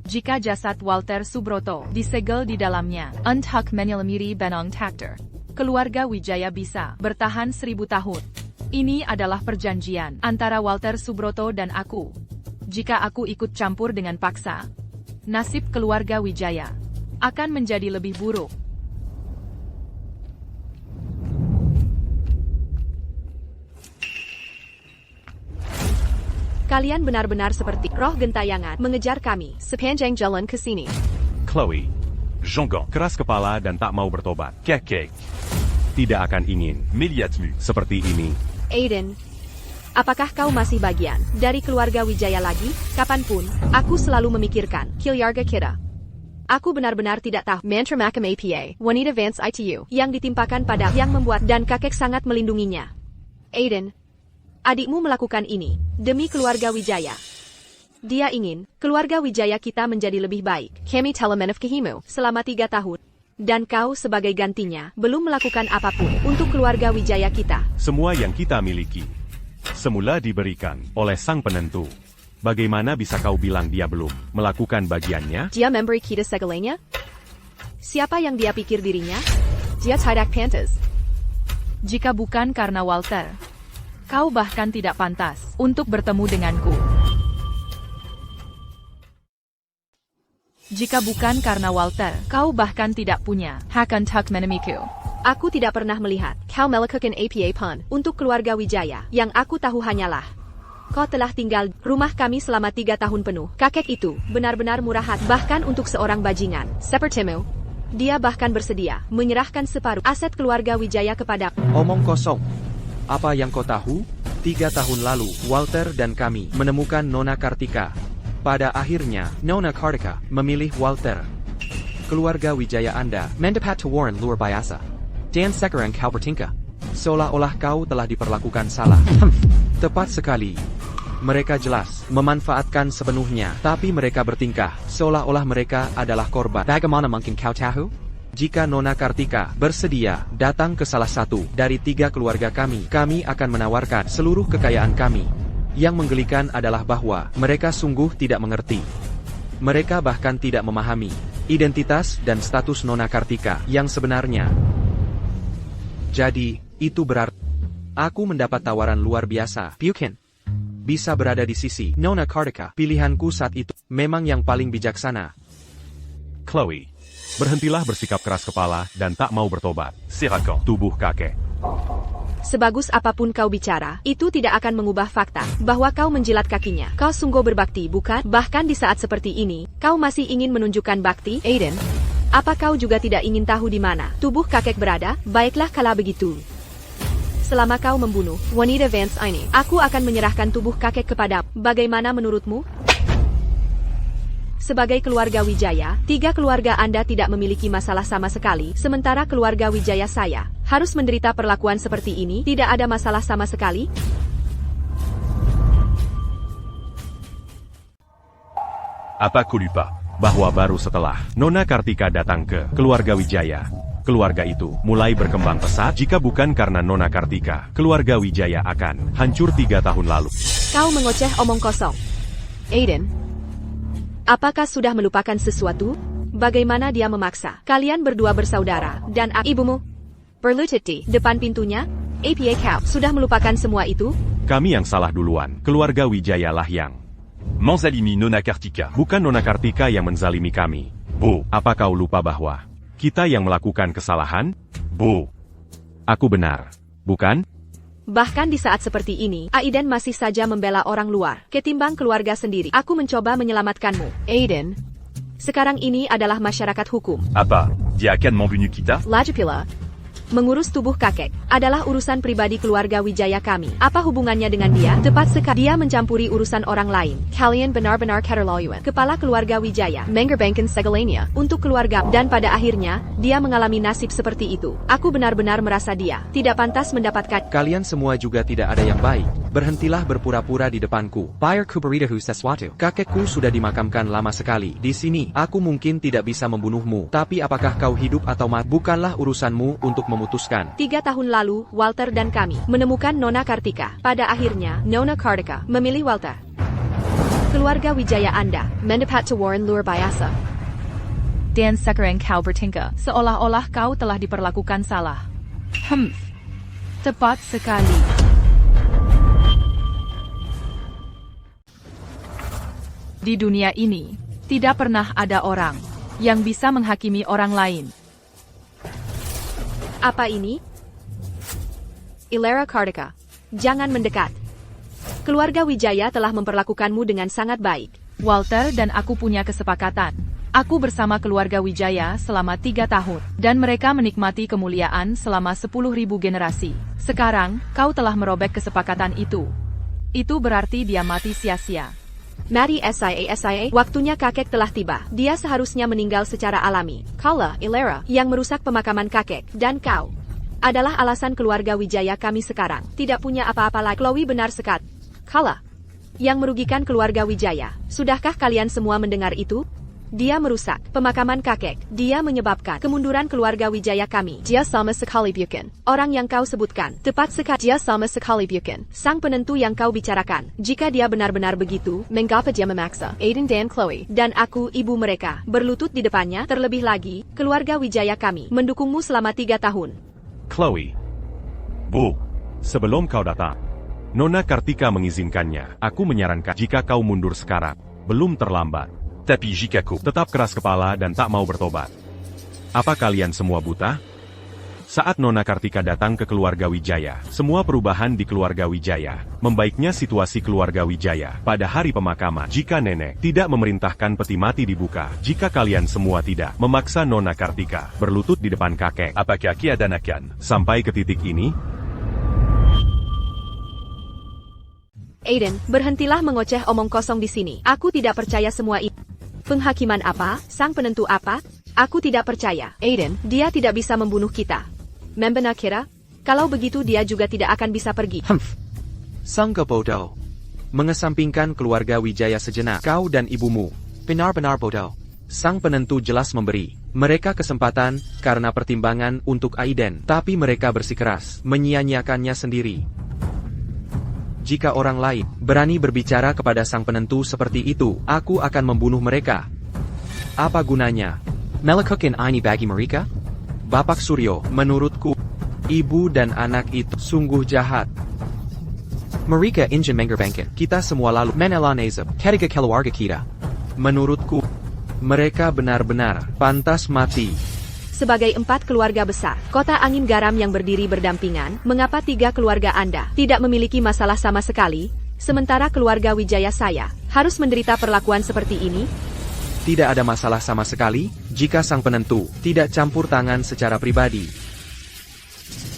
Jika jasad Walter Subroto disegel di dalamnya, Unthak Menyelemiri Benong Takter, keluarga Wijaya bisa bertahan 1000 tahun. Ini adalah perjanjian antara Walter Subroto dan aku. Jika aku ikut campur dengan paksa, nasib keluarga Wijaya akan menjadi lebih buruk. Kalian benar-benar seperti roh gentayangan mengejar kami sepanjang jalan ke sini. Chloe, Jangan. keras kepala dan tak mau bertobat. Kakek. Tidak akan ingin Melihatmu. seperti ini. Aiden, apakah kau masih bagian dari keluarga Wijaya lagi? Kapanpun, aku selalu memikirkan keluarga kita. Aku benar-benar tidak tahu mantra makam APA, wanita Vance ITU, yang ditimpakan pada yang membuat dan kakek sangat melindunginya. Aiden, adikmu melakukan ini demi keluarga Wijaya. Dia ingin keluarga Wijaya kita menjadi lebih baik. Kami telah menafkahimu selama 3 tahun. Dan kau sebagai gantinya belum melakukan apapun untuk keluarga Wijaya kita. Semua yang kita miliki semula diberikan oleh sang penentu. Bagaimana bisa kau bilang dia belum melakukan bagiannya? Dia memberi kita segalanya? Siapa yang dia pikir dirinya? Dia tidak pantas. Jika bukan karena Walter, kau bahkan tidak pantas untuk bertemu denganku. Jika bukan karena Walter, kau bahkan tidak punya hak untuk menemaniku. Aku tidak pernah melihat kau melakukan APA pun untuk keluarga Wijaya. Yang aku tahu hanyalah kau telah tinggal rumah kami selama 3 tahun penuh. Kakek itu benar-benar murah hati, bahkan untuk seorang bajingan sepertimu. Dia bahkan bersedia menyerahkan separuh aset keluarga Wijaya kepada. Omong kosong. Apa yang kau tahu? 3 tahun lalu, Walter dan kami menemukan Nona Kartika. Pada akhirnya, Nona Kartika memilih Walter. Keluarga Wijaya Anda Mendapat tawaran luar biasa. Dan sekarang kau bertingkah. seolah-olah kau telah diperlakukan salah. Tepat sekali. Mereka jelas memanfaatkan sepenuhnya, tapi mereka bertingkah seolah-olah mereka adalah korban. Bagaimana mungkin kau tahu? Jika Nona Kartika bersedia datang ke salah satu dari 3 keluarga kami akan menawarkan seluruh kekayaan kami. Yang menggelikan adalah bahwa mereka sungguh tidak mengerti. Mereka bahkan tidak memahami identitas dan status Nona Kartika yang sebenarnya. Jadi, itu berarti aku mendapat tawaran luar biasa. Bukan. Bisa berada di sisi Nona Kartika. Pilihanku saat itu memang yang paling bijaksana. Chloe, berhentilah bersikap keras kepala dan tak mau bertobat. Serakan. Tubuh kakek. Sebagus apapun kau bicara, itu tidak akan mengubah fakta bahwa kau menjilat kakinya. Kau sungguh berbakti, bukan? Bahkan di saat seperti ini, kau masih ingin menunjukkan bakti, Aiden? Apa kau juga tidak ingin tahu di mana tubuh kakek berada? Baiklah kalau begitu. Selama kau membunuh wanita Vance ini, aku akan menyerahkan tubuh kakek kepada. Bagaimana menurutmu? Sebagai keluarga Wijaya, 3 keluarga Anda tidak memiliki masalah sama sekali, sementara keluarga Wijaya saya harus menderita perlakuan seperti ini. Tidak ada masalah sama sekali. Apa kau lupa? bahwa baru setelah Nona Kartika datang ke keluarga Wijaya, keluarga itu mulai berkembang pesat. Jika bukan karena Nona Kartika, keluarga Wijaya akan hancur 3 tahun lalu. Kau mengoceh omong kosong. Aiden, apakah sudah melupakan sesuatu? Bagaimana dia memaksa kalian berdua bersaudara dan ibumu berlutut di depan pintunya? Apa kau sudah melupakan semua itu? Kami yang salah duluan. Keluarga Wijaya lah yang Menzalimi Nona Kartika. bukan Nona Kartika yang menzalimi kami. Bo. Apa kau lupa bahwa kita yang melakukan kesalahan? Bo. Aku benar, bukan? Bahkan di saat seperti ini, Aiden masih saja membela orang luar ketimbang keluarga sendiri. Aku mencoba menyelamatkanmu, Aiden. Sekarang ini adalah masyarakat hukum. Apa? Dia akan membunuh kita? Lagi pula, mengurus tubuh kakek adalah urusan pribadi keluarga Wijaya kami. Apa hubungannya dengan dia? Tepat sekali, dia mencampuri urusan orang lain. Kalian benar-benar keterlaluan. Kepala keluarga Wijaya mengorbankan segalanya untuk keluarga, dan pada akhirnya, dia mengalami nasib seperti itu. Aku benar-benar merasa dia tidak pantas mendapatkan. Kalian semua juga tidak ada yang baik. Berhentilah berpura-pura di depanku. Bayar kuberitahu sesuatu. Kakekku sudah dimakamkan lama sekali. Di sini, aku mungkin tidak bisa membunuhmu. Tapi apakah kau hidup atau mati? Bukanlah urusanmu untuk memutuskan. 3 tahun lalu, Walter dan kami menemukan Nona Kartika. Pada akhirnya, Nona Kartika memilih Walter. Keluarga Wijaya Anda mendapat tawaran luar biasa. Dan sekarang kau bertingkah seolah-olah kau telah diperlakukan salah. Tepat sekali. Di dunia ini, tidak pernah ada orang yang bisa menghakimi orang lain. Apa ini? Ilera Kartika, jangan mendekat. Keluarga Wijaya telah memperlakukanmu dengan sangat baik. Walter dan aku punya kesepakatan. Aku bersama keluarga Wijaya selama 3 tahun, dan mereka menikmati kemuliaan selama 10.000 generasi. Sekarang, kau telah merobek kesepakatan itu. Itu berarti dia mati sia-sia. Mati SIA, waktunya kakek telah tiba. Dia seharusnya meninggal secara alami. Kaulah, Ilera, yang merusak pemakaman kakek, dan kau adalah alasan keluarga Wijaya kami sekarang tidak punya apa-apa lagi. Chloe benar sekali. Kaulah yang merugikan keluarga Wijaya. Sudahkah kalian semua mendengar itu? Dia merusak pemakaman kakek. Dia menyebabkan kemunduran keluarga Wijaya kami. Dia sama sekali bukan orang yang kau sebutkan. Tepat sekali, dia sama sekali bukan sang penentu yang kau bicarakan. Jika dia benar-benar begitu, mengapa dia memaksa Aiden dan Chloe dan aku, ibu mereka, berlutut di depannya? Terlebih lagi, keluarga Wijaya kami mendukungmu selama 3 tahun. Chloe, Bo. sebelum kau datang, Nona Kartika mengizinkannya. Aku menyarankan jika kau mundur sekarang, belum terlambat. Tapi jika kau Tetap keras kepala dan tak mau bertobat. Apa kalian semua buta? Saat Nona Kartika datang ke keluarga Wijaya, semua perubahan di keluarga Wijaya, membaiknya situasi keluarga Wijaya pada hari pemakaman. Jika nenek tidak memerintahkan peti mati dibuka, jika kalian semua tidak memaksa Nona Kartika berlutut di depan kakek, apakah keadaan akan sampai ke titik ini? Aiden, berhentilah mengoceh omong kosong di sini. Aku tidak percaya semua itu. Penghakiman apa? Sang penentu apa? Aku tidak percaya. Aiden, dia tidak bisa membunuh kita. Membenar kira? Kalau begitu dia juga tidak akan bisa pergi. Sang bodoh. Mengesampingkan keluarga Wijaya sejenak. Kau dan ibumu benar-benar bodoh. Sang penentu jelas memberi mereka kesempatan karena pertimbangan untuk Aiden, tapi mereka bersikeras menyia-nyiakannya sendiri. Jika orang lain berani berbicara kepada sang penentu seperti itu, aku akan membunuh mereka. Apa gunanya? Melakukan ini bagi mereka? Bapak Suryo, menurutku, ibu dan anak itu sungguh jahat. Mereka ingin mengorbankan Kita semua lalu menelanezab ketiga keluarga kita. Menurutku, mereka benar-benar pantas mati. Sebagai 4 keluarga besar, kota angin garam yang berdiri berdampingan, mengapa 3 keluarga Anda tidak memiliki masalah sama sekali, sementara keluarga Wijaya saya harus menderita perlakuan seperti ini? Tidak ada masalah sama sekali, jika sang penentu tidak campur tangan secara pribadi.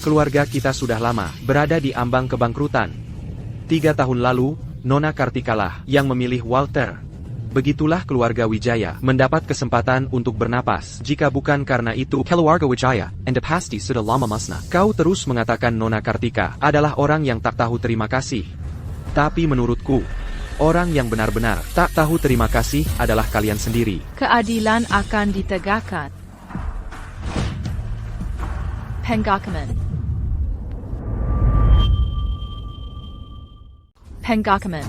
Keluarga kita sudah lama berada di ambang kebangkrutan. 3 tahun lalu, Nona Kartikalah yang memilih Walter. Begitulah keluarga Wijaya mendapat kesempatan untuk bernapas. Jika bukan karena itu, Keluarga Wijaya, Anda pasti sudah lama musnah. kau terus mengatakan Nona Kartika adalah orang yang tak tahu terima kasih. Tapi menurutku, Orang yang benar-benar tak tahu terima kasih adalah kalian sendiri. Keadilan akan ditegakkan. Pengakaman. Pengakaman.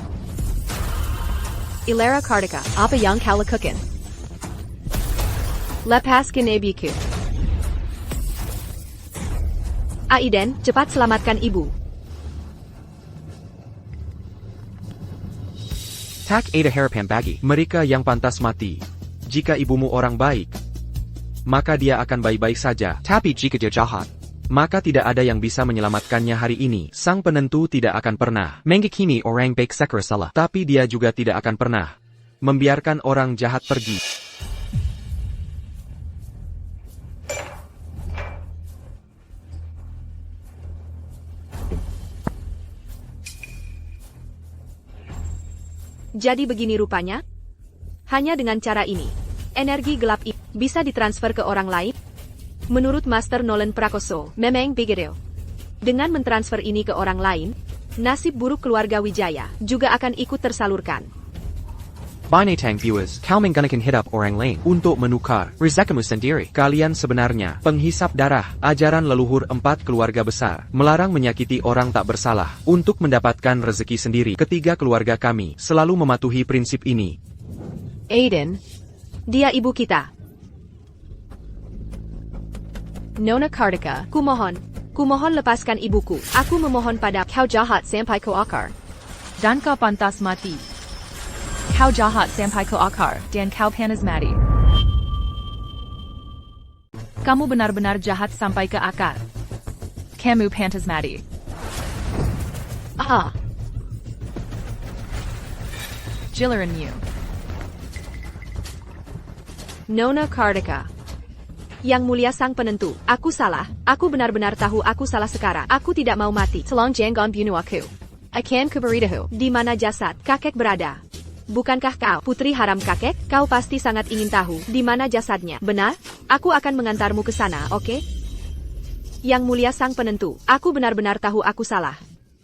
Ilera Kartika, apa yang kau lakukan? Lepaskan ibuku. Aiden, cepat selamatkan ibu. Tak ada harapan bagi. Mereka yang pantas mati. Jika ibumu orang baik, maka dia akan baik-baik saja. Tapi jika dia jahat, Maka tidak ada yang bisa menyelamatkannya hari ini. Sang penentu tidak akan pernah. mengakini orang baik sekira salah. Tapi dia juga tidak akan pernah membiarkan orang jahat pergi. Jadi begini rupanya? Hanya dengan cara ini, energi gelap ini bisa ditransfer ke orang lain? Menurut Master Nolan Prakoso, memang begitu. Dengan mentransfer ini ke orang lain, nasib buruk keluarga Wijaya juga akan ikut tersalurkan. Binatang viewers, kau menggunakan hidup orang lain Untuk menukar rezeki sendiri. kalian sebenarnya penghisap darah. Ajaran leluhur 4 keluarga besar melarang menyakiti orang tak bersalah untuk mendapatkan rezeki sendiri. Ketiga keluarga kami selalu mematuhi prinsip ini. Aiden, dia ibu kita. Nona Kartika, kumohon lepaskan ibuku. Aku memohon pada kau jahat sampai kau akar. Dan kau pantas mati. Kau jahat sampai kau akar, dan kau panas mati. Kamu benar-benar jahat sampai ke akar. Kamu pantas mati. Ah, Giliran you. Nona Kartika. Yang mulia sang penentu, aku salah. Aku benar-benar tahu aku salah sekarang. Aku tidak mau mati. Tolong jangan bunuh aku. Akan kuberitahu di mana jasad kakek berada. Bukankah kau putri haram kakek? Kau pasti sangat ingin tahu di mana jasadnya. Benar? Aku akan mengantarmu ke sana, oke? Yang mulia sang penentu, aku benar-benar tahu aku salah.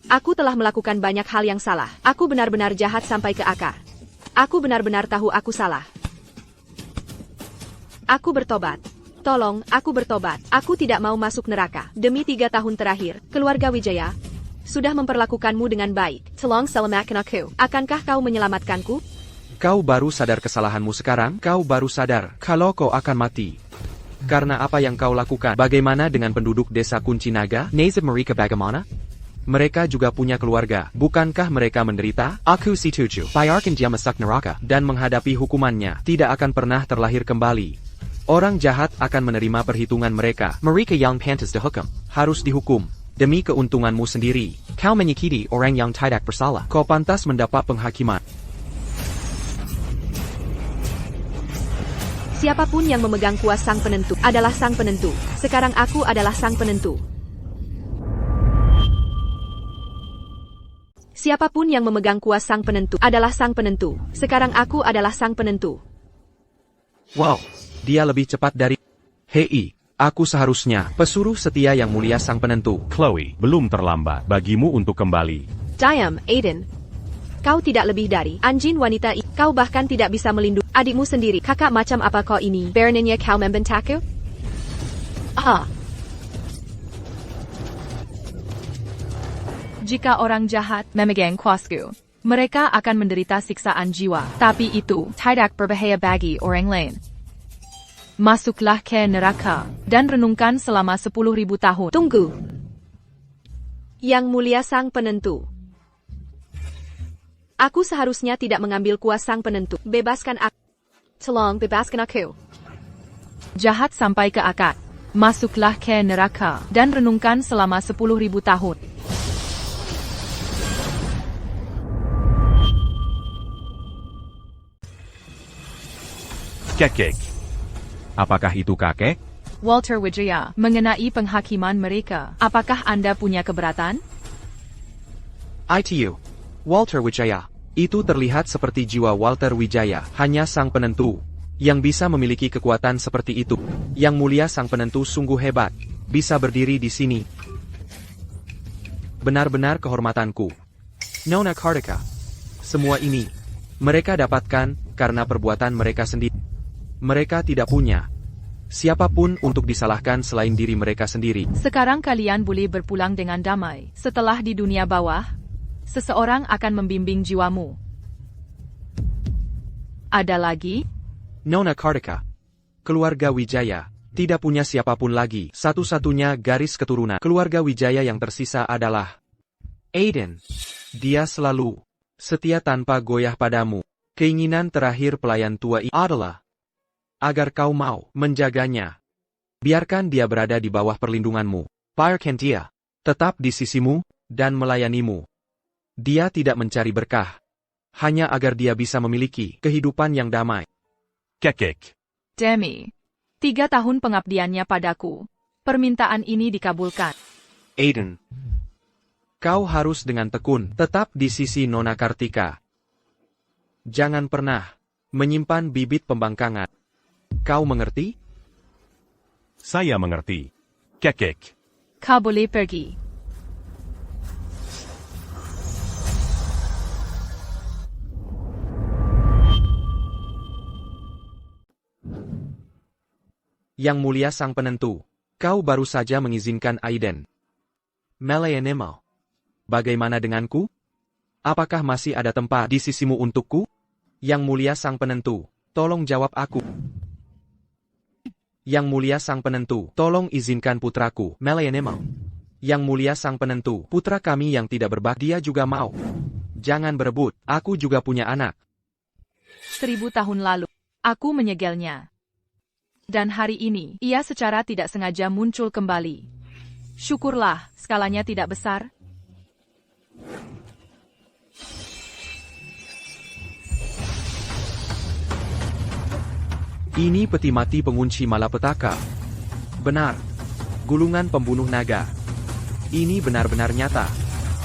Aku telah melakukan banyak hal yang salah. Aku benar-benar jahat sampai ke akar. Aku benar-benar tahu aku salah. Aku bertobat. Tolong, aku bertobat. Aku tidak mau masuk neraka. Demi 3 tahun terakhir, keluarga Wijaya sudah memperlakukanmu dengan baik. Tolong selamatkan aku. Akankah kau menyelamatkanku? Kau baru sadar kesalahanmu sekarang? Kau baru sadar kalau kau akan mati karena apa yang kau lakukan? Bagaimana dengan penduduk desa Kunci Naga? Nasib mereka bagaimana? Mereka juga punya keluarga. Bukankah mereka menderita Aku setuju. Biarkan dia masuk neraka. dan menghadapi hukumannya? Tidak akan pernah terlahir kembali. Orang jahat akan menerima perhitungan mereka. Mereka yang pantas dihukum. Harus dihukum demi keuntunganmu sendiri. Kau menyakiti orang yang tidak bersalah. Kau pantas mendapat penghakiman. Siapapun yang memegang kuas sang penentu adalah sang penentu. Sekarang aku adalah sang penentu. Siapapun yang memegang kuas sang penentu adalah sang penentu. Sekarang aku adalah sang penentu. Wow, dia lebih cepat dari... Hei, aku seharusnya pesuruh setia yang mulia sang penentu. Chloe, belum terlambat bagimu untuk kembali. Diam, Aiden. Kau tidak lebih dari anjing wanita Kau bahkan tidak bisa melindungi adikmu sendiri. Kakak macam apa kau ini? Beraninya kau membentakku? Ah, Jika orang jahat memegang kuasku, mereka akan menderita siksaan jiwa. Tapi itu tidak berbahaya bagi orang lain. Masuklah ke neraka dan renungkan selama 10.000 tahun. tunggu. Yang mulia sang penentu. Aku seharusnya tidak mengambil kuas sang penentu. Bebaskan aku. Tolong bebaskan aku. Jahat sampai ke akar. Masuklah ke neraka dan renungkan selama 10.000 tahun. Kakek. Apakah itu kakek? Walter Wijaya, mengenai penghakiman mereka, apakah Anda punya keberatan? ITU. Walter Wijaya. Itu terlihat seperti jiwa Walter Wijaya. Hanya sang penentu yang bisa memiliki kekuatan seperti itu. Yang mulia sang penentu sungguh hebat. Bisa berdiri di sini. Benar-benar kehormatanku. Nona Kartika. Semua ini, mereka dapatkan karena perbuatan mereka sendiri. Mereka tidak punya siapapun untuk disalahkan selain diri mereka sendiri. Sekarang kalian boleh berpulang dengan damai. Setelah di dunia bawah, seseorang akan membimbing jiwamu. Ada lagi? Nona Kartika, keluarga Wijaya, tidak punya siapapun lagi. Satu-satunya garis keturunan keluarga Wijaya yang tersisa adalah Aiden. Dia selalu setia tanpa goyah padamu. Keinginan terakhir pelayan tua ini adalah agar kau mau menjaganya. Biarkan dia berada di bawah perlindunganmu. Biarkan dia tetap di sisimu dan melayanimu. Dia tidak mencari berkah, hanya agar dia bisa memiliki kehidupan yang damai. Kakek. Demi. 3 tahun pengabdiannya padaku. Permintaan ini dikabulkan. Aiden, kau harus dengan tekun tetap di sisi Nona Kartika. Jangan pernah menyimpan bibit pembangkangan. Kau mengerti? Saya mengerti. Kakek. Kau boleh pergi. Yang mulia sang penentu, kau baru saja mengizinkan Aiden Malayanemo. Bagaimana denganku? Apakah masih ada tempat di sisimu untukku? Yang mulia sang penentu, tolong jawab aku. Yang mulia sang penentu, tolong izinkan putraku, Malayanemo. Yang mulia sang penentu, putra kami yang tidak berbakti, dia juga mau. Jangan berebut, aku juga punya anak. 1000 tahun lalu, aku menyegelnya. Dan hari ini, ia secara tidak sengaja muncul kembali. Syukurlah, skalanya tidak besar. Ini peti mati pengunci malapetaka. Benar. Gulungan pembunuh naga. Ini benar-benar nyata.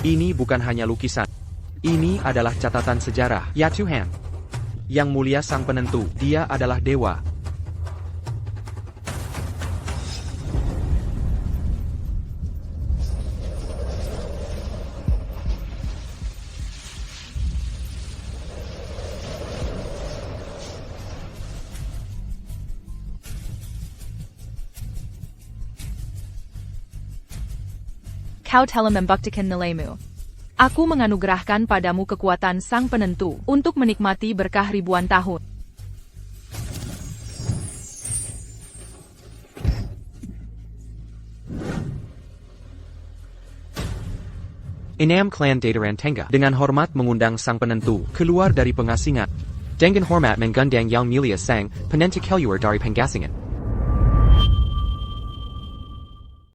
Ini bukan hanya lukisan. Ini adalah catatan sejarah. Ya Tuhan. Yang mulia sang penentu, dia adalah dewa. Kau telah membuktikan nilaimu. Aku menganugerahkan padamu kekuatan sang penentu untuk menikmati berkah ribuan tahun. Inam Clan Dataran Tenga dengan hormat mengundang sang penentu keluar dari pengasingan. Dengan hormat mengundang Yang Mulia Sang Penentu keluar dari pengasingan.